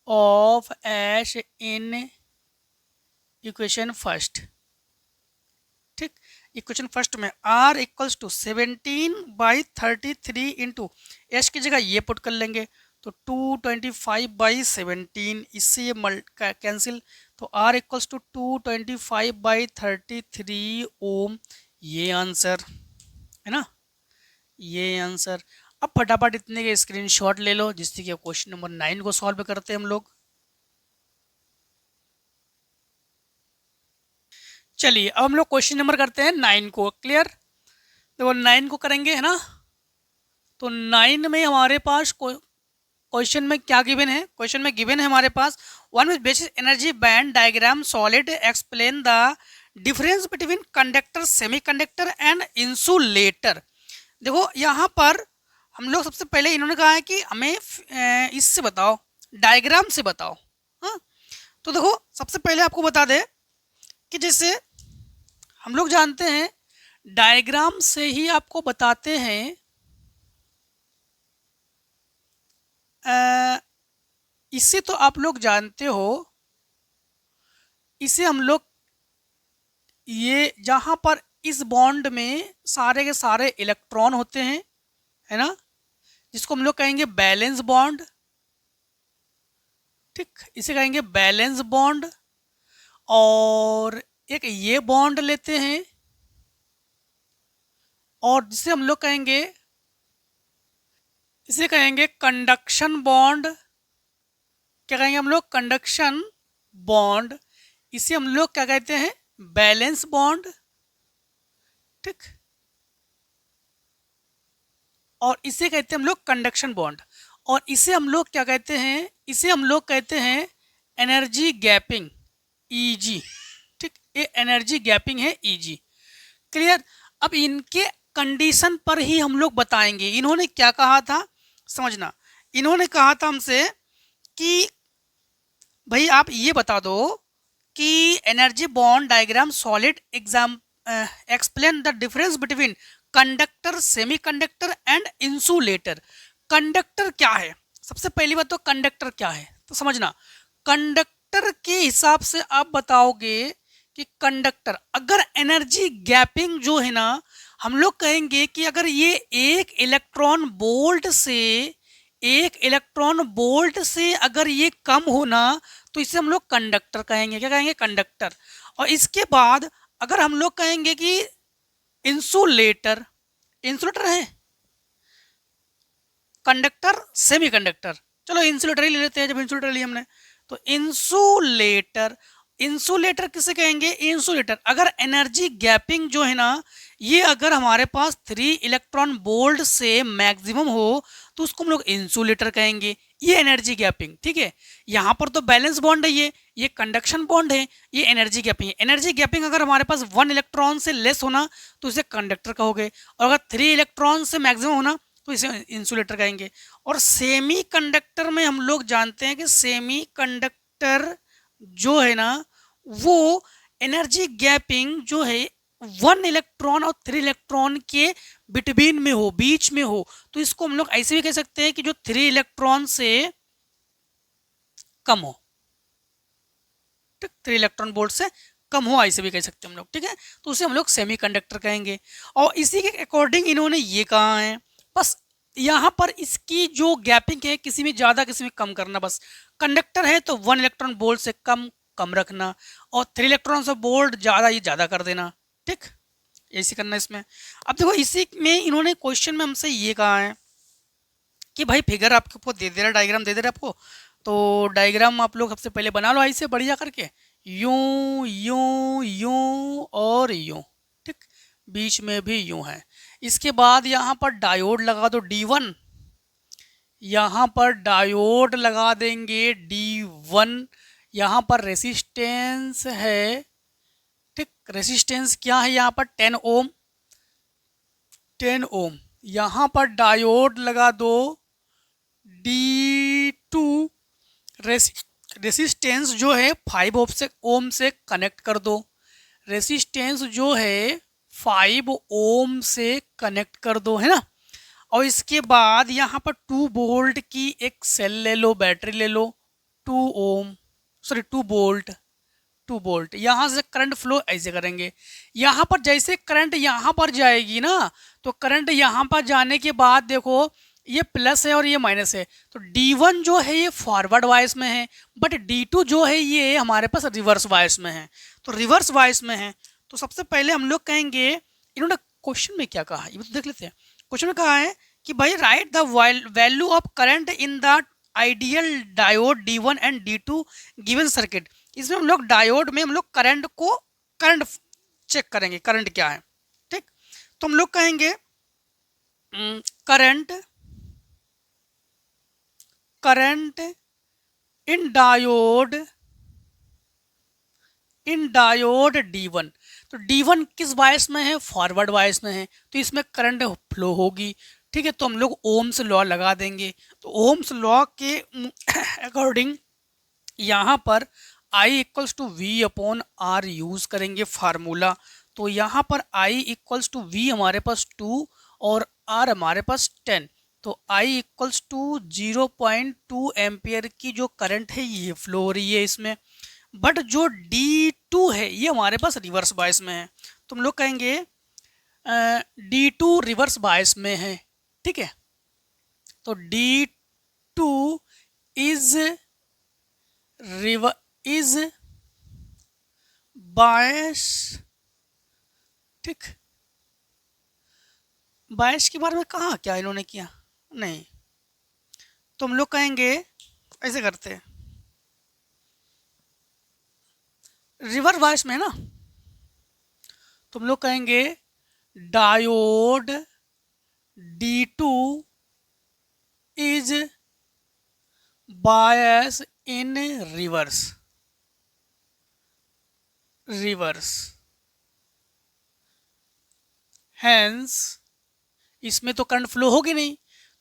of H in equation first, ठीक। इक्वेशन फर्स्ट में R equals to 17 by 33 into H की जगह ये पुट कर लेंगे तो 225 बाई 17, इससे ये कैंसिल, तो आर इक्वल्स टू 225 बाई 33 ओम। ये आंसर है ना, ये आंसर। अब फटाफट इतने के स्क्रीनशॉट ले लो जिससे कि क्वेश्चन नंबर 9 को सॉल्व करते हैं हम लोग। चलिए अब हम लोग क्वेश्चन नंबर करते हैं 9 को। क्लियर, देखो 9 को करेंगे, है ना। तो 9 में हमारे पास क्वेश्चन में क्या गिवन है, क्वेश्चन में गिवन है हमारे पास one with basis energy band diagram solid explain the difference between conductor semiconductor and insulator. देखो यहाँ पर हम लोग सबसे पहले इन्होंने कहा है कि हमें इससे बताओ, डायग्राम से बताओ। हाँ, तो देखो सबसे पहले आपको बता दें कि जैसे हम लोग जानते हैं डायग्राम से ही आपको बताते हैं इसे तो आप लोग जानते हो, इसे हम लोग ये जहां पर इस बॉन्ड में सारे के सारे इलेक्ट्रॉन होते हैं, है ना, जिसको हम लोग कहेंगे बैलेंस बॉन्ड। ठीक, इसे कहेंगे बैलेंस बॉन्ड। और एक ये बॉन्ड लेते हैं और जिसे हम लोग कहेंगे, इसे कहेंगे कंडक्शन बॉन्ड। क्या कहेंगे हम लोग? Conduction bond. इसे हम लोग क्या कहते हैं? Valence bond. ठीक, और इसे कहते हैं हम लोग कंडक्शन बॉन्ड। और इसे हम लोग क्या कहते हैं? इसे हम लोग कहते हैं एनर्जी गैपिंग, ईजी। ठीक, ये एनर्जी गैपिंग है, ईजी। क्लियर? अब इनके कंडीशन पर ही हम लोग बताएंगे। इन्होंने क्या कहा था समझना। इन्होंने कहा था हमसे कि भाई आप ये बता दो कि energy bond diagram solid exam explain the difference between conductor, semiconductor and insulator. Conductor क्या है? सबसे पहली बात तो कंडक्टर क्या है तो समझना। कंडक्टर के हिसाब से आप बताओगे कि कंडक्टर, अगर एनर्जी गैपिंग जो है ना, हम लोग कहेंगे कि अगर ये एक इलेक्ट्रॉन बोल्ट से अगर ये कम होना तो इसे हम लोग कंडक्टर कहेंगे। क्या कहेंगे? कंडक्टर। और इसके बाद अगर हम लोग कहेंगे कि इंसुलेटर, इंसुलेटर है, कंडक्टर, सेमीकंडक्टर, चलो इंसुलेटर ही ले लेते हैं जब इंसुलेटर लिया हमने। तो इंसुलेटर, इंसुलेटर किसे कहेंगे? इंसुलेटर। अगर एनर्जी गैपिंग जो है ना, ये अगर हमारे पास 3 इलेक्ट्रॉन बोल्ट से मैक्सिमम हो तो उसको हम लोग इंसुलेटर कहेंगे। ये एनर्जी गैपिंग। ठीक है, यहाँ पर तो बैलेंस बॉन्ड है, ये कंडक्शन बॉन्ड है, ये एनर्जी गैपिंग है। एनर्जी गैपिंग अगर हमारे पास 1 इलेक्ट्रॉन से लेस होना तो इसे कंडक्टर कहोगे, और अगर 3 इलेक्ट्रॉन से मैक्सिमम होना तो इसे इंसुलेटर कहेंगे। और सेमी कंडक्टर में हम लोग जानते हैं कि सेमी कंडक्टर जो है ना, वो एनर्जी गैपिंग जो है 1 इलेक्ट्रॉन और 3 इलेक्ट्रॉन के बिटवीन में हो, बीच में हो, तो इसको हम लोग ऐसे भी कह सकते हैं कि जो 3 इलेक्ट्रॉन से कम हो। ठीक, 3 इलेक्ट्रॉन वोल्ट से कम हो, ऐसे भी कह सकते हैं हम लोग। ठीक है, तो उसे हम लोग सेमीकंडक्टर कहेंगे। और इसी के अकॉर्डिंग इन्होंने ये कहा है, बस यहाँ पर इसकी जो गैपिंग है किसी में ज़्यादा किसी में कम करना। बस कंडक्टर है तो 1 इलेक्ट्रॉन वोल्ट से कम कम रखना, और 3 इलेक्ट्रॉन से वोल्ट ज़्यादा ही ज़्यादा कर देना। ठीक, ऐसे करना इसमें। अब देखो इसी में इन्होंने क्वेश्चन में हमसे ये कहा है कि भाई फिगर आपके ऊपर दे दे रहा, डायग्राम दे दे रहा आपको, तो डायग्राम आप लोग सबसे पहले बना लो ऐसे बढ़िया करके, यूं यूं यूं और यूं। ठीक, बीच में भी यूं है। इसके बाद यहाँ पर डायोड लगा दो D1, यहाँ पर डायोड लगा देंगे D1, यहाँ पर रेसिस्टेंस है। ठीक, रेसिस्टेंस क्या है यहाँ पर? 10 ओम, 10 ओम। यहाँ पर डायोड लगा दो D2, रेसिस्टेंस जो है 5 ओम से कनेक्ट कर दो, रेसिस्टेंस जो है 5 ओम से कनेक्ट कर दो, है ना। और इसके बाद यहाँ पर 2 वोल्ट की एक सेल ले लो, बैटरी ले लो, 2 ओम, सॉरी 2 वोल्ट, 2 वोल्ट। यहाँ से करंट फ्लो ऐसे करेंगे। यहाँ पर जैसे करंट यहाँ पर जाएगी ना, तो करंट यहाँ पर जाने के बाद देखो ये प्लस है और ये माइनस है, तो D1 जो है ये फॉरवर्ड वाइस में है, बट D2 जो है ये हमारे पास रिवर्स वाइस में है। तो रिवर्स वाइस में है तो सबसे पहले हम लोग कहेंगे, इन्होंने क्वेश्चन में क्या कहा ये तो देख लेते हैं। क्वेश्चन में कहा है कि भाई right the value of current in the ideal diode D1 and D2 given circuit. इसमें हम लोग डायोड में हम लोग करंट चेक करेंगे, करंट क्या है। ठीक, तो हम लोग कहेंगे करंट इन डायोड D1। तो D1 किस वाइस में है? फॉरवर्ड वाइस में है, तो इसमें करंट फ्लो होगी। ठीक है, तो हम लोग ओम्स लॉ लगा देंगे। तो ओम्स लॉ के अकॉर्डिंग यहाँ पर I = V/R यूज करेंगे फार्मूला। तो यहाँ पर I इक्वल्स टू V हमारे पास 2 और R हमारे पास 10, तो I इक्वल्स टू 0.2 एम्पियर की जो करंट है ये फ्लो हो रही है इसमें। बट जो D2 है ये हमारे पास रिवर्स बायस में है, तो हम लोग कहेंगे D2 रिवर्स बायस में है, ठीक है। तो D2 इज बायस, ठीक। बायस के बारे में कहा क्या इन्होंने किया, नहीं, तो हम लोग कहेंगे ऐसे करते हैं, रिवर्स बायस में है ना, तो हम लोग कहेंगे diode D2 is bias in reverse, hence इसमें तो करंट फ्लो होगी नहीं,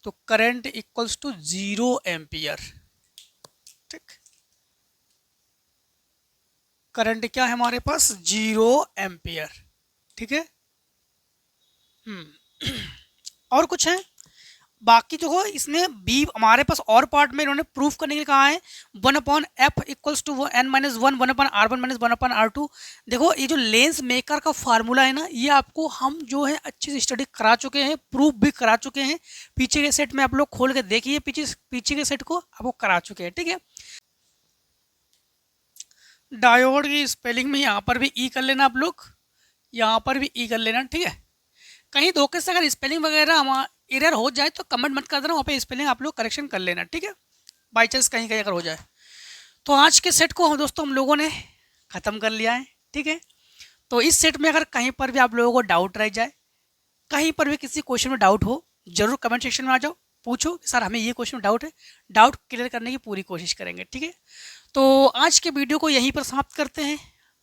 तो करंट इक्वल्स टू 0 एम्पियर, ठीक। करंट क्या है हमारे पास, 0 एम्पियर, ठीक है। और कुछ है बाकी देखो इसमें बी हमारे पास और पार्ट में इन्होंने प्रूफ करने के लिए कहा है 1/f equals to n-1 1/r1 - 1/r2। देखो ये जो लेंस मेकर का फार्मूला है ना, ये आपको हम जो है अच्छे से स्टडी करा चुके हैं, प्रूफ भी करा चुके हैं। पीछे के सेट में आप लोग खोल के देखिए, पीछे के सेट को आपको करा चुके हैं, ठीक है। डायोड की स्पेलिंग में यहाँ पर भी ई कर लेना आप लोग, यहाँ पर भी ई कर लेना, ठीक है। कहीं धोखे से अगर स्पेलिंग वगैरह हमारा एरर हो जाए तो कमेंट मत कर देना, वहाँ पे स्पेलिंग आप लोग करेक्शन कर लेना, ठीक है, बाई चांस कहीं कहीं अगर हो जाए। तो आज के सेट को दोस्तों हम लोगों ने ख़त्म कर लिया है, ठीक है। तो इस सेट में अगर कहीं पर भी आप लोगों को डाउट रह जाए, कहीं पर भी किसी क्वेश्चन में डाउट हो, जरूर कमेंट सेक्शन में आ जाओ, पूछो कि सर हमें ये क्वेश्चन में डाउट है, डाउट क्लियर करने की पूरी कोशिश करेंगे, ठीक है। तो आज के वीडियो को यहीं पर समाप्त करते हैं।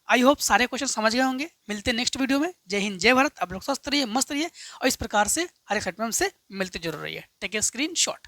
आई होप सारे क्वेश्चन समझ गए होंगे। मिलते हैं नेक्स्ट वीडियो में। जय हिंद, जय भारत। आप लोग स्वस्थ रहिए, मस्त रहिए और इस प्रकार से हर एक सेट में हमसे मिलते जरूर रहिए। Take a screen shot.